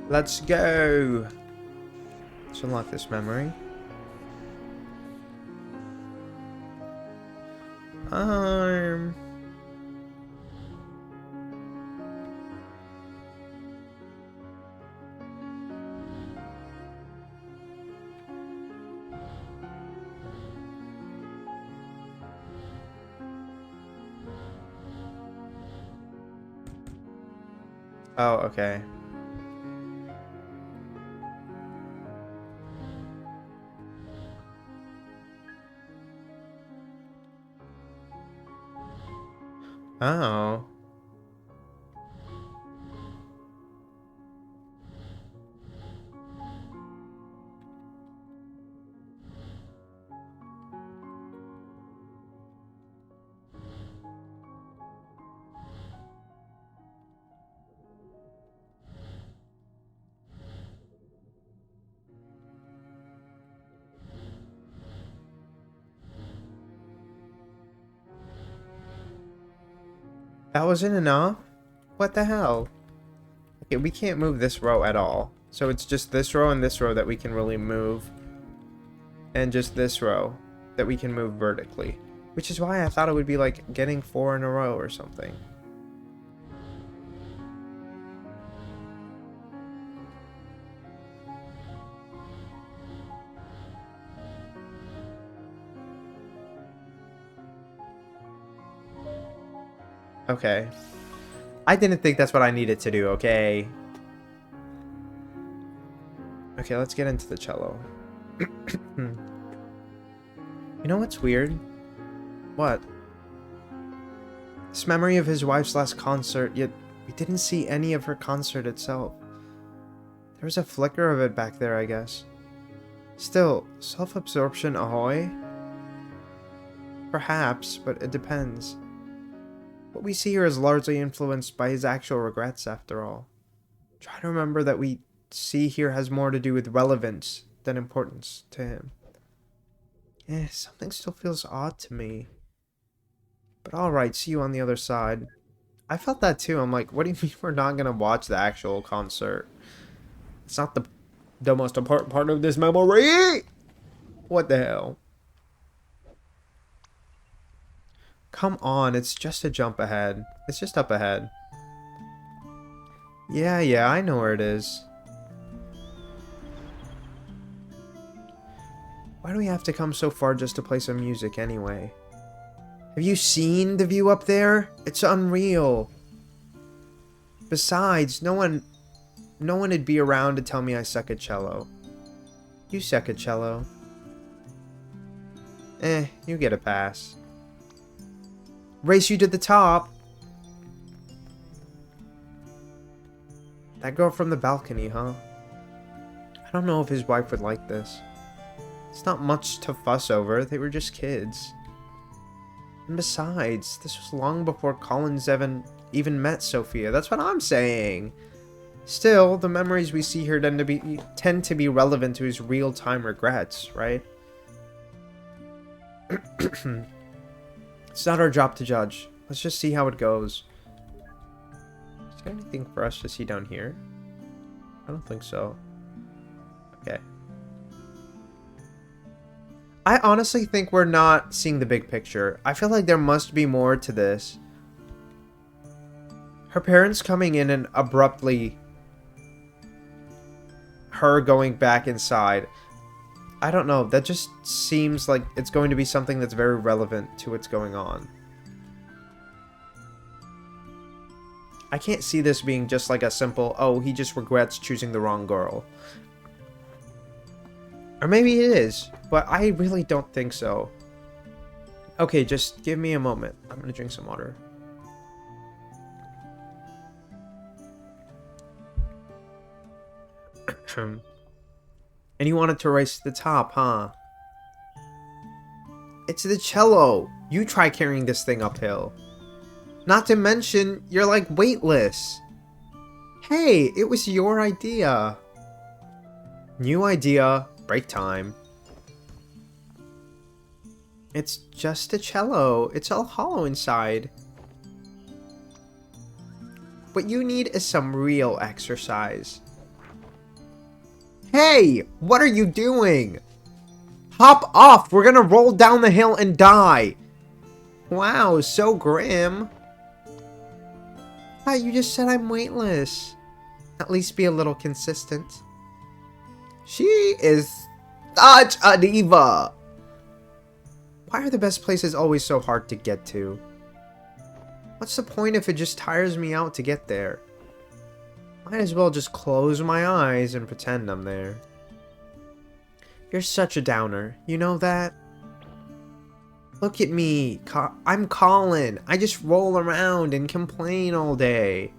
Let's go. Let's unlock this memory. Oh, okay. Oh. That wasn't enough? What the hell? Okay, we can't move this row at all. So it's just this row and this row that we can really move. And just this row that we can move vertically. Which is why I thought it would be like getting 4 in a row or something. Okay. I didn't think that's what I needed to do, okay? Okay, let's get into the cello. You know what's weird? What? This memory of his wife's last concert, yet we didn't see any of her concert itself. There was a flicker of it back there, I guess. Still, self-absorption ahoy? Perhaps, but it depends. What we see here is largely influenced by his actual regrets, after all. Try to remember that we see here has more to do with relevance than importance to him. Something still feels odd to me. But alright, see you on the other side. I felt that too. I'm like, what do you mean we're not gonna watch the actual concert? It's not the most important part of this memory! What the hell? Come on, it's just a jump ahead. It's just up ahead. Yeah, I know where it is. Why do we have to come so far just to play some music anyway? Have you seen the view up there? It's unreal. Besides, no one would be around to tell me I suck at cello. You suck at cello. You get a pass. Race you to the top. That girl from the balcony, huh? I don't know if his wife would like this. It's not much to fuss over. They were just kids. And besides, this was long before Collins even met Sophia. That's what I'm saying. Still, the memories we see here tend to be relevant to his real-time regrets, right? It's not our job to judge. Let's just see how it goes. Is there anything for us to see down here? I don't think so. Okay. I honestly think we're not seeing the big picture. I feel like there must be more to this. Her parents coming in and abruptly her going back inside. I don't know. That just seems like it's going to be something that's very relevant to what's going on. I can't see this being just like a simple, oh, he just regrets choosing the wrong girl. Or maybe it is, but I really don't think so. Okay, just give me a moment. I'm gonna drink some water. And you wanted to race to the top, huh? It's the cello. You try carrying this thing uphill. Not to mention, you're like weightless. Hey, it was your idea. New idea. Break time. It's just a cello. It's all hollow inside. What you need is some real exercise. Hey! What are you doing? Hop off! We're gonna roll down the hill and die! Wow, so grim. You just said I'm weightless. At least be a little consistent. She is such a diva! Why are the best places always so hard to get to? What's the point if it just tires me out to get there? Might as well just close my eyes and pretend I'm there. You're such a downer. You know that? Look at me. I'm Colin. I just roll around and complain all day.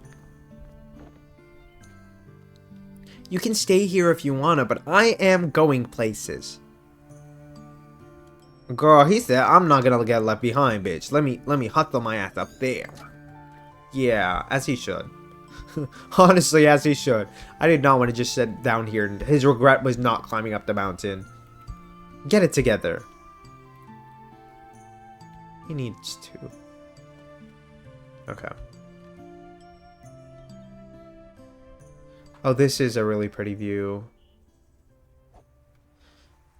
You can stay here if you wanna, but I am going places. Girl, he said I'm not gonna get left behind, bitch. Let me hustle my ass up there. Yeah, as he should. Honestly, as he should. I did not want to just sit down here, and his regret was not climbing up the mountain. Get it together. He needs to. Okay. Oh, this is a really pretty view.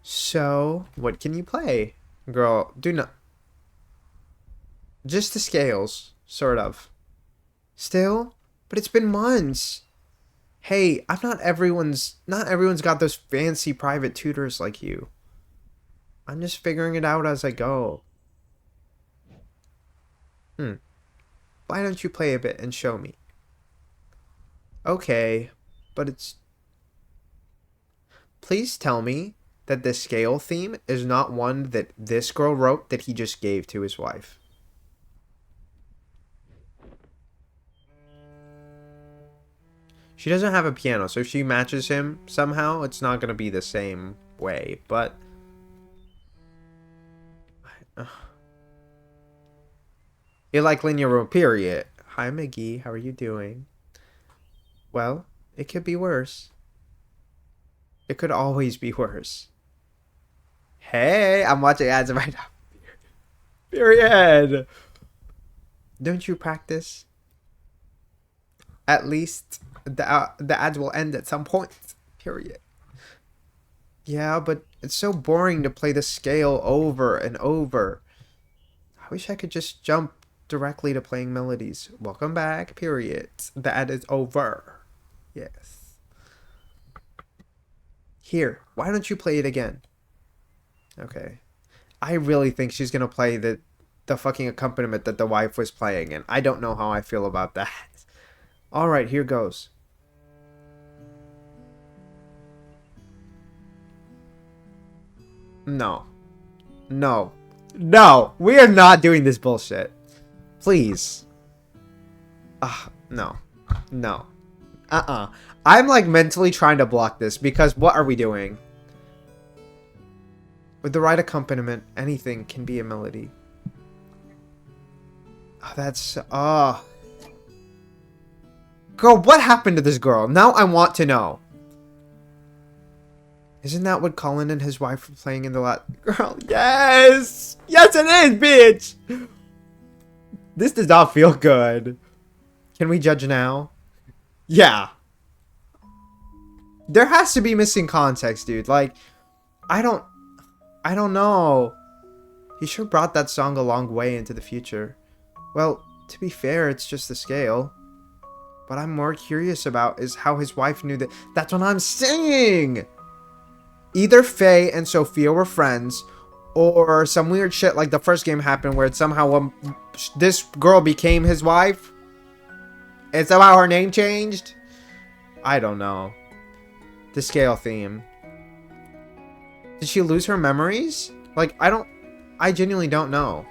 So, what can you play? Girl, do not... Just the scales, sort of. Still? But it's been months. Hey, not everyone's got those fancy private tutors like you. I'm just figuring it out as I go. Why don't you play a bit and show me? Okay, but it's... Please tell me that the scale theme is not one that this girl wrote that he just gave to his wife. She doesn't have a piano, so if she matches him somehow, it's not going to be the same way, but... You like linear room, period. Hi, McGee. How are you doing? Well, it could be worse. It could always be worse. Hey, I'm watching ads right now. Period. Don't you practice? At least the ads will end at some point. Period. Yeah, but it's so boring to play the scale over and over. I wish I could just jump directly to playing melodies. Welcome back, period. The ad is over. Yes. Here, why don't you play it again? Okay. I really think she's gonna play the fucking accompaniment that the wife was playing, and I don't know how I feel about that. Alright, here goes. No. No. No! We are not doing this bullshit. Please. No. No. I'm like mentally trying to block this because what are we doing? With the right accompaniment, anything can be a melody. Oh, that's... Girl, what happened to this girl? Now I want to know. Isn't that what Colin and his wife were playing in the last... Girl, yes! Yes, it is, bitch! This does not feel good. Can we judge now? Yeah. There has to be missing context, dude. Like, I don't know. He sure brought that song a long way into the future. Well, to be fair, it's just the scale. What I'm more curious about is how his wife knew that... That's what I'm saying! Either Faye and Sophia were friends, or some weird shit like the first game happened where it somehow this girl became his wife. And somehow her name changed. I don't know. The scale theme. Did she lose her memories? Like, I genuinely don't know.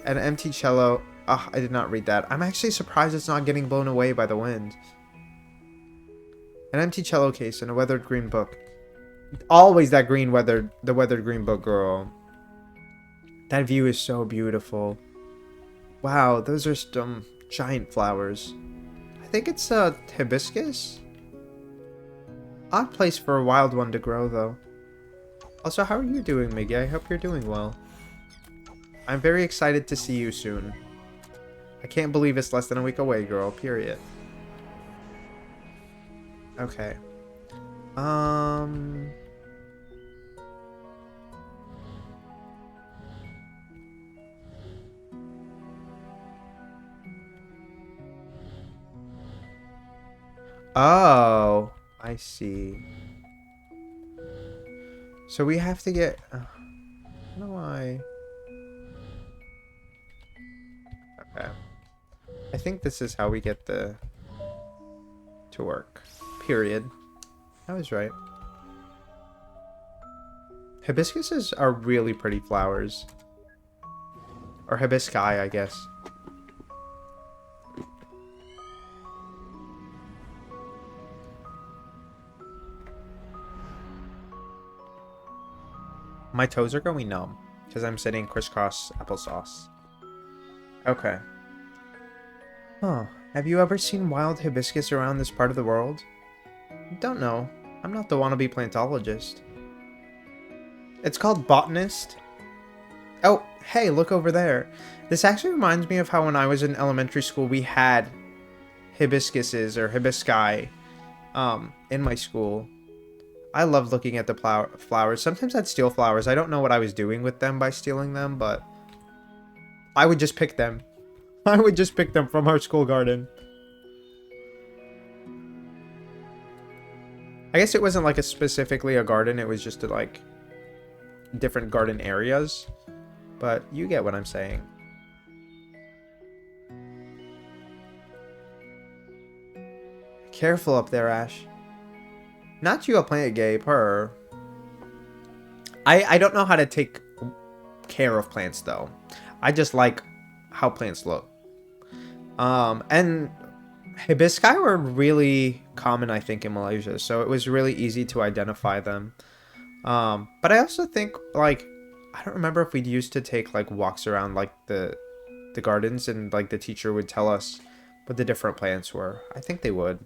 An empty cello. Oh, I did not read that. I'm actually surprised it's not getting blown away by the wind. An empty cello case and a weathered green book. Always that the weathered green book, girl. That view is so beautiful. Wow, those are some giant flowers. I think it's a hibiscus? Odd place for a wild one to grow, though. Also, how are you doing, Miggy? I hope you're doing well. I'm very excited to see you soon. I can't believe it's less than a week away, girl. Period. Okay. Oh, I see. So we have to get... how do I... Okay. I think this is how we get the... to work. Period. I was right. Hibiscuses are really pretty flowers. Or hibisci, I guess. My toes are going numb because I'm sitting crisscross applesauce. Okay. Huh. Have you ever seen wild hibiscus around this part of the world? Don't know. I'm not the wannabe plantologist. It's called botanist. Oh, hey, look over there. This actually reminds me of how when I was in elementary school we had hibiscuses or hibisci in my school. I love looking at the flowers. Sometimes I'd steal flowers. I don't know what I was doing with them by stealing them, but I would just pick them. I would just pick them from our school garden. I guess it wasn't like specifically a garden. It was just like different garden areas. but you get what I'm saying. Careful up there, Ash. Not you a plant gay, purr. I don't know how to take care of plants, though. I just like how plants look. And hibisci were really common, I think, in Malaysia, so it was really easy to identify them. But I also think, like, I don't remember if we used to take, like, walks around, like, the gardens, and, like, the teacher would tell us what the different plants were. I think they would.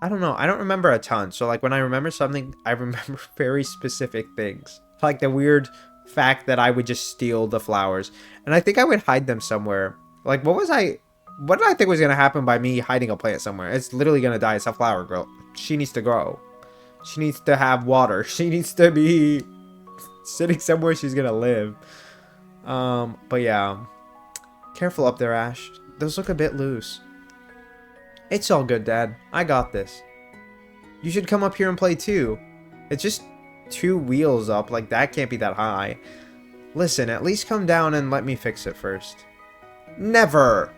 I don't know. I don't remember a ton. So, like, when I remember something, I remember very specific things. Like the weird fact that I would just steal the flowers. And I think I would hide them somewhere. Like, what did I think was going to happen by me hiding a plant somewhere? It's literally going to die. It's a flower girl. She needs to grow. She needs to have water. She needs to be sitting somewhere she's going to live. But yeah. Careful up there, Ash. Those look a bit loose. It's all good, Dad. I got this. You should come up here and play too. It's just 2 wheels up. Like, that can't be that high. Listen, at least come down and let me fix it first. Never!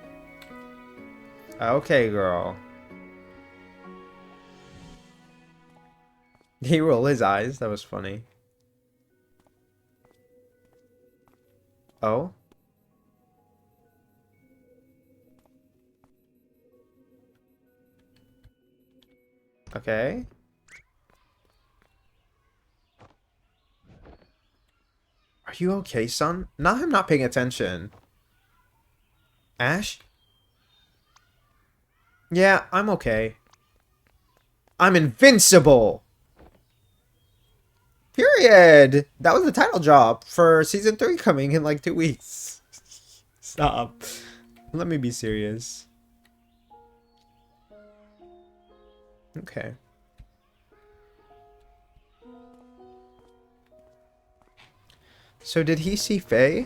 Okay, girl. He rolled his eyes. That was funny. Oh? Okay. Are you okay, son? Now I'm not paying attention. Ash? Yeah, I'm okay. I'm invincible! Period! That was the title drop for season 3 coming in like 2 weeks. Stop. Let me be serious. Okay. So did he see Faye?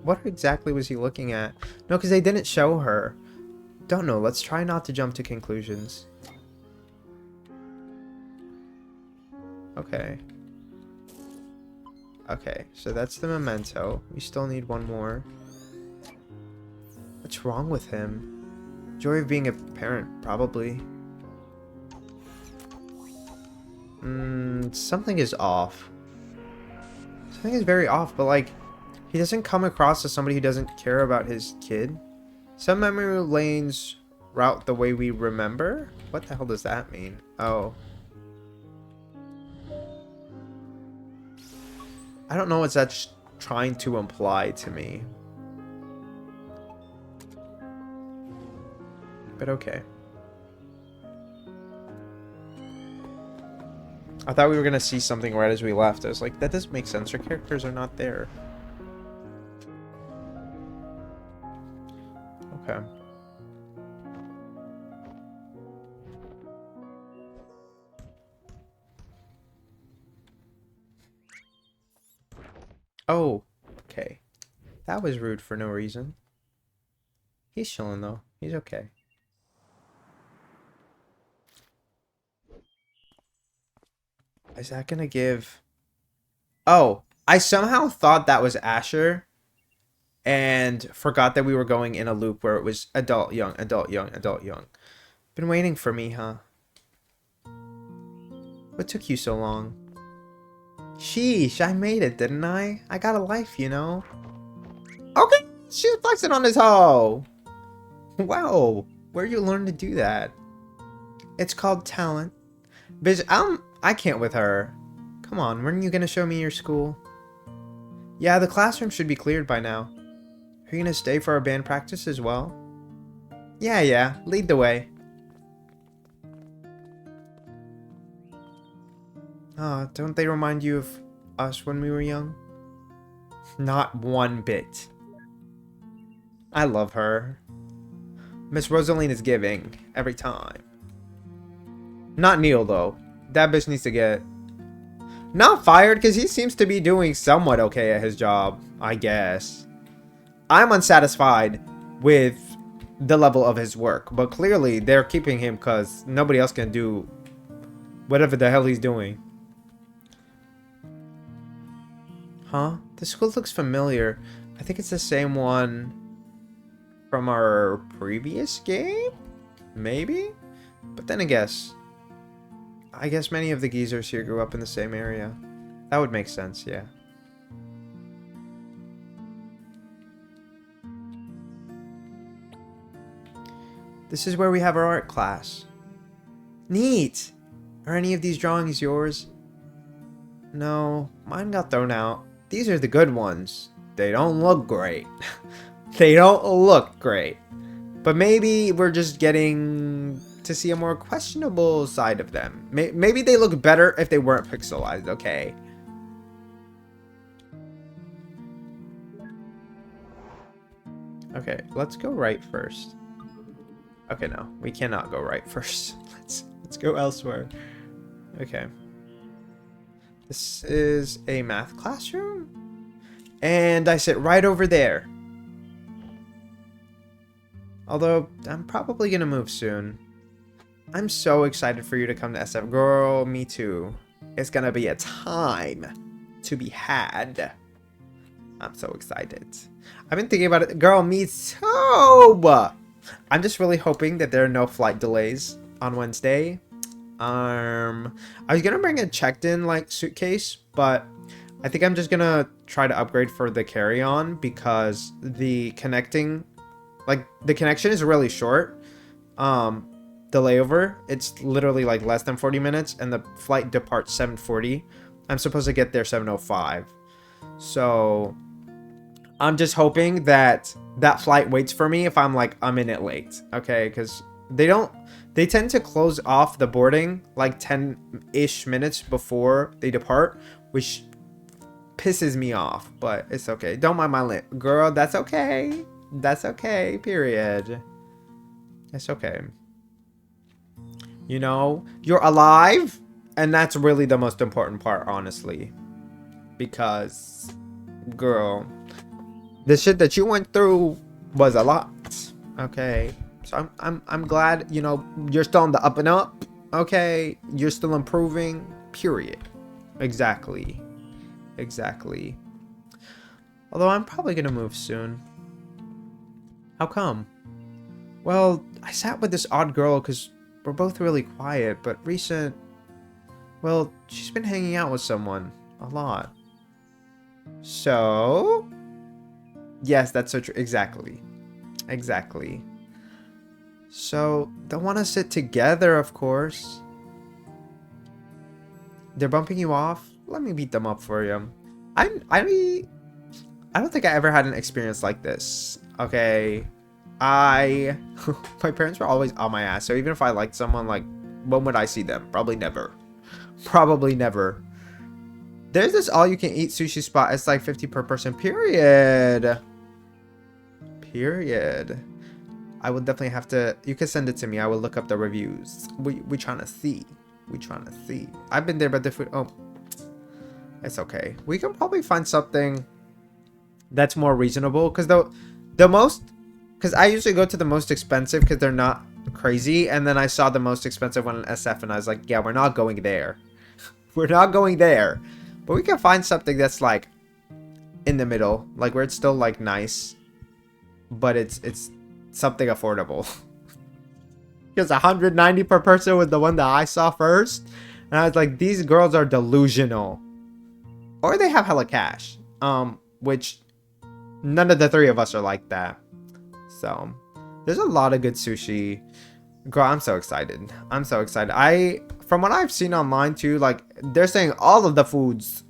What exactly was he looking at? No, because they didn't show her. Don't know. Let's try not to jump to conclusions. Okay. Okay, so that's the memento. We still need one more. What's wrong with him? Joy of being a parent, probably. Something is off. Something is very off, but like, he doesn't come across as somebody who doesn't care about his kid. Some memory lanes route the way we remember? What the hell does that mean? Oh. I don't know what that's trying to imply to me. But okay. I thought we were going to see something right as we left. I was like, that doesn't make sense. Our characters are not there. Okay. Oh, okay. That was rude for no reason. He's chilling though. He's okay. Is that gonna give... Oh, I somehow thought that was Asher and forgot that we were going in a loop where it was adult, young, adult, young, adult, young. Been waiting for me, huh? What took you so long? Sheesh, I made it, didn't I? I got a life, you know? Okay, she's flexing on his hoe. Wow, where you learn to do that? It's called talent. Bitch, I can't with her. Come on, weren't you gonna show me your school? Yeah, the classroom should be cleared by now. Are you gonna stay for our band practice as well? Yeah, lead the way. Ah, don't they remind you of us when we were young? Not one bit. I love her. Miss Rosaline is giving every time. Not Neil, though. That bitch needs to get... Not fired, because he seems to be doing somewhat okay at his job, I guess. I'm unsatisfied with the level of his work, but clearly they're keeping him because nobody else can do whatever the hell he's doing. Huh? This school looks familiar. I think it's the same one from our previous game? Maybe? But then I guess many of the geezers here grew up in the same area. That would make sense, yeah. This is where we have our art class. Neat! Are any of these drawings yours? No, mine got thrown out. These are the good ones. They don't look great. They don't look great. But maybe we're just getting to see a more questionable side of them. Maybe they look better if they weren't pixelized, okay? Okay, let's go right first. Okay, no, we cannot go right first. Let's go elsewhere. Okay. This is a math classroom. And I sit right over there. Although, I'm probably gonna move soon. I'm so excited for you to come to SF. Girl, me too. It's gonna be a time to be had. I'm so excited. I've been thinking about it. Girl, me too. I'm just really hoping that there are no flight delays on Wednesday. I was gonna bring a checked-in like suitcase, but I think I'm just gonna try to upgrade for the carry-on because the connection is really short. The layover, it's literally like less than 40 minutes, and the flight departs 7:40. I'm supposed to get there 7:05. So I'm just hoping that that flight waits for me if I'm like a minute late. Okay, because they tend to close off the boarding like 10-ish minutes before they depart, which pisses me off, but it's okay. Don't mind my lip. Girl, that's okay. That's okay, period. It's okay. You know, you're alive, and that's really the most important part, honestly. Because, girl, the shit that you went through was a lot. Okay. So I'm glad, you know, you're still on the up and up. Okay. You're still improving. Period. Exactly. Exactly. Although I'm probably gonna move soon. How come? Well, I sat with this odd girl because we're both really quiet, but well, she's been hanging out with someone a lot. So, yes, that's so true. Exactly. Exactly. So, they want to sit together, of course. They're bumping you off. Let me beat them up for you. I don't think I ever had an experience like this. Okay. My parents were always on my ass. So even if I liked someone, like, when would I see them? Probably never. Probably never. There's this all-you-can-eat sushi spot. It's like 50 per person. Period. Period. I will definitely have to. You can send it to me. I will look up the reviews. We trying to see. We trying to see. I've been there, but the food. Oh, it's okay. We can probably find something that's more reasonable. Because because I usually go to the most expensive because they're not crazy. And then I saw the most expensive one in SF, and I was like, yeah, we're not going there. We're not going there. But we can find something that's like in the middle, like where it's still like nice, but it's something affordable. Because 190 per person was the one that I saw first, and I was like, these girls are delusional, or they have hella cash. Which none of the three of us are like that. So there's a lot of good sushi. Girl, I'm so excited. I'm so excited. From what I've seen online too, like they're saying all of the foods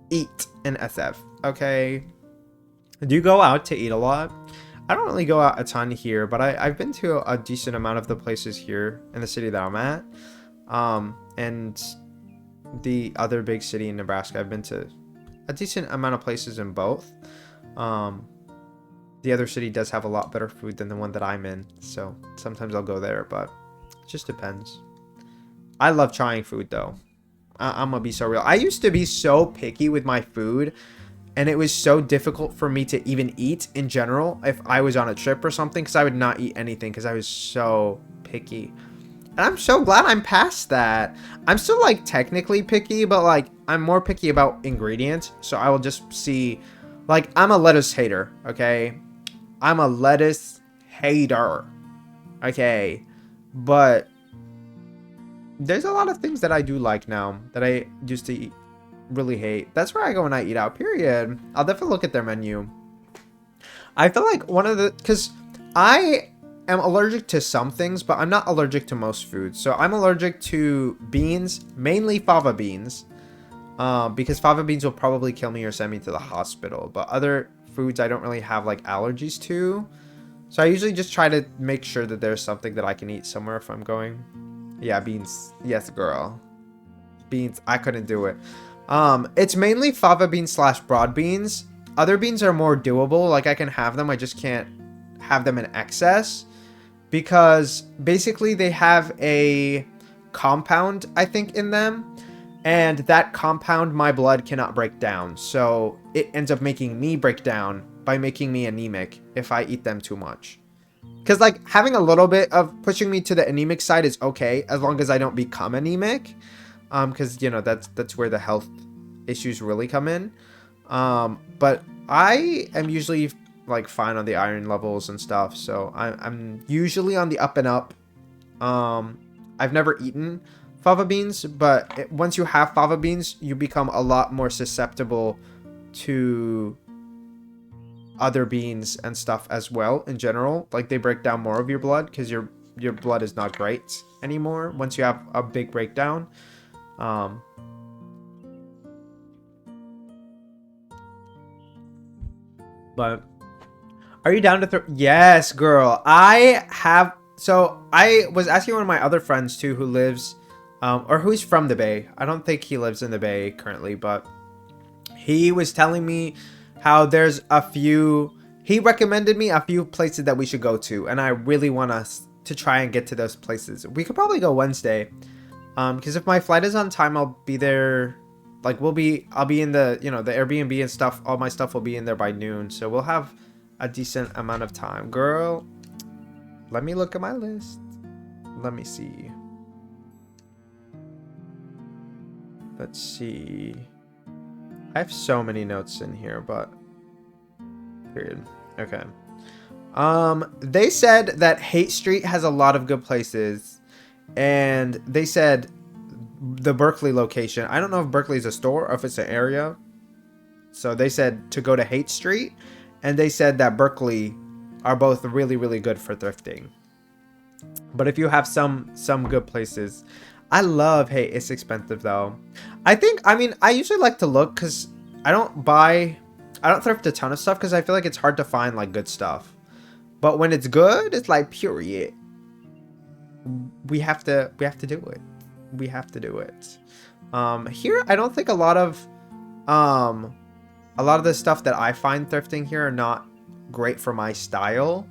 eat in SF. Okay. Do you go out to eat a lot? I don't really go out a ton here, but I've been to a decent amount of the places here in the city that I'm at. And the other big city in Nebraska, I've been to a decent amount of places in both. The other city does have a lot better food than the one that I'm in, so sometimes I'll go there, but it just depends. I love trying food though. I'm gonna be so real. I used to be so picky with my food, and it was so difficult for me to even eat in general if I was on a trip or something, because I would not eat anything because I was so picky. And I'm so glad I'm past that. I'm still like technically picky, but like I'm more picky about ingredients, so I will just see, like, I'm a lettuce hater, okay? I'm a lettuce hater, okay? But there's a lot of things that I do like now that I used to really hate. That's where I go when I eat out, period. I'll definitely look at their menu. I feel like one of the, because I am allergic to some things, but I'm not allergic to most foods. So I'm allergic to beans, mainly fava beans, because fava beans will probably kill me or send me to the hospital. But other foods I don't really have like allergies to. So I usually just try to make sure that there's something that I can eat somewhere if I'm going. Yeah, beans. Yes, girl. Beans. I couldn't do it. It's mainly fava beans / broad beans. Other beans are more doable. Like, I can have them. I just can't have them in excess. Because basically they have a compound, I think, in them. And that compound my blood cannot break down. So it ends up making me break down by making me anemic if I eat them too much. Because, like, having a little bit of pushing me to the anemic side is okay, as long as I don't become anemic. Because, you know, that's where the health issues really come in. But I am usually, like, fine on the iron levels and stuff. So I'm usually on the up and up. I've never eaten fava beans, but once you have fava beans, you become a lot more susceptible to other beans and stuff as well in general. Like, they break down more of your blood because your blood is not great anymore once you have a big breakdown. But are you down to yes, girl. I have. So I was asking one of my other friends too, who lives or who's from the Bay. I don't think he lives in the Bay currently, but he was telling me how there's a few, he recommended me a few places that we should go to, and I really want us to try and get to those places. We could probably go Wednesday, because if my flight is on time, I'll be there, like, I'll be in the, you know, the Airbnb and stuff, all my stuff will be in there by noon, so we'll have a decent amount of time. Girl, let me look at my list. Let me see. Let's see. I have so many notes in here, but period. Okay. They said that Haight Street has a lot of good places, and they said the Berkeley location. I don't know if Berkeley is a store or if it's an area. So they said to go to Haight Street, and they said that Berkeley are both really, really good for thrifting. But if you have some good places, I love Haight. It's expensive though. I mean, I usually like to look because I don't thrift a ton of stuff because I feel like it's hard to find like good stuff. But when it's good, it's like, period. We have to do it. We have to do it. Here, I don't think a lot of the stuff that I find thrifting here are not great for my style.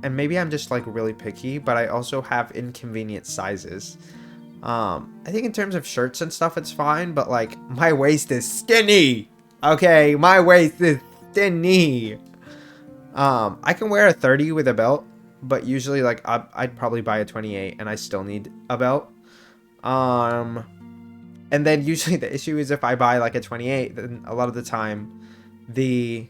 And maybe I'm just like really picky, but I also have inconvenient sizes. I think in terms of shirts and stuff, it's fine, but like my waist is skinny. Okay, my waist is skinny. I can wear a 30 with a belt, but usually like I'd probably buy a 28 and I still need a belt. And then usually the issue is if I buy like a 28, then a lot of the time the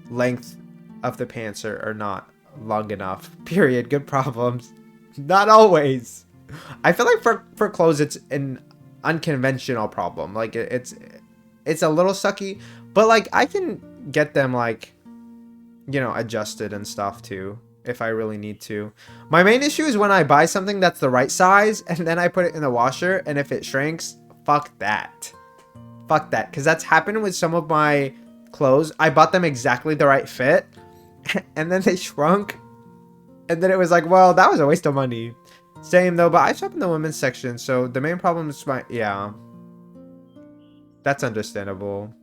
length of the pants are not long enough. Period. Good problems. Not always. I feel like for clothes it's an unconventional problem. Like it's a little sucky, but like I can get them like, you know, adjusted and stuff too if I really need to. My main issue is when I buy something that's the right size and then I put it in the washer, and if it shrinks, fuck that. Fuck that, because that's happened with some of my clothes. I bought them exactly the right fit and then they shrunk, and then it was like, well, that was a waste of money. Same though, but I shop in the women's section, so the main problem is yeah, that's understandable.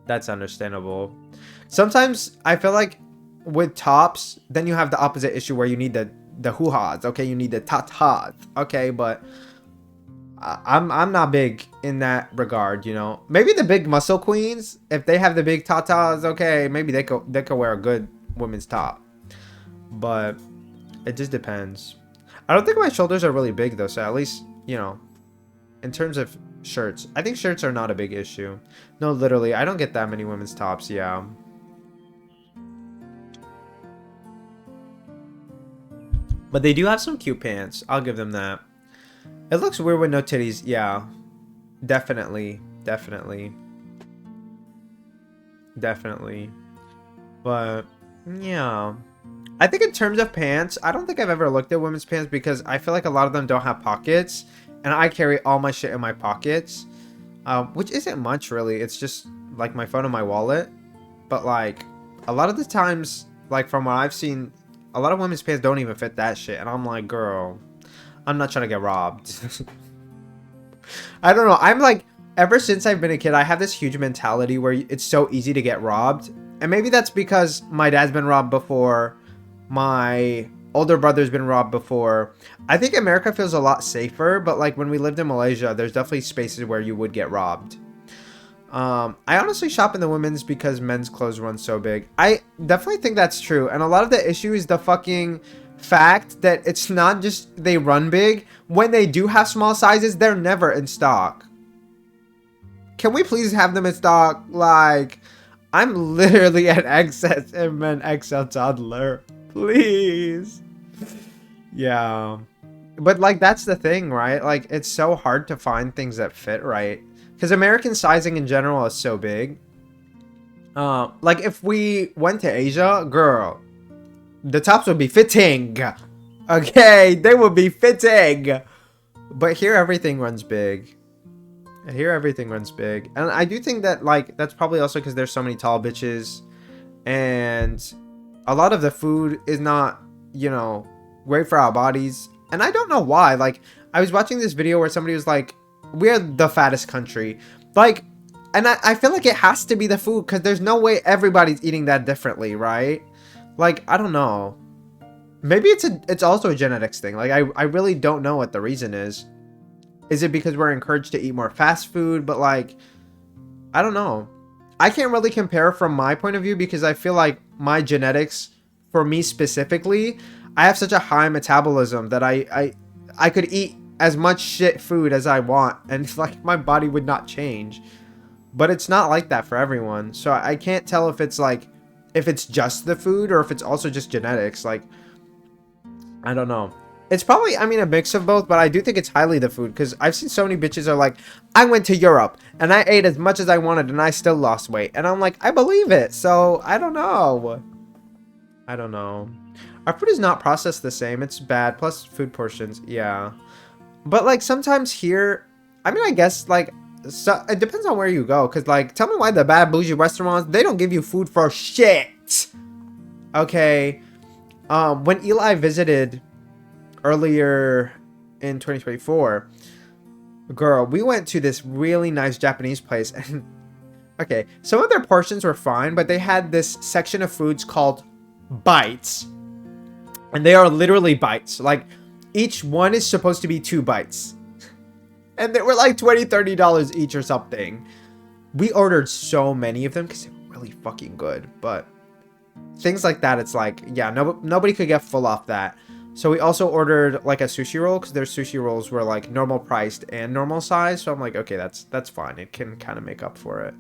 That's understandable. Sometimes I feel like with tops, then you have the opposite issue where you need the hoo-has, okay? You need the tatas, okay? But I'm not big in that regard, you know? Maybe the big muscle queens, if they have the big tatas, okay, maybe they could wear a good women's top. But it just depends. I don't think my shoulders are really big though, so at least, you know, In terms of shirts, I think shirts are not a big issue. No, literally, I don't get that many women's tops, yeah. But they do have some cute pants. I'll give them that. It looks weird with no titties. Yeah. Definitely. Definitely. Definitely. But, yeah. I think in terms of pants, I don't think I've ever looked at women's pants because I feel like a lot of them don't have pockets. And I carry all my shit in my pockets. Which isn't much, really. It's just, like, my phone and my wallet. But, like, a lot of the times, like, from what I've seen, a lot of women's pants don't even fit that shit. And I'm like, girl, I'm not trying to get robbed. I don't know. I'm like, ever since I've been a kid, I have this huge mentality where it's so easy to get robbed. And maybe that's because my dad's been robbed before. My older brother's been robbed before. I think America feels a lot safer. But like when we lived in Malaysia, there's definitely spaces where you would get robbed. I honestly shop in the women's because men's clothes run so big. I definitely think that's true. And a lot of the issue is the fucking fact that it's not just they run big. When they do have small sizes, they're never in stock. Can we please have them in stock? Like, I'm literally an XS and men XL toddler. Please. Yeah. But like, that's the thing, right? Like, it's so hard to find things that fit right. Because American sizing in general is so big. Like if we went to Asia, girl, the tops would be fitting. Okay, they would be fitting. But here everything runs big. Here everything runs big. And I do think that like that's probably also because there's so many tall bitches. And a lot of the food is not, you know, great for our bodies. And I don't know why. Like I was watching this video where somebody was like, we're the fattest country. Like, and I feel like it has to be the food because there's no way everybody's eating that differently, right? Like, I don't know. Maybe it's also a genetics thing. Like, I really don't know what the reason is. Is it because we're encouraged to eat more fast food? But like, I don't know. I can't really compare from my point of view because I feel like my genetics, for me specifically, I have such a high metabolism that I could eat as much shit food as I want and like my body would not change. But it's not like that for everyone. So I can't tell if it's like, if it's just the food or if it's also just genetics. Like, I don't know. It's probably, I mean, a mix of both, but I do think it's highly the food because I've seen so many bitches are like, I went to Europe and I ate as much as I wanted and I still lost weight. And I'm like, I believe it. So I don't know. I don't know. Our food is not processed the same. It's bad. Plus food portions. Yeah. But like sometimes here, I mean, I guess like, so it depends on where you go. Cause like, tell me why the bad bougie restaurants, they don't give you food for shit. Okay. When Eli visited earlier in 2024, girl, we went to this really nice Japanese place and okay, some of their portions were fine, but they had this section of foods called bites. And they are literally bites. Like, each one is supposed to be 2 bites. And they were like $20-$30 each or something. We ordered so many of them because they were really fucking good. But things like that, it's like, yeah, nobody could get full off that. So we also ordered like a sushi roll because their sushi rolls were like normal priced and normal size. So I'm like, okay, that's fine. It can kind of make up for it.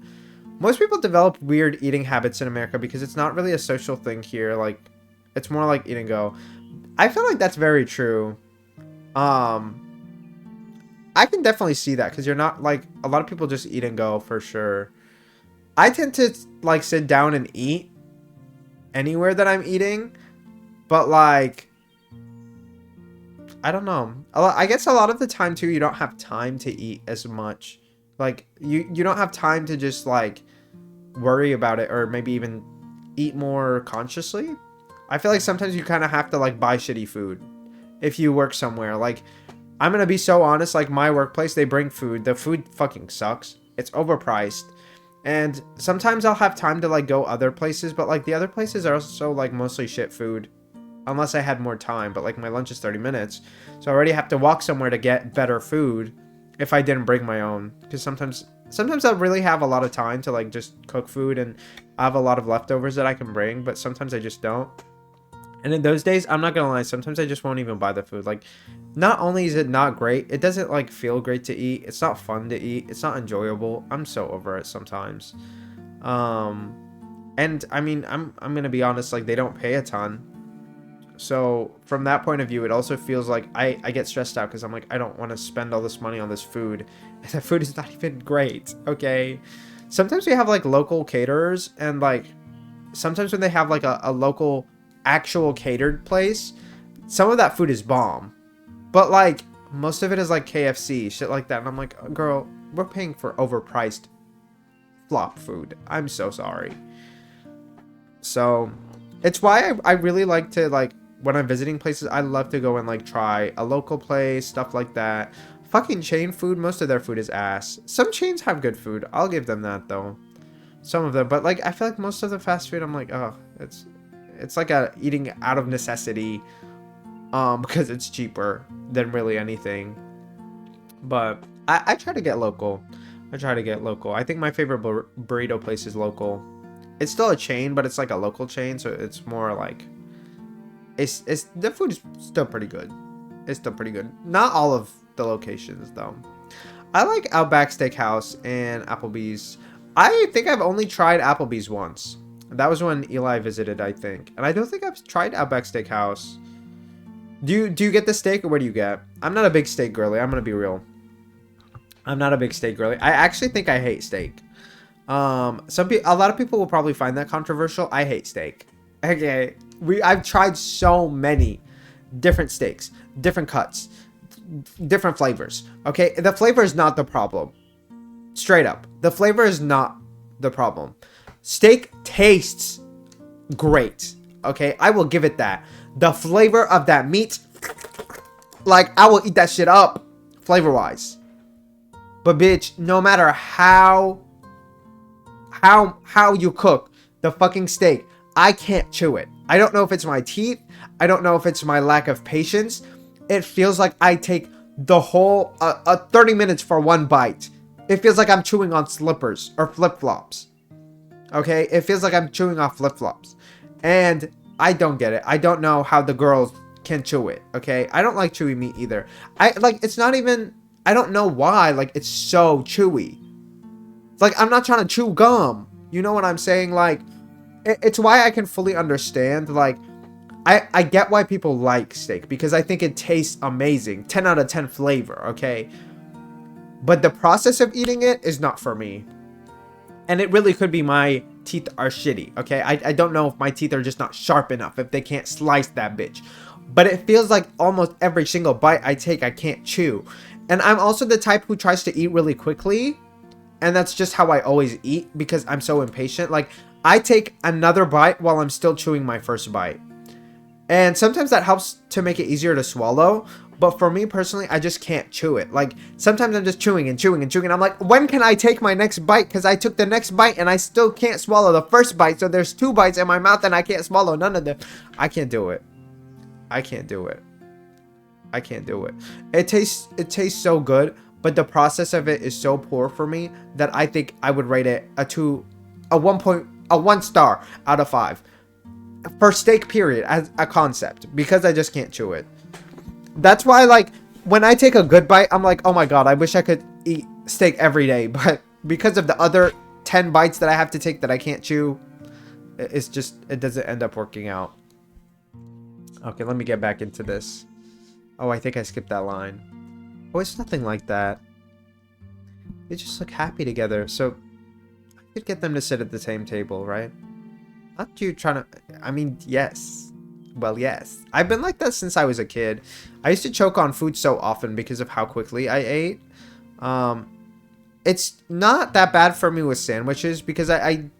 Most people develop weird eating habits in America because it's not really a social thing here. Like, it's more like eat and go. I feel like that's very true. I can definitely see that because you're not like, a lot of people just eat and go for sure. I tend to like sit down and eat anywhere that I'm eating, but like, I don't know. I guess a lot of the time too, you don't have time to eat as much. Like you don't have time to just like worry about it or maybe even eat more consciously. I feel like sometimes you kind of have to like buy shitty food if you work somewhere. Like, I'm going to be so honest, like my workplace, they bring food. The food fucking sucks. It's overpriced. And sometimes I'll have time to like go other places, but like the other places are also like mostly shit food. Unless I had more time, but like my lunch is 30 minutes. So I already have to walk somewhere to get better food if I didn't bring my own. Because sometimes I really have a lot of time to like just cook food and I have a lot of leftovers that I can bring, but sometimes I just don't. And And in those days, I'm not gonna lie, sometimes I just won't even buy the food. Like, not only is it not great, it doesn't like feel great to eat. It's not fun to eat. It's not enjoyable. I'm so over it sometimes. Um, and I mean, I'm gonna be honest, like they don't pay a ton. So from that point of view, it also feels like I get stressed out because I'm like, I don't want to spend all this money on this food. And the food is not even great. Okay. Sometimes we have like local caterers, and like sometimes when they have like a local actual catered place, some of that food is bomb. But like most of it is like KFC, shit like that. And I'm like, girl, we're paying for overpriced flop food. I'm so sorry. So it's why I really like to, like, when I'm visiting places, I love to go and like try a local place, stuff like that. Fucking chain food, most of their food is ass. Some chains have good food. I'll give them that though. Some of them, but like I feel like most of the fast food, I'm like, oh, it's like a eating out of necessity, because it's cheaper than really anything. But I try to get local. I think my favorite burrito place is local. It's still a chain, but it's like a local chain, so it's more like it's the food is still pretty good. It's still pretty good. Not all of the locations though. I like Outback Steakhouse and Applebee's. I think I've only tried Applebee's once. That was when Eli visited, I think. And I don't think I've tried Outback Steakhouse. Do you get the steak, or what do you get? I'm not a big steak girly. I'm gonna be real. I'm not a big steak girly. I actually think I hate steak. A lot of people will probably find that controversial. I hate steak. Okay, I've tried so many different steaks, different cuts, different flavors. Okay, the flavor is not the problem. Straight up, the flavor is not the problem. Steak tastes great. Okay, I will give it that. The flavor of that meat, like I will eat that shit up, flavor wise. But bitch, no matter how you cook the fucking steak, I can't chew it. I don't know if it's my teeth. I don't know if it's my lack of patience. It feels like I take the whole 30 minutes for one bite. It feels like I'm chewing on slippers or flip-flops. Okay? It feels like I'm chewing off flip-flops. And I don't get it. I don't know how the girls can chew it. Okay? I don't like chewy meat either. It's not even, I don't know why. Like, it's so chewy. It's like, I'm not trying to chew gum. You know what I'm saying? Like, it's why I can fully understand, like, I get why people like steak, because I think it tastes amazing. 10 out of 10 flavor, okay? But the process of eating it is not for me. And it really could be my teeth are shitty, okay? I don't know if my teeth are just not sharp enough, if they can't slice that bitch. But it feels like almost every single bite I take, I can't chew. And I'm also the type who tries to eat really quickly. And that's just how I always eat, because I'm so impatient. Like, I take another bite while I'm still chewing my first bite. And sometimes that helps to make it easier to swallow. But for me personally, I just can't chew it. Like, sometimes I'm just chewing and chewing and chewing. And I'm like, when can I take my next bite? Because I took the next bite and I still can't swallow the first bite. So there's 2 bites in my mouth and I can't swallow none of them. I can't do it. I can't do it. I can't do it. It tastes so good, but the process of it is so poor for me that I think I would rate it a 1 star out of 5 for steak, period, as a concept, because I just can't chew it. That's why, like, when I take a good bite, I'm like, oh my god, I wish I could eat steak every day, but because of the other 10 bites that I have to take that I can't chew, it doesn't end up working out. Okay, let me get back into this. Oh, I think I skipped that line. Oh, it's nothing like that. They just look happy together, so I could get them to sit at the same table, right? Not you trying to... I mean, yes. Well, yes. I've been like that since I was a kid. I used to choke on food so often because of how quickly I ate. It's not that bad for me with sandwiches because I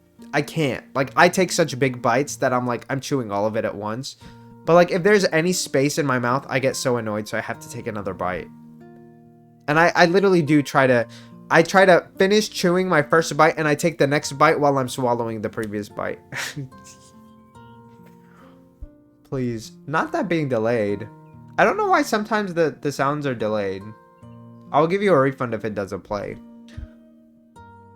can't. Like, I take such big bites that I'm like, I'm chewing all of it at once. But, like, if there's any space in my mouth, I get so annoyed, so I have to take another bite. And I literally do try to... I try to finish chewing my first bite, and I take the next bite while I'm swallowing the previous bite. Please. Not that being delayed. I don't know why sometimes the sounds are delayed. I'll give you a refund if it doesn't play.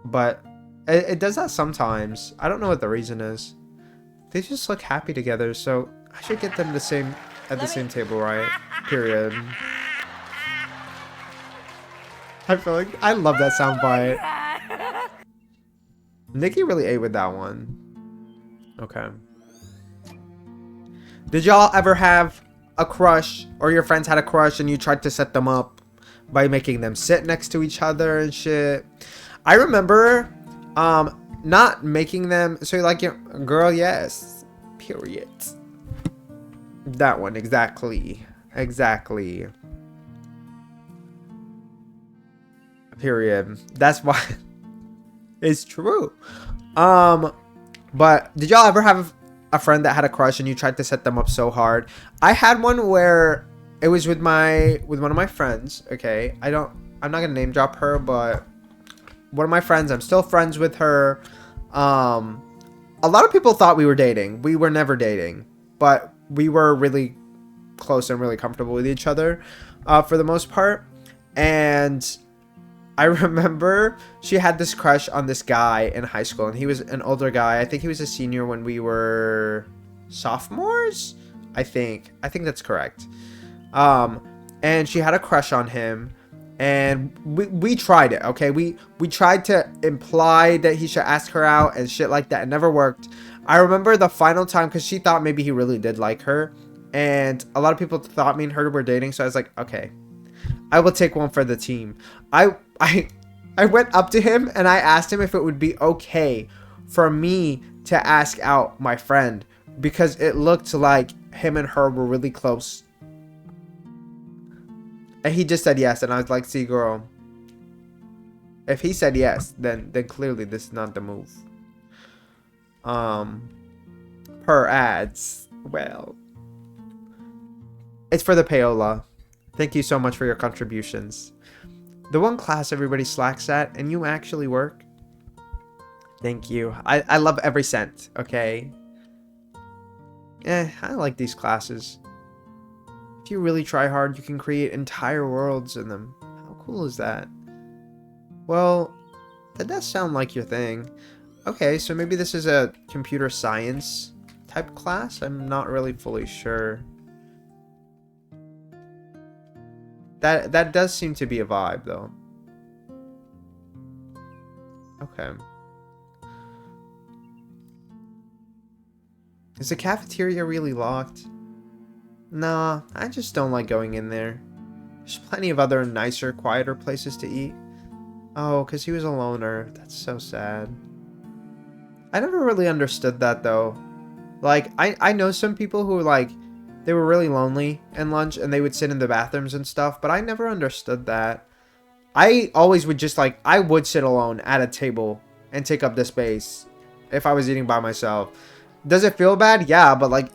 But it does that sometimes. I don't know what the reason is. They just look happy together, so I should get them at the same table, right? Period. I feel like I love that soundbite. Nikki really ate with that one. Okay. Did y'all ever have a crush, or your friends had a crush and you tried to set them up by making them sit next to each other and shit? I remember not making them, so like, girl, yes, period. That one, exactly. Exactly. Period. That's why it's true. But did y'all ever have a friend that had a crush and you tried to set them up so hard? I had one where it was with one of my friends, okay? I'm not gonna name drop her, but one of my friends, I'm still friends with her. A lot of people thought we were dating. We were never dating, but we were really close and really comfortable with each other, for the most part. And I remember she had this crush on this guy in high school, and he was an older guy. I think he was a senior when we were sophomores. I think that's correct. And she had a crush on him, and we tried it. Okay, we tried to imply that he should ask her out and shit like that. It never worked. I remember the final time, because she thought maybe he really did like her, and a lot of people thought me and her were dating. So I was like, okay, I will take one for the team. I went up to him and I asked him if it would be okay for me to ask out my friend, because it looked like him and her were really close. And he just said yes, and I was like, see, girl, if he said yes, then clearly this is not the move. Per ads. Well, it's for the payola. Thank you so much for your contributions. The one class everybody slacks at, and you actually work. Thank you. I love every cent, okay? I like these classes. If you really try hard, you can create entire worlds in them. How cool is that? Well, that does sound like your thing. Okay, so maybe this is a computer science type class? I'm not really fully sure. That does seem to be a vibe, though. Okay. Is the cafeteria really locked? Nah, I just don't like going in there. There's plenty of other nicer, quieter places to eat. Oh, because he was a loner. That's so sad. I never really understood that, though. Like, I know some people who, like, they were really lonely in lunch and they would sit in the bathrooms and stuff, but I never understood that. I always would just, like, I would sit alone at a table and take up the space if I was eating by myself. Does it feel bad? Yeah, but, like,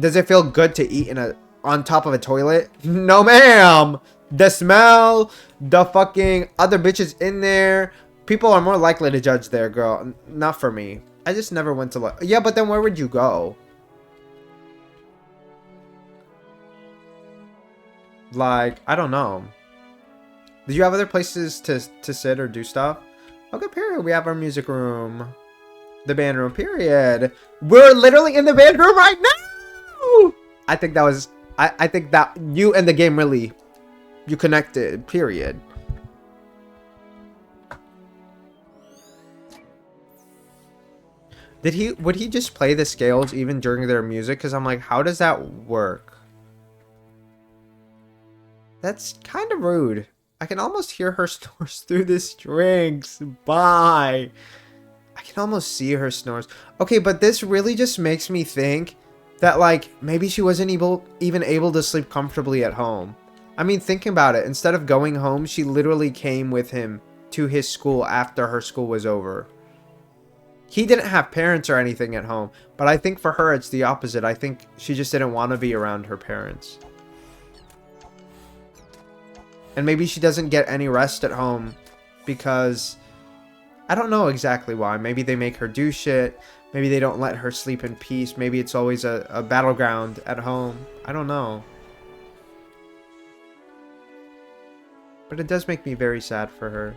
does it feel good to eat on top of a toilet? No, ma'am. The smell, the fucking other bitches in there. People are more likely to judge there, girl. Not for me. I just never went to, like, yeah, but then where would you go? Like, I don't know. Did you have other places to sit or do stuff? Okay, period. We have our music room. The band room, period. We're literally in the band room right now! I think that was... I think that you and the game really... You connected, period. Would he just play the scales even during their music? Because I'm like, how does that work? That's kind of rude. I can almost hear her snores through the strings. Bye. I can almost see her snores. Okay, but this really just makes me think that, like, maybe she wasn't even able to sleep comfortably at home. I mean, think about it. Instead of going home, she literally came with him to his school after her school was over. He didn't have parents or anything at home, but I think for her it's the opposite. I think she just didn't want to be around her parents. And maybe she doesn't get any rest at home because... I don't know exactly why. Maybe they make her do shit. Maybe they don't let her sleep in peace. Maybe it's always a battleground at home. I don't know. But it does make me very sad for her.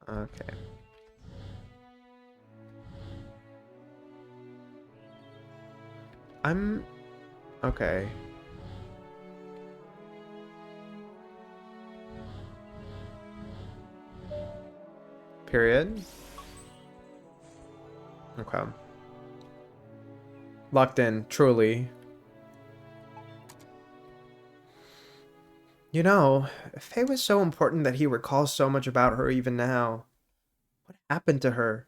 Okay. I'm... Okay. Period. Okay. Locked in, truly. You know, Faye was so important that he recalls so much about her even now. What happened to her?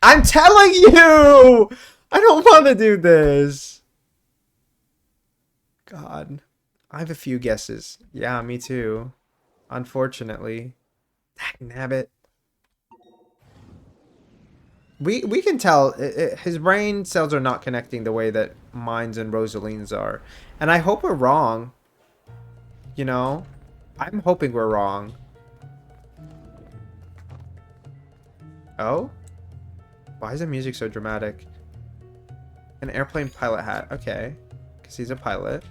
I'm telling you! I don't want to do this. God. I have a few guesses. Yeah, me too. Unfortunately. Nabbit. We can tell his brain cells are not connecting the way that mine's and Rosaline's are. And I hope we're wrong. You know? I'm hoping we're wrong. Oh? Why is the music so dramatic? An airplane pilot hat. Okay. Because he's a pilot.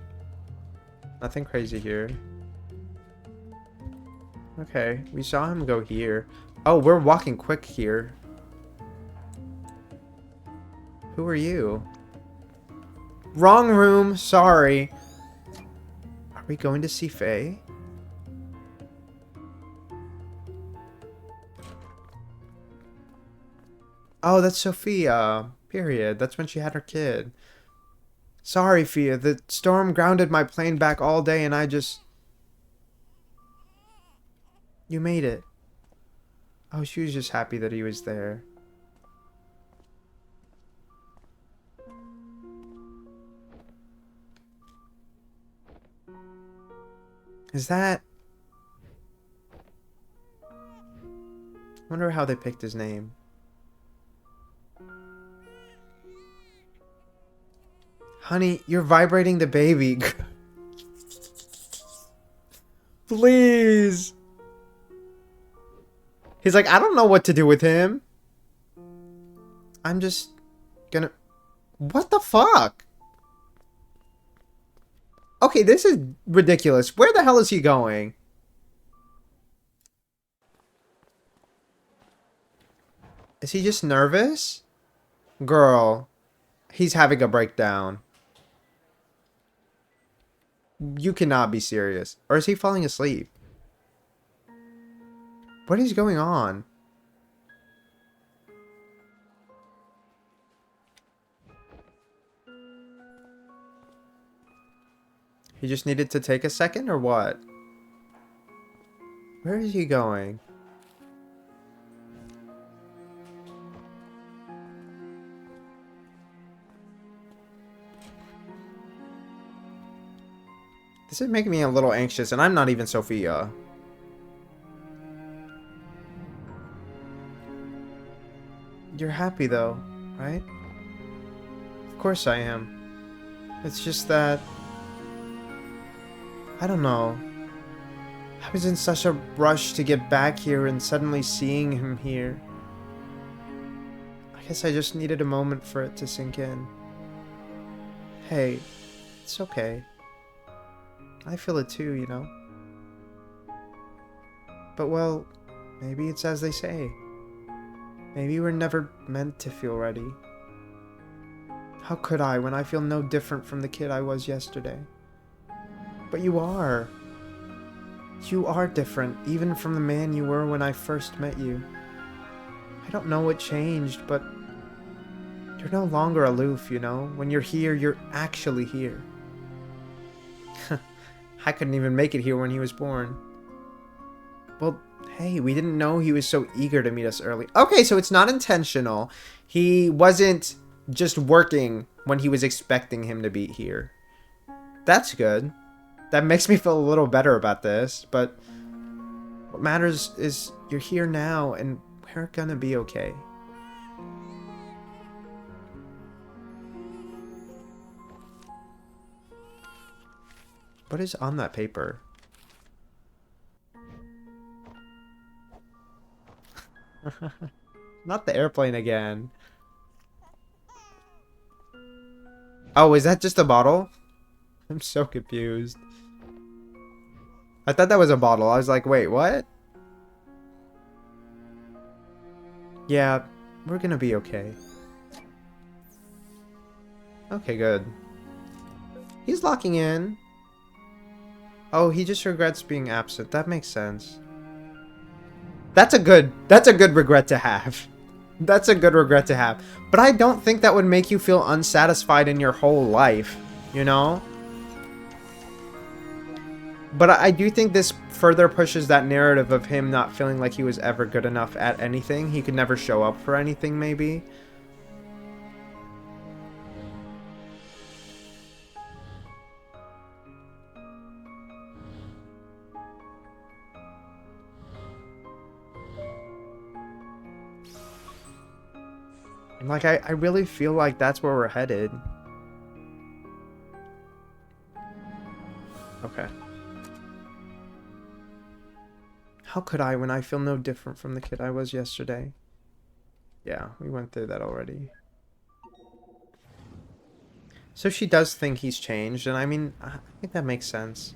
Nothing crazy here. Okay. We saw him go here. Oh, we're walking quick here. Who are you? Wrong room. Sorry. Are we going to see Faye? Oh, that's Sophia. Period. That's when she had her kid. Sorry, Fia. The storm grounded my plane back all day and I just... You made it. Oh, she was just happy that he was there. Is that... I wonder how they picked his name. Honey, you're vibrating the baby. Please. He's like, I don't know what to do with him. I'm just gonna... What the fuck? Okay, this is ridiculous. Where the hell is he going? Is he just nervous? Girl, he's having a breakdown. You cannot be serious. Or is he falling asleep? What is going on? He just needed to take a second or what? Where is he going? This is making me a little anxious, and I'm not even Sophia. You're happy, though, right? Of course I am. It's just that... I don't know. I was in such a rush to get back here, and suddenly seeing him here... I guess I just needed a moment for it to sink in. Hey, it's okay. I feel it too, you know? But well, maybe it's as they say. Maybe we're never meant to feel ready. How could I when I feel no different from the kid I was yesterday? But you are. You are different, even from the man you were when I first met you. I don't know what changed, but you're no longer aloof, you know? When you're here, you're actually here. I couldn't even make it here when he was born. Well, hey, we didn't know he was so eager to meet us early. Okay, so it's not intentional. He wasn't just working when he was expecting him to be here. That's good. That makes me feel a little better about this, but what matters is you're here now and we're gonna be okay. What is on that paper? Not the airplane again. Oh, is that just a bottle? I'm so confused. I thought that was a bottle. I was like, wait, what? Yeah, we're gonna be okay. Okay, good. He's locking in. Oh, he just regrets being absent. That makes sense. That's a good regret to have. That's a good regret to have. But I don't think that would make you feel unsatisfied in your whole life, you know? But I do think this further pushes that narrative of him not feeling like he was ever good enough at anything. He could never show up for anything, maybe. And like, I really feel like that's where we're headed. Okay. How could I when I feel no different from the kid I was yesterday? Yeah, we went through that already. So she does think he's changed, and I mean, I think that makes sense.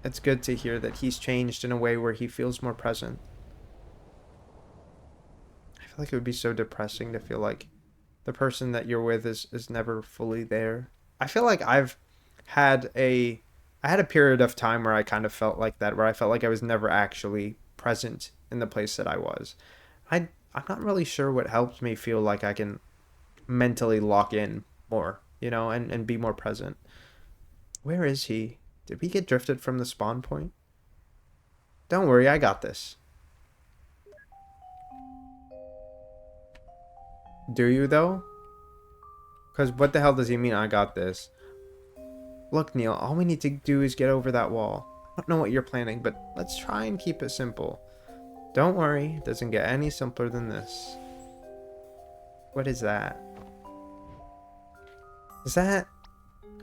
It's good to hear that he's changed in a way where he feels more present. I feel like it would be so depressing to feel like the person that you're with is never fully there. I feel like had a I had a period of time where I kind of felt like that, where I felt like I was never actually present in the place that I was. I'm not really sure what helps me feel like I can mentally lock in more, and be more present. Where is he? Did we get drifted from the spawn point? Don't worry, I got this. Do you though? Because what the hell does he mean I got this? Look, Neil, all we need to do is get over that wall. I don't know what you're planning, but let's try and keep it simple. Don't worry, it doesn't get any simpler than this. What is that? Is that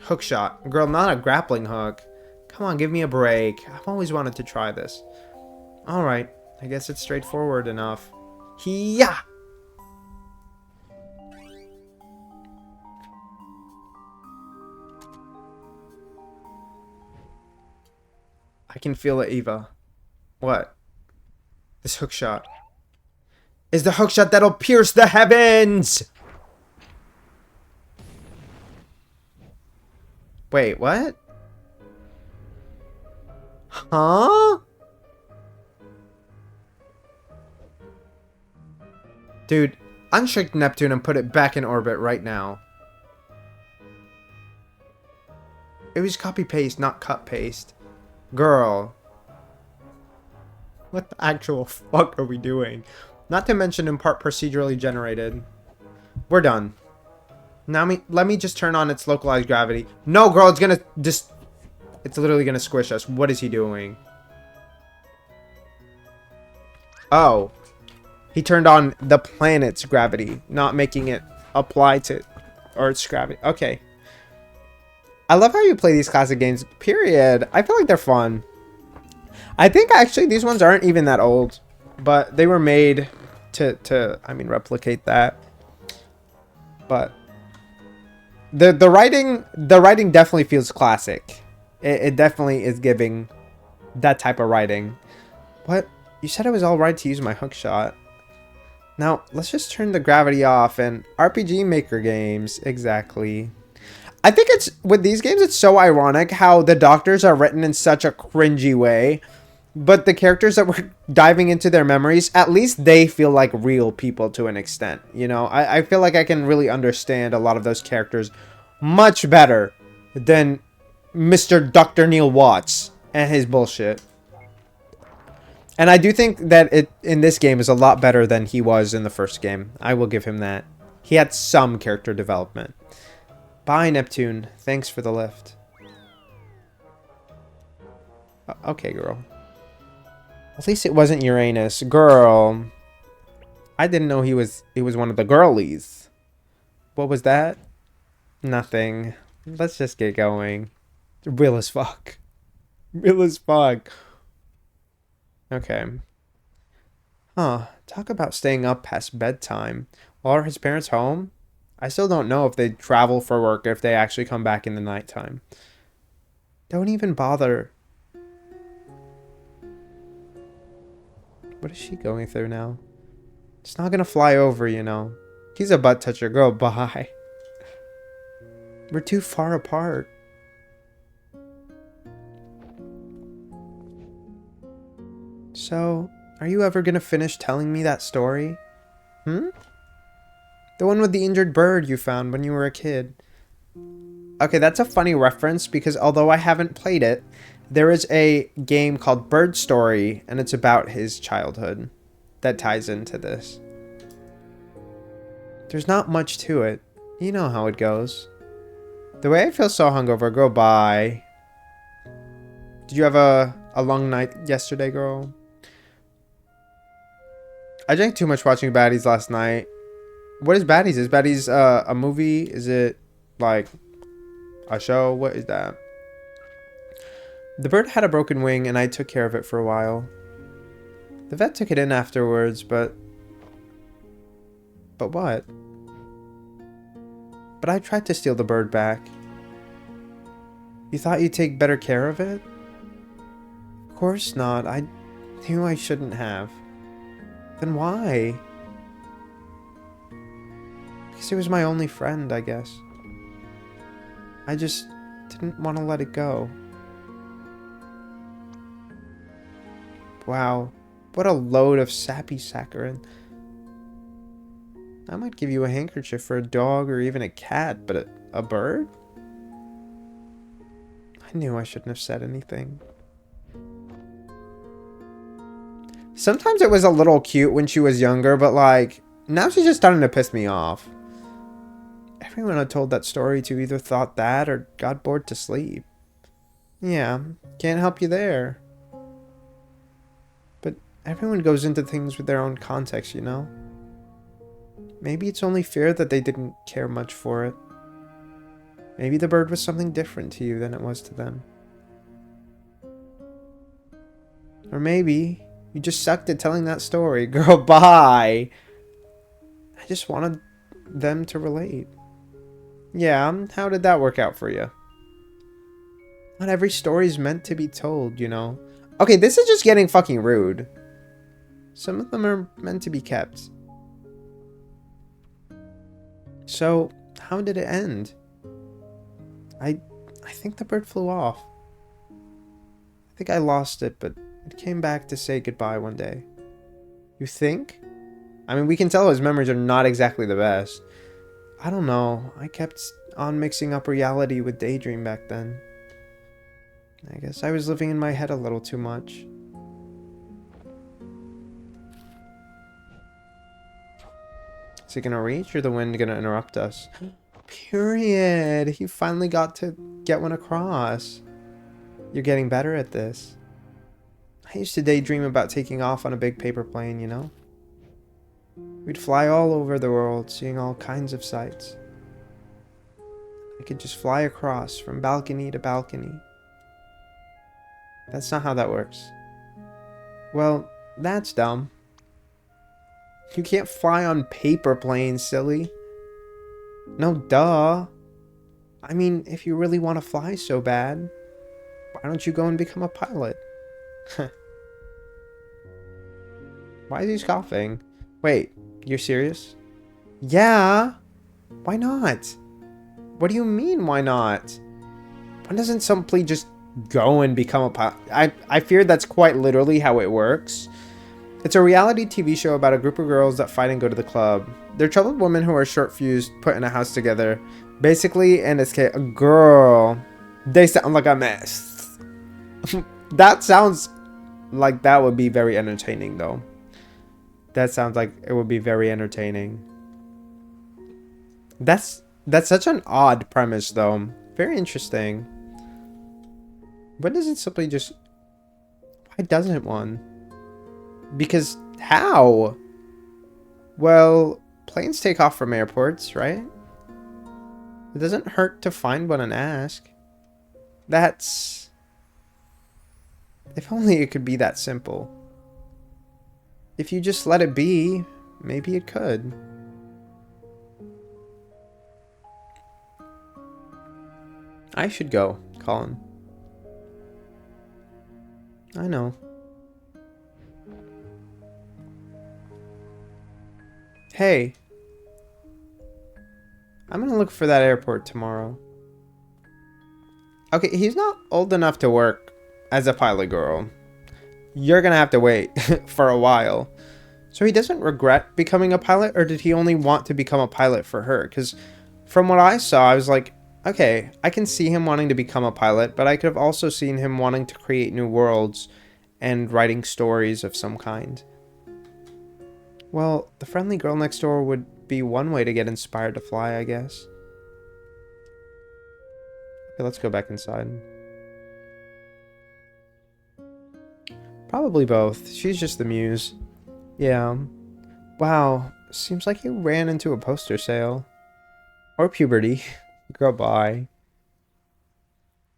hook shot? Girl, not a grappling hook. Come on, give me a break. I've always wanted to try this. Alright, I guess it's straightforward enough. Hiya! I can feel it, Eva. What? This hook shot is the hook shot that'll pierce the heavens! Wait, what? Huh? Dude, unshake Neptune and put it back in orbit right now. It was copy paste, not cut paste. Girl. What the actual fuck are we doing? Not to mention in part procedurally generated. We're done. Now let me just turn on its localized gravity. No, girl, it's gonna just... It's literally gonna squish us. What is he doing? Oh. He turned on the planet's gravity, not making it apply to Earth's gravity. Okay. I love how you play these classic games, period. I feel like they're fun. I think actually these ones aren't even that old, but they were made to I mean, replicate that. But the writing definitely feels classic. It definitely is giving that type of writing. What? You said it was all right to use my hook shot. Now, let's just turn the gravity off and RPG Maker games. Exactly. I think it's, with these games, it's so ironic how the doctors are written in such a cringy way, but the characters that we're diving into their memories, at least they feel like real people to an extent. You know, I feel like I can really understand a lot of those characters much better than Mr. Dr. Neil Watts and his bullshit. And I do think that it in this game is a lot better than he was in the first game. I will give him that. He had some character development. Bye, Neptune. Thanks for the lift. Okay, girl. At least it wasn't Uranus. Girl. I didn't know he was one of the girlies. What was that? Nothing. Let's just get going. Real as fuck. Real as fuck. Okay. Huh. Talk about staying up past bedtime. Well, are his parents home? I still don't know if they travel for work, if they actually come back in the nighttime. Don't even bother. What is she going through now? It's not gonna fly over, you know. He's a butt toucher. Girl, bye. We're too far apart. So, are you ever gonna finish telling me that story? Hmm? The one with the injured bird you found when you were a kid. Okay, that's a funny reference because although I haven't played it, there is a game called Bird Story, and it's about his childhood that ties into this. There's not much to it. You know how it goes. The way I feel so hungover, girl, bye. Did you have a long night yesterday, girl? I drank too much watching Baddies last night. What is Baddies? Is Baddies a movie? Is it like a show? What is that? The bird had a broken wing and I took care of it for a while. The vet took it in afterwards, but what? But I tried to steal the bird back. You thought you'd take better care of it? Of course not. I knew I shouldn't have. Then why? Because it was my only friend, I guess. I just didn't want to let it go. Wow, what a load of sappy saccharin. I might give you a handkerchief for a dog or even a cat, but a bird? I knew I shouldn't have said anything. Sometimes it was a little cute when she was younger, but like, now she's just starting to piss me off. Everyone I told that story to either thought that or got bored to sleep. Yeah, can't help you there. But everyone goes into things with their own context, you know? Maybe it's only fair that they didn't care much for it. Maybe the bird was something different to you than it was to them. Or maybe you just sucked at telling that story. Girl, bye! I just wanted them to relate. Yeah, how did that work out for you? Not every story's meant to be told, you know? Okay, this is just getting fucking rude. Some of them are meant to be kept. So, how did it end? I think the bird flew off. I think I lost it, but it came back to say goodbye one day. You think? I mean, we can tell his memories are not exactly the best. I don't know. I kept on mixing up reality with daydream back then. I guess I was living in my head a little too much. Is it gonna reach or the wind gonna interrupt us? Period. He finally got to get one across. You're getting better at this. I used to daydream about taking off on a big paper plane, you know? We'd fly all over the world, seeing all kinds of sights. I could just fly across from balcony to balcony. That's not how that works. Well, that's dumb. You can't fly on paper planes, silly. No, duh. I mean, if you really want to fly so bad, why don't you go and become a pilot? Why is he scoffing? Wait, you're serious? Yeah. Why not? What do you mean, why not? Why doesn't somebody just go and become a pilot? I fear that's quite literally how it works. It's a reality TV show about a group of girls that fight and go to the club. They're troubled women who are short-fused, put in a house together. Basically, in this case, a girl. They sound like a mess. That sounds like that would be very entertaining, though. That sounds like it would be very entertaining. That's such an odd premise, though. Very interesting. Why doesn't simply just... Why doesn't one? Because how? Well, planes take off from airports, right? It doesn't hurt to find one and ask. That's... If only it could be that simple. If you just let it be, maybe it could. I should go, Colin. I know. Hey, I'm gonna look for that airport tomorrow. Okay, he's not old enough to work as a pilot girl. You're gonna have to wait for a while. So he doesn't regret becoming a pilot, or did he only want to become a pilot for her? Because from what I saw, I was like, okay, I can see him wanting to become a pilot, but I could have also seen him wanting to create new worlds and writing stories of some kind. Well, the friendly girl next door would be one way to get inspired to fly, I guess. Okay, let's go back inside. Probably both. She's just the muse. Yeah. Wow. Seems like he ran into a poster sale. Or puberty. Girl, bye.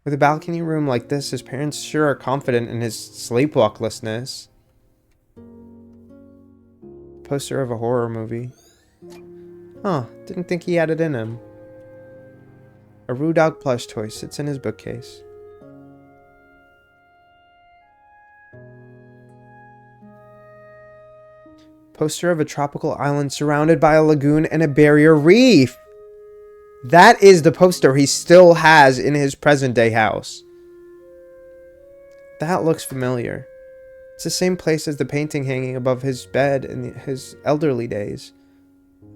With a balcony room like this, his parents sure are confident in his sleepwalklessness. Poster of a horror movie. Huh, didn't think he had it in him. A Roo Dog plush toy sits in his bookcase. Poster of a tropical island surrounded by a lagoon and a barrier reef. That is the poster he still has in his present day house. That looks familiar. It's the same place as the painting hanging above his bed in his elderly days.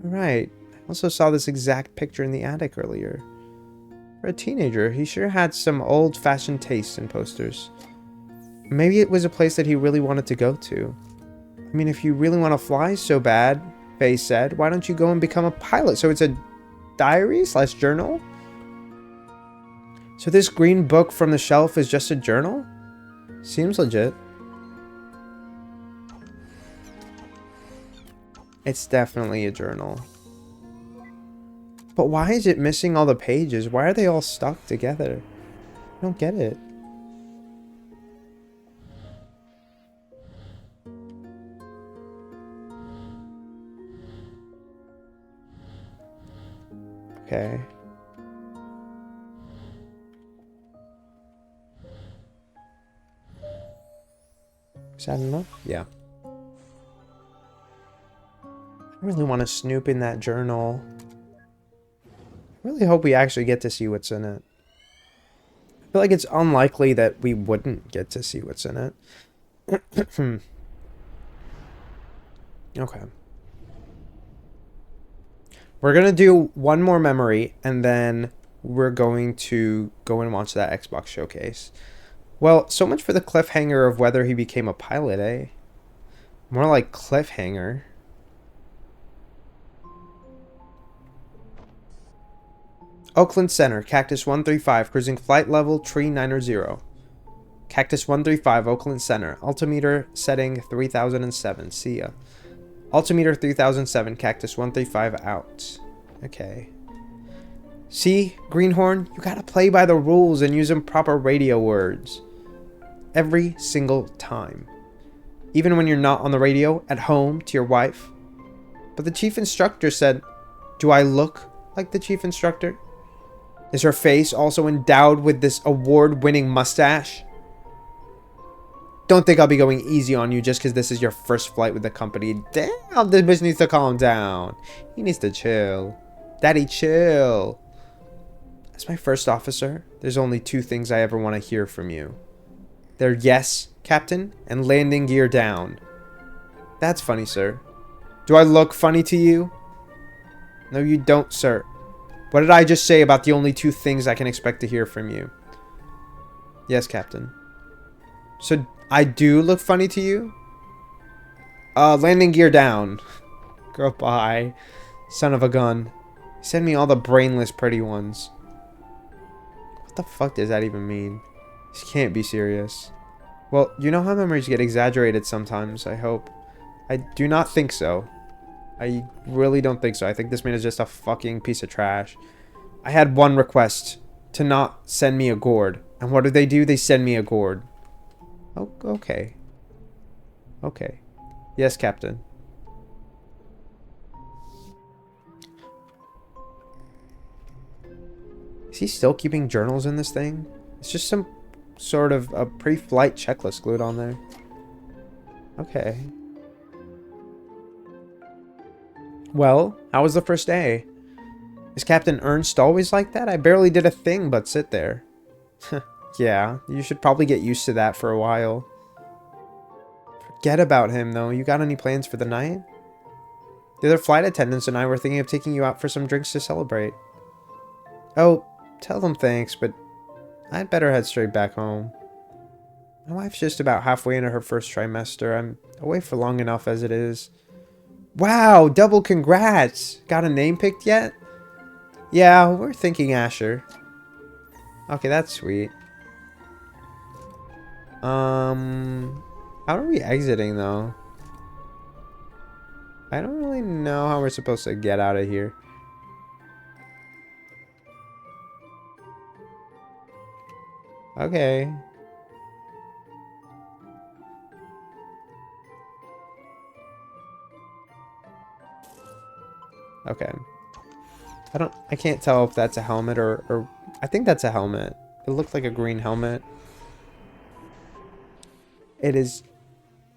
Right. I also saw this exact picture in the attic earlier. For a teenager, he sure had some old-fashioned tastes in posters. Maybe it was a place that he really wanted to go to. I mean, if you really want to fly so bad, Faye said, why don't you go and become a pilot? So it's a diary/journal? So this green book from the shelf is just a journal? Seems legit. It's definitely a journal. But why is it missing all the pages? Why are they all stuck together? I don't get it. Okay. Is that enough? Yeah. I really want to snoop in that journal. I really hope we actually get to see what's in it. I feel like it's unlikely that we wouldn't get to see what's in it. Okay. We're going to do one more memory, and then we're going to go and watch that Xbox showcase. Well, so much for the cliffhanger of whether he became a pilot, eh? More like cliffhanger. Oakland Center, Cactus 135, cruising flight level tree 900. Cactus 135, Oakland Center, altimeter setting 3007. See ya. Altimeter 3007, Cactus 135 out. Okay. See, Greenhorn, you gotta play by the rules and use them proper radio words. Every single time. Even when you're not on the radio, at home, to your wife. But the chief instructor said, do I look like the chief instructor? Is her face also endowed with this award-winning mustache? Don't think I'll be going easy on you just because this is your first flight with the company. Damn, this bitch needs to calm down. He needs to chill. Daddy, chill. As my first officer, there's only two things I ever want to hear from you. They're yes, Captain, and landing gear down. That's funny, sir. Do I look funny to you? No, you don't, sir. What did I just say about the only two things I can expect to hear from you? Yes, Captain. So, I do look funny to you? Landing gear down. Girl, bye. Son of a gun. Send me all the brainless pretty ones. What the fuck does that even mean? This can't be serious. Well, you know how memories get exaggerated sometimes, I hope. I do not think so. I really don't think so. I think this man is just a fucking piece of trash. I had one request. To not send me a gourd. And what do? They send me a gourd. Oh, okay. Okay. Yes, Captain. Is he still keeping journals in this thing? It's just some sort of a pre-flight checklist glued on there. Okay. Well, how was the first day? Is Captain Ernst always like that? I barely did a thing but sit there. Yeah, you should probably get used to that for a while. Forget about him, though. You got any plans for the night? The other flight attendants and I were thinking of taking you out for some drinks to celebrate. Oh, tell them thanks, but I'd better head straight back home. My wife's just about halfway into her first trimester. I'm away for long enough as it is. Wow, double congrats! Got a name picked yet? Yeah, we're thinking Asher. Okay, that's sweet. How are we exiting though? I don't really know how we're supposed to get out of here. Okay. Okay. I can't tell if that's a helmet or I think that's a helmet. It looked like a green helmet. It is.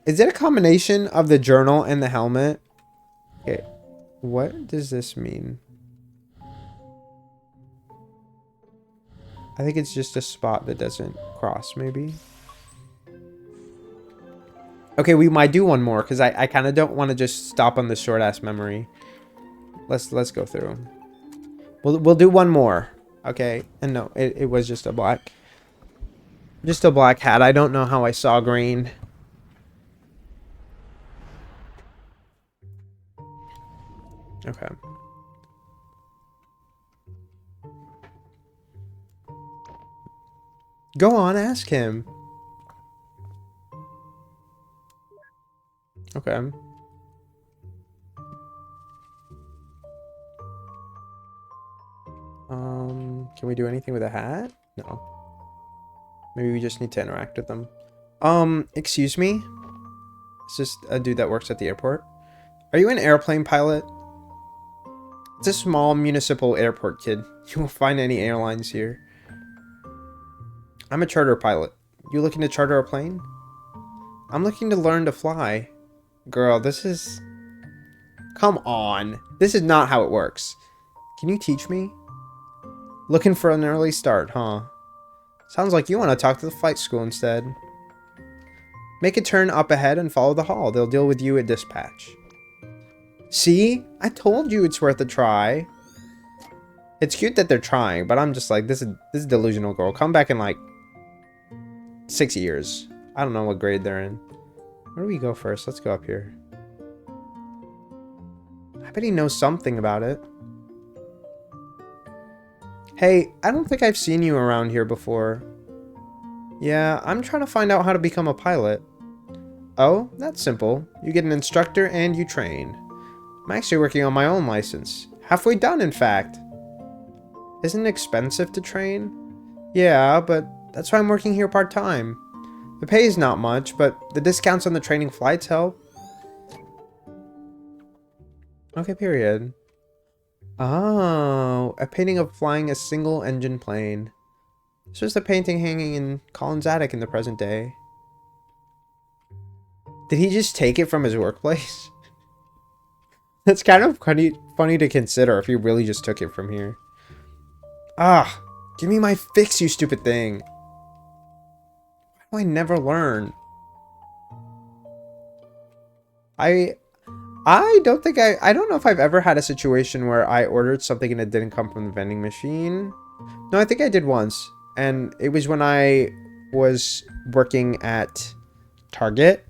Is it a combination of the journal and the helmet? Okay. What does this mean? I think it's just a spot that doesn't cross, maybe. Okay, we might do one more because I kind of don't want to just stop on the short ass memory. Let's go through. We'll do one more. Okay. And no, it was just a black hat. I don't know how I saw green. Okay. Go on, ask him. Okay. Can we do anything with a hat? No. Maybe we just need to interact with them. Excuse me? It's just a dude that works at the airport. Are you an airplane pilot? It's a small municipal airport, kid. You won't find any airlines here. I'm a charter pilot. You looking to charter a plane? I'm looking to learn to fly. Girl, this is... Come on. This is not how it works. Can you teach me? Looking for an early start, huh? Sounds like you want to talk to the flight school instead. Make a turn up ahead and follow the hall. They'll deal with you at dispatch. See? I told you it's worth a try. It's cute that they're trying, but I'm just like, this is delusional, girl. Come back in like 6 years. I don't know what grade they're in. Where do we go first? Let's go up here. I bet he knows something about it. Hey, I don't think I've seen you around here before. Yeah, I'm trying to find out how to become a pilot. Oh, that's simple. You get an instructor and you train. I'm actually working on my own license. Halfway done, in fact. Isn't it expensive to train? Yeah, but that's why I'm working here part-time. The pay is not much, but the discounts on the training flights help. Okay, period. Oh, a painting of flying a single-engine plane. This was the painting hanging in Colin's attic in the present day. Did he just take it from his workplace? That's kind of funny to consider if he really just took it from here. Ah, give me my fix, you stupid thing. Why do I never learn? I don't think I don't know if I've ever had a situation where I ordered something and it didn't come from the vending machine. No, I think I did once. And it was when I was working at Target.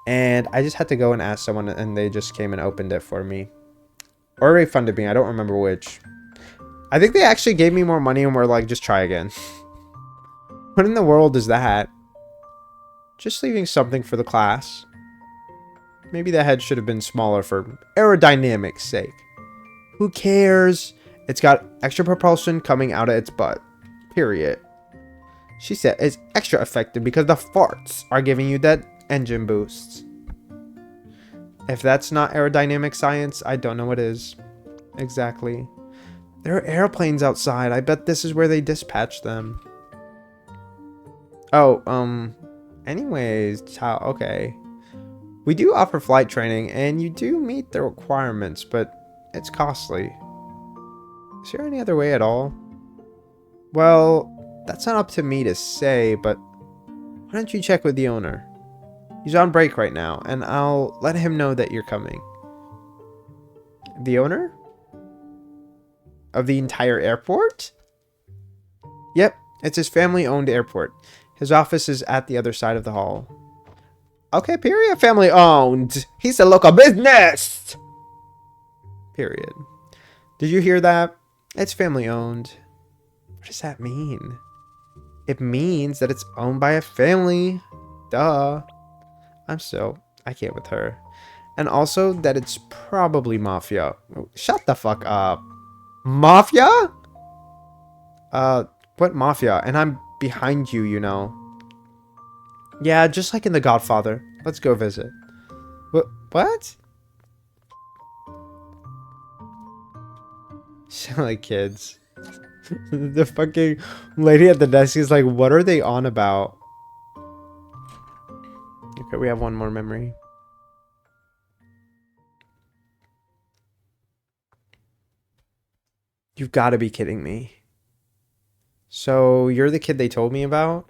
And I just had to go and ask someone and they just came and opened it for me. Or refunded me. I don't remember which. I think they actually gave me more money and were like, just try again. What in the world is that? Just leaving something for the class. Maybe the head should have been smaller for aerodynamics sake. Who cares? It's got extra propulsion coming out of its butt. Period. She said it's extra effective because the farts are giving you that engine boosts. If that's not aerodynamic science, I don't know what is. Exactly. There are airplanes outside. I bet this is where they dispatch them. Oh, anyways, okay. We do offer flight training, and you do meet the requirements, but It's costly. Is there any other way at all? Well, that's not up to me to say, but why don't you check with the owner? He's on break right now, and I'll let him know that you're coming. The owner? Of the entire airport? Yep, it's his family-owned airport. His office is at the other side of the hall. Okay, period. Family-owned. He's a local business! Period. Did you hear that? It's family-owned. What does that mean? It means that it's owned by a family. Duh. I can't with her. And also that it's probably mafia. Shut the fuck up. Mafia? What mafia? And I'm behind you, you know. Yeah, just like in The Godfather. Let's go visit. What? Sound like kids. The fucking lady at the desk is like, what are they on about? Okay, we have one more memory. You've got to be kidding me. So, you're the kid they told me about?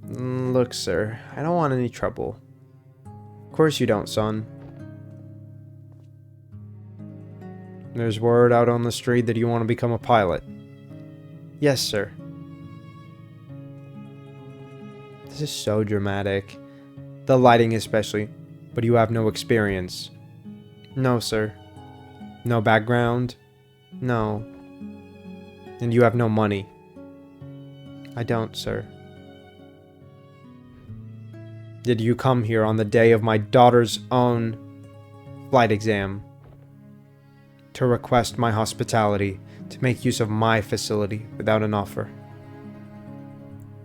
Look, sir, I don't want any trouble. Of course you don't, son. There's word out on the street that you want to become a pilot. Yes, sir. This is so dramatic. The lighting especially. But you have no experience. No, sir. No background? No. And you have no money? I don't, sir. Did you come here on the day of my daughter's own flight exam to request my hospitality, to make use of my facility without an offer?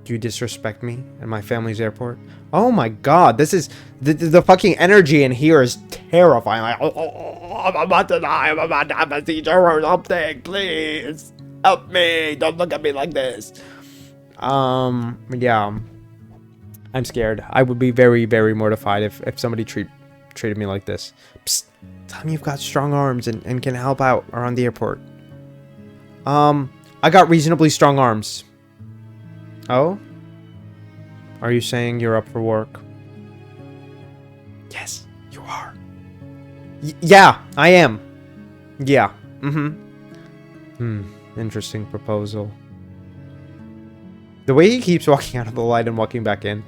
Do you disrespect me and my family's airport? Oh my god, this is... The fucking energy in here is terrifying. Like, I'm about to die. I'm about to have a seizure or something. Please. Help me. Don't look at me like this. Yeah. I'm scared. I would be very, very mortified if somebody treated me like this. Psst. Tell me you've got strong arms and can help out around the airport. I got reasonably strong arms. Oh? Are you saying you're up for work? Yes, you are. Yeah, I am. Yeah. Interesting proposal. The way he keeps walking out of the light and walking back in.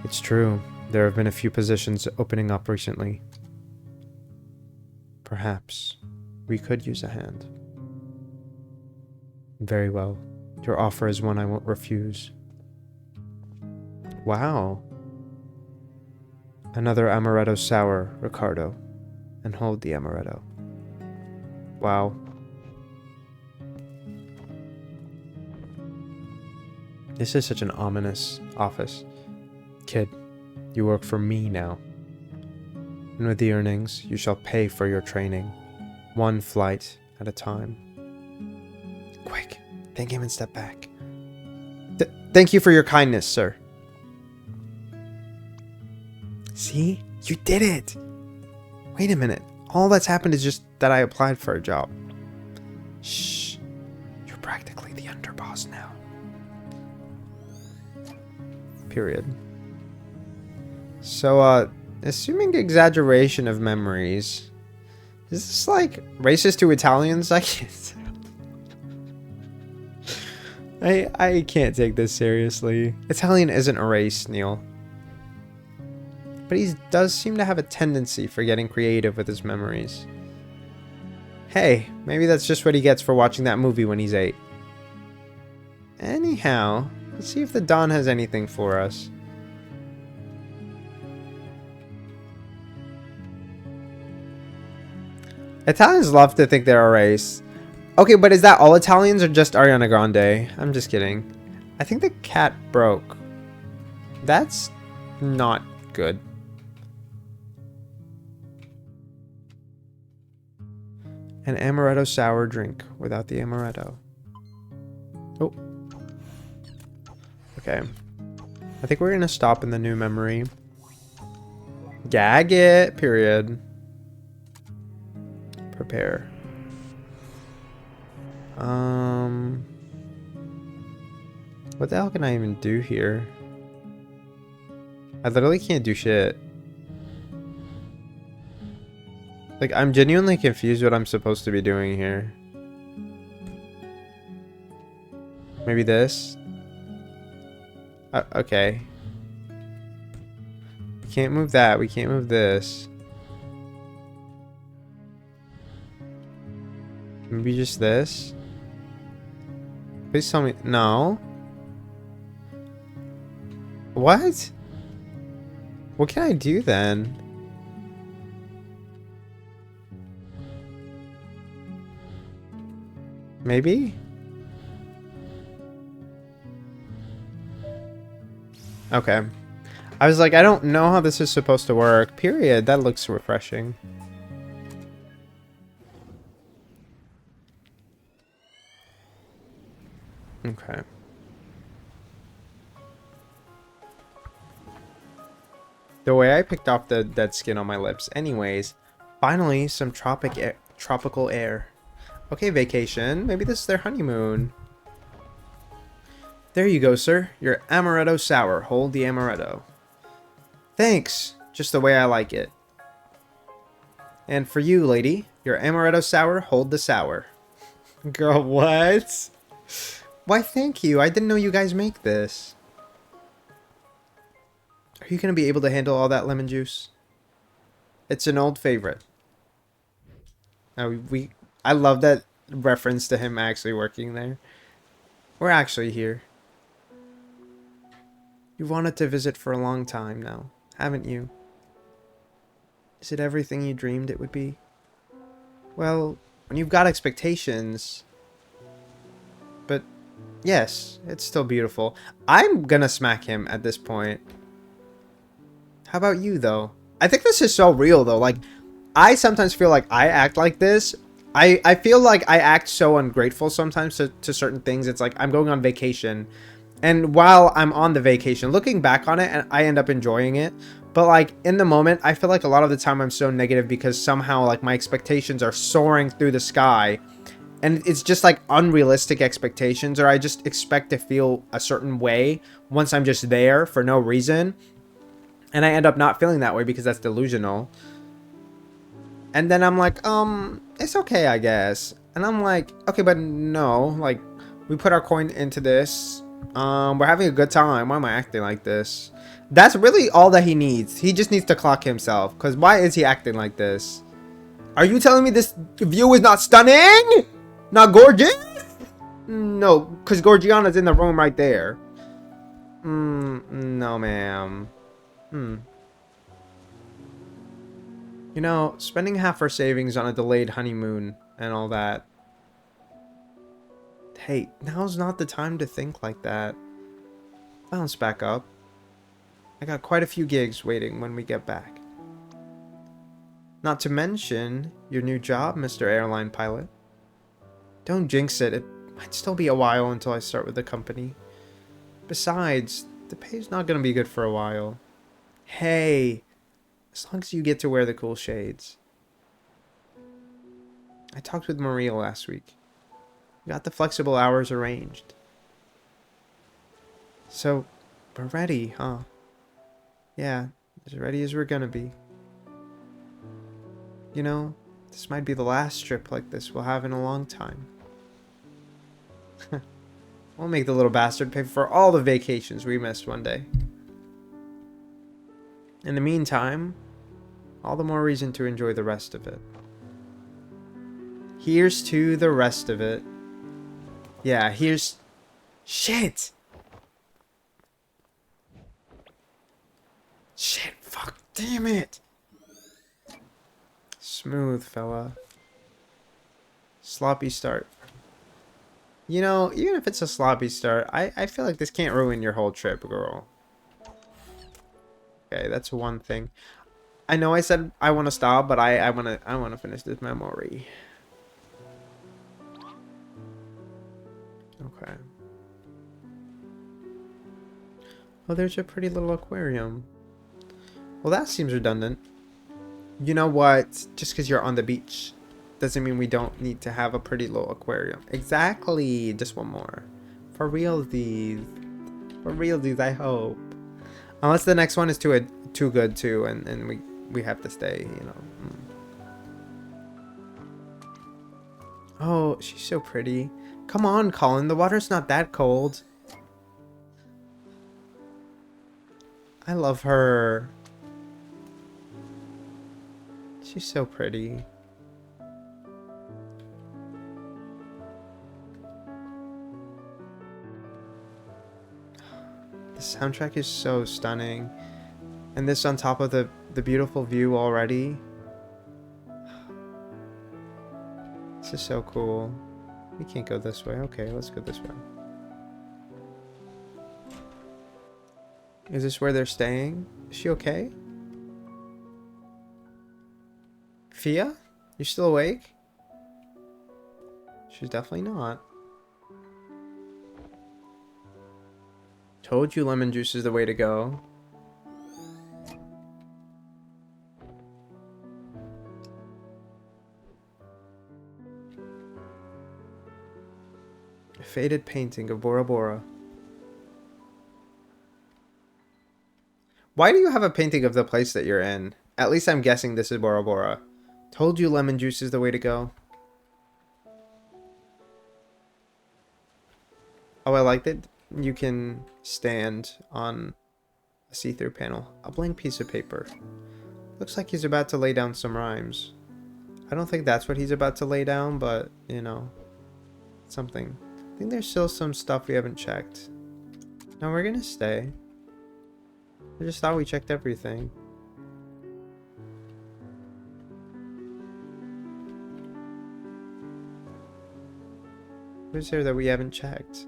It's true. There have been a few positions opening up recently. Perhaps we could use a hand. Very well. Your offer is one I won't refuse. Wow. Another amaretto sour, Ricardo. And hold the amaretto. Wow. This is such an ominous office. Kid, you work for me now. And with the earnings, you shall pay for your training. One flight at a time. Quick, thank him and step back. Thank you for your kindness, sir. See? You did it! Wait a minute. All that's happened is just that I applied for a job. Shh. You're practically the underboss now. Period. So, assuming exaggeration of memories, is this like racist to Italians? I can't. I can't take this seriously. Italian isn't a race, Neil. But he does seem to have a tendency for getting creative with his memories. Hey, maybe that's just what he gets for watching that movie when he's 8. Anyhow, let's see if the Don has anything for us. Italians love to think they're a race. Okay, but is that all Italians or just Ariana Grande? I'm just kidding. I think the cat broke. That's not good. An amaretto sour drink without the amaretto. Oh. Okay. I think we're going to stop in the new memory. Gag it. Period. Prepare. What the hell can I even do here? I literally can't do shit. Like, I'm genuinely confused what I'm supposed to be doing here. Maybe this? Okay. We can't move that. We can't move this. Maybe just this? Please tell me. No. What? What can I do then? Maybe? Okay. I was like, I don't know how this is supposed to work. Period. That looks refreshing. Okay. The way I picked off the dead skin on my lips. Anyways, finally some tropical air. Okay, vacation. Maybe this is their honeymoon. There you go, sir. Your amaretto sour. Hold the amaretto. Thanks. Just the way I like it. And for you, lady, your amaretto sour. Hold the sour. Girl, what? Why, thank you. I didn't know you guys make this. Are you going to be able to handle all that lemon juice? It's an old favorite. I love that reference to him actually working there. We're actually here. You've wanted to visit for a long time now, haven't you? Is it everything you dreamed it would be? Well, when you've got expectations... But, yes, it's still beautiful. I'm gonna smack him at this point. How about you, though? I think this is so real, though. Like, I sometimes feel like I act like this. I feel like I act so ungrateful sometimes to certain things. It's like I'm going on vacation. And while I'm on the vacation, looking back on it, and I end up enjoying it. But, like, in the moment, I feel like a lot of the time I'm so negative because somehow, like, my expectations are soaring through the sky. And it's just, like, unrealistic expectations. Or I just expect to feel a certain way once I'm just there for no reason. And I end up not feeling that way because that's delusional. And then I'm like, it's okay, I guess. And I'm like, okay, but no. Like, we put our coin into this. We're having a good time. Why am I acting like this? That's really all that he needs. He just needs to clock himself. Because why is he acting like this? Are you telling me this view is not stunning? Not gorgeous? No, because Gorgiana's in the room right there. No, ma'am. You know, spending half our savings on a delayed honeymoon and all that. Hey, now's not the time to think like that. Bounce back up. I got quite a few gigs waiting when we get back. Not to mention your new job, Mr. Airline Pilot. Don't jinx it. It might still be a while until I start with the company. Besides, the pay's not going to be good for a while. Hey, as long as you get to wear the cool shades. I talked with Maria last week. We got the flexible hours arranged. So, we're ready, huh? Yeah, as ready as we're gonna be. You know, this might be the last trip like this we'll have in a long time. We'll make the little bastard pay for all the vacations we missed one day. In the meantime, all the more reason to enjoy the rest of it. Here's to the rest of it. Yeah, here's... Shit! Shit, fuck, damn it! Smooth, fella. Sloppy start. You know, even if it's a sloppy start, I feel like this can't ruin your whole trip, girl. Okay, that's one thing. I know I said I want to stop, but I want to finish this memory. Okay. Oh, there's a pretty little aquarium. Well, that seems redundant. You know what? Just because you're on the beach doesn't mean we don't need to have a pretty little aquarium. Exactly. Just one more. For realsies. For realsies, I hope. Unless the next one is too good too, and we have to stay, you know. Oh, she's so pretty. Come on, Colin. The water's not that cold. I love her. She's so pretty. The soundtrack is so stunning. And this on top of the beautiful view already. This is so cool. We can't go this way. Okay, let's go this way. Is this where they're staying? Is she okay? Fia? You still awake? She's definitely not. Told you lemon juice is the way to go. A faded painting of Bora Bora. Why do you have a painting of the place that you're in? At least I'm guessing this is Bora Bora. Told you lemon juice is the way to go. Oh, I like that you can stand on a see-through panel. A blank piece of paper. Looks like he's about to lay down some rhymes. I don't think that's what he's about to lay down, but, you know, something. I think there's still some stuff we haven't checked. No, we're gonna stay. I just thought we checked everything. What's there that we haven't checked?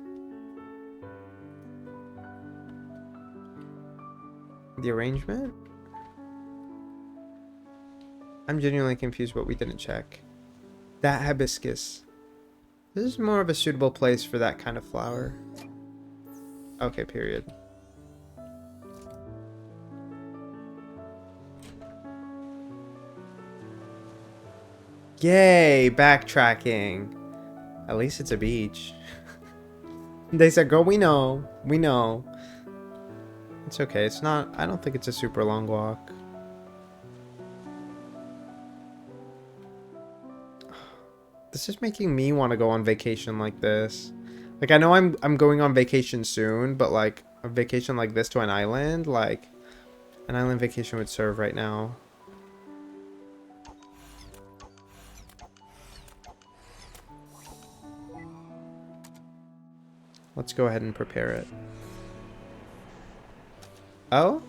The arrangement? I'm genuinely confused what we didn't check. That hibiscus. This is more of a suitable place for that kind of flower. Okay, period. Yay, backtracking. At least it's a beach. They said, girl, we know. We know. It's okay. It's not, I don't think it's a super long walk. This is making me want to go on vacation like this. Like, I know I'm going on vacation soon, but like a vacation like this to an island, like an island vacation would serve right now. Let's go ahead and prepare it. Oh?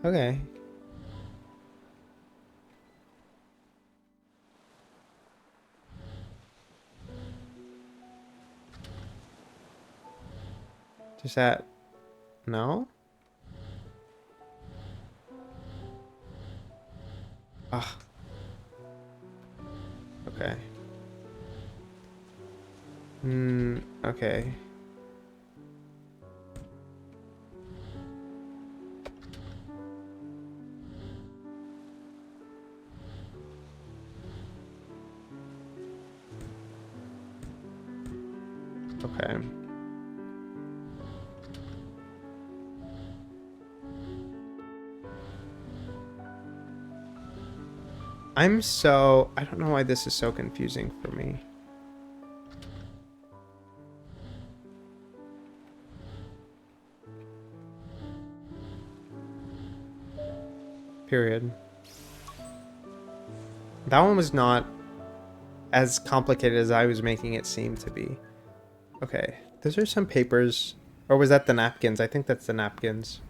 Okay. Just that. No? Ah. Okay. Okay. Okay. I don't know why this is so confusing for me. Period. That one was not as complicated as I was making it seem to be. Okay, those are some papers. Or was that the napkins? I think that's the napkins.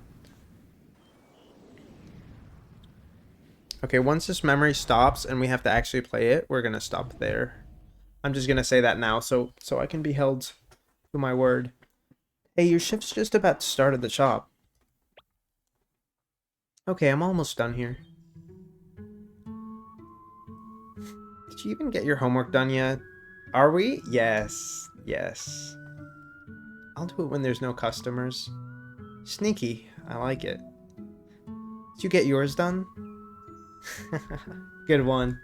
Okay, once this memory stops and we have to actually play it, we're gonna stop there. I'm just gonna say that now so I can be held to my word. Hey, your shift's just about to start at the shop. Okay, I'm almost done here. Did you even get your homework done yet? Are we? Yes. Yes. I'll do it when there's no customers. Sneaky. I like it. Did you get yours done? Good one.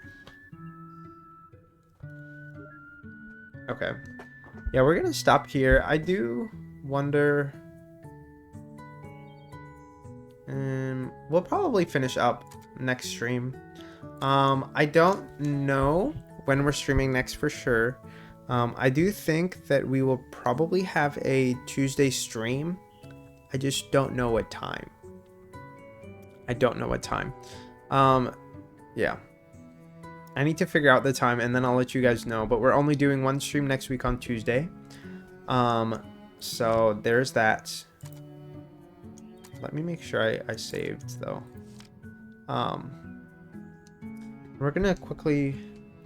Okay. Yeah, we're gonna stop here. I do wonder. We'll probably finish up next stream. I don't know when we're streaming next for sure. I do think that we will probably have a Tuesday stream. I just don't know what time. I don't know what time. Um, yeah. I need to figure out the time and then I'll let you guys know. But we're only doing one stream next week on Tuesday. So there's that. Let me make sure I saved though. We're gonna quickly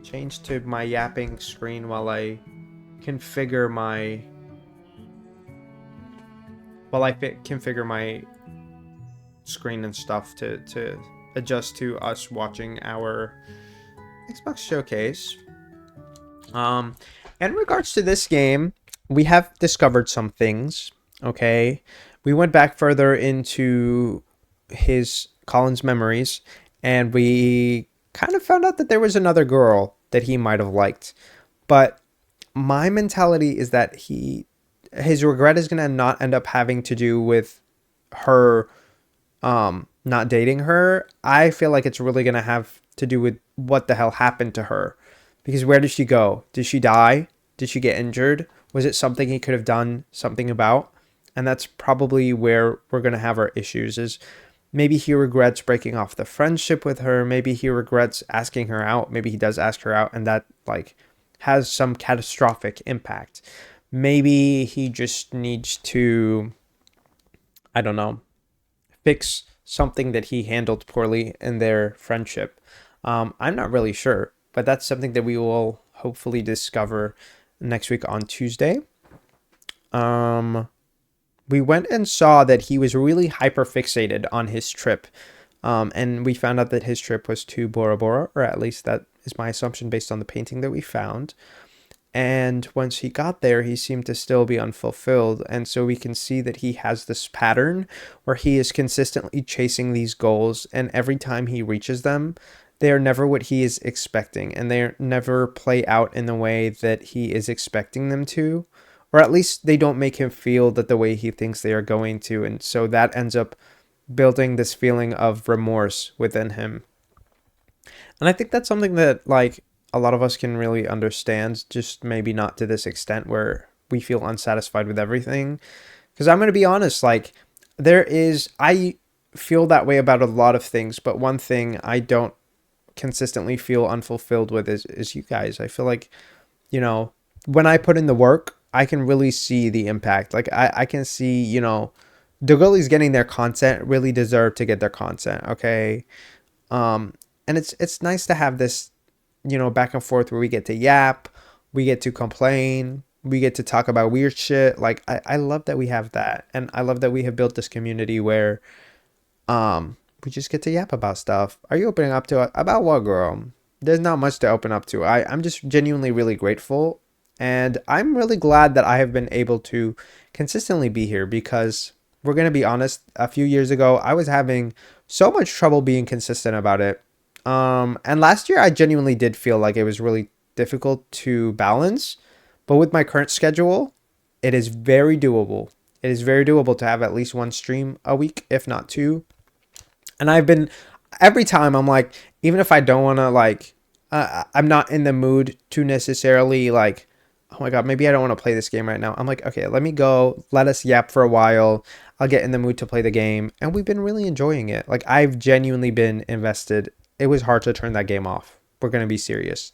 change to my yapping screen while I configure my screen and stuff to adjust to us watching our Xbox showcase. In regards to this game, we have discovered some things. Okay, we went back further into Colin's memories, and we kind of found out that there was another girl that he might have liked. But my mentality is that his regret is gonna not end up having to do with her not dating her. I feel like it's really gonna have to do with what the hell happened to her. Because where did she go? Did she die? Did she get injured? Was it something he could have done something about? And that's probably where we're gonna have our issues, is maybe he regrets breaking off the friendship with her. Maybe he regrets asking her out. Maybe he does ask her out and that like has some catastrophic impact. Maybe he just needs to, I don't know, fix something that he handled poorly in their friendship. I'm not really sure, but that's something that we will hopefully discover next week on Tuesday. We went and saw that he was really hyper fixated on his trip. And we found out that his trip was to Bora Bora, or at least that is my assumption based on the painting that we found. And once he got there, he seemed to still be unfulfilled. And so we can see that he has this pattern where he is consistently chasing these goals. And every time he reaches them, they are never what he is expecting. And they never play out in the way that he is expecting them to. Or at least they don't make him feel that the way he thinks they are going to. And so that ends up building this feeling of remorse within him. And I think that's something that, like, a lot of us can really understand, just maybe not to this extent where we feel unsatisfied with everything. Because I'm going to be honest, like, I feel that way about a lot of things, but one thing I don't consistently feel unfulfilled with is you guys. I feel like, when I put in the work, I can really see the impact. Like, I can see, the girlies getting their content really deserve to get their content, okay? And it's nice to have this, back and forth where we get to yap, we get to complain, we get to talk about weird shit. Like, I love that we have that. And I love that we have built this community where we just get to yap about stuff. Are you opening up to it? About what, girl? There's not much to open up to. I'm just genuinely really grateful. And I'm really glad that I have been able to consistently be here, because we're going to be honest, a few years ago, I was having so much trouble being consistent about it. And last year I genuinely did feel like it was really difficult to balance, but with my current schedule, it is very doable. It is very doable to have at least one stream a week, if not two. And every time I'm like, even if I don't want to, like, I'm not in the mood to necessarily, like, oh my God, maybe I don't want to play this game right now. I'm like, okay, let me go. Let us yap for a while. I'll get in the mood to play the game. And we've been really enjoying it. Like, I've genuinely been invested. It was hard to turn that game off. We're going to be serious.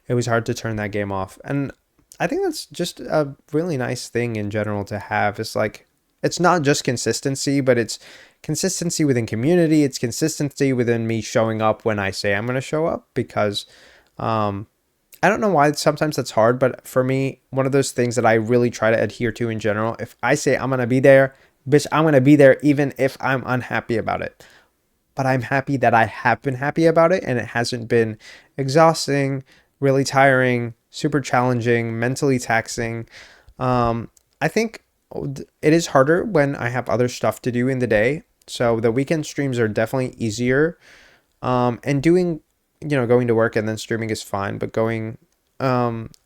It was hard to turn that game off. And I think that's just a really nice thing in general to have. It's like, it's not just consistency, but it's consistency within community. It's consistency within me showing up when I say I'm going to show up, because I don't know why sometimes that's hard, but for me, one of those things that I really try to adhere to in general, if I say I'm going to be there, bitch, I'm going to be there even if I'm unhappy about it. But I'm happy that I have been happy about it, and it hasn't been exhausting, really tiring, super challenging, mentally taxing. I think it is harder when I have other stuff to do in the day. So the weekend streams are definitely easier. And doing, going to work and then streaming is fine, but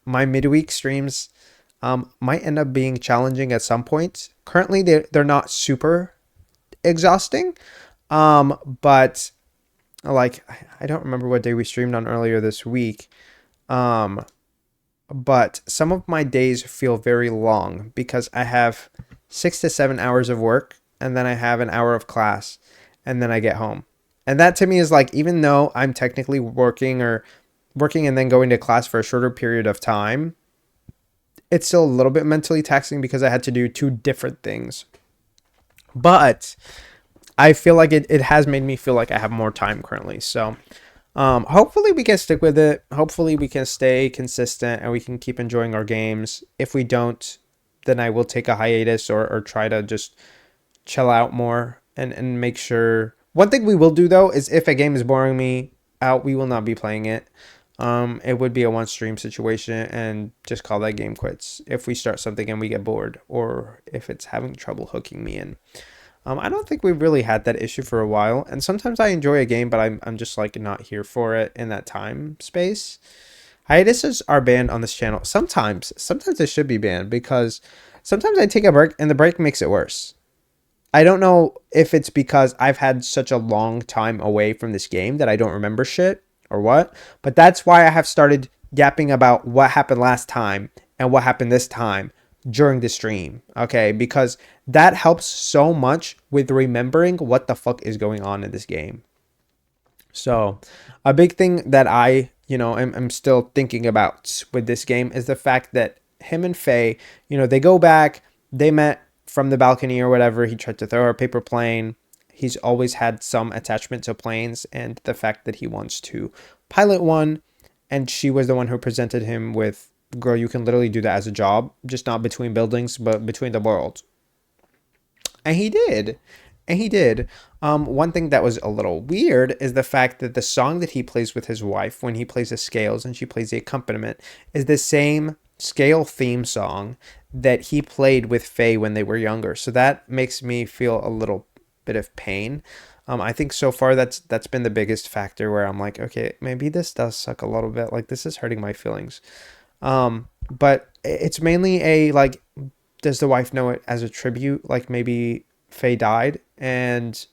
my midweek streams, might end up being challenging at some points. Currently, they're not super exhausting. But like, I don't remember what day we streamed on earlier this week. Um, but some of my days feel very long because I have 6 to 7 hours of work and then I have an hour of class and then I get home. And that to me is like, even though I'm technically working and then going to class for a shorter period of time, it's still a little bit mentally taxing because I had to do two different things. But I feel like it has made me feel like I have more time currently. So hopefully we can stick with it. Hopefully we can stay consistent and we can keep enjoying our games. If we don't, then I will take a hiatus or try to just chill out more and make sure. One thing we will do though is if a game is boring me out, we will not be playing it. It would be a one stream situation and just call that game quits if we start something and we get bored or if it's having trouble hooking me in. I don't think we've really had that issue for a while. And sometimes I enjoy a game, but I'm just like not here for it in that time space. Hiatuses are banned on this channel. Sometimes they should be banned because sometimes I take a break and the break makes it worse. I don't know if it's because I've had such a long time away from this game that I don't remember shit or what, but that's why I have started yapping about what happened last time and what happened this time during the stream. Okay, because that helps so much with remembering what the fuck is going on in this game. So, a big thing that I'm still thinking about with this game is the fact that him and Faye, they go back, they met from the balcony or whatever. He tried to throw her a paper plane. He's always had some attachment to planes, and the fact that he wants to pilot one, and she was the one who presented him with, girl, you can literally do that as a job, just not between buildings, but between the worlds. And he did. And he did. One thing that was a little weird is the fact that the song that he plays with his wife when he plays the scales and she plays the accompaniment is the same scale theme song that he played with Faye when they were younger. So that makes me feel a little bit of pain. I think so far that's been the biggest factor where I'm like, okay, maybe this does suck a little bit. Like this is hurting my feelings. But it's mainly a like, does the wife know it as a tribute? Like maybe Faye died and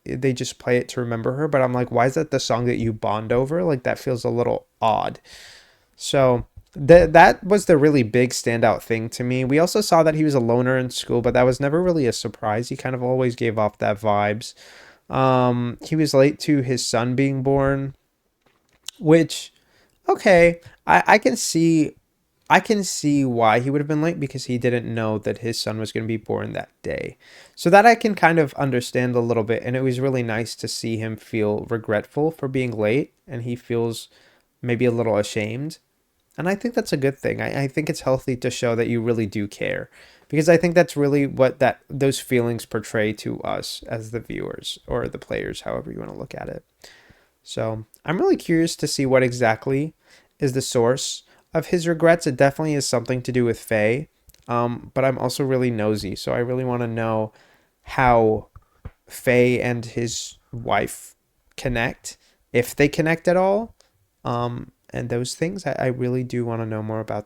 they just play it to remember her. But I'm like, why is that the song that you bond over? Like that feels a little odd. So that was the really big standout thing to me. We also saw that he was a loner in school, but that was never really a surprise. He kind of always gave off that vibes. He was late to his son being born, which okay, I can see why he would have been late because he didn't know that his son was going to be born that day. So that I can kind of understand a little bit. And it was really nice to see him feel regretful for being late and he feels maybe a little ashamed. And I think that's a good thing. I think it's healthy to show that you really do care because I think that's really what those feelings portray to us as the viewers or the players, however you want to look at it. So I'm really curious to see what exactly is the source of his regrets. It definitely is something to do with Faye. But I'm also really nosy. So I really want to know how Faye and his wife connect, if they connect at all. And those things, I really do want to know more about that.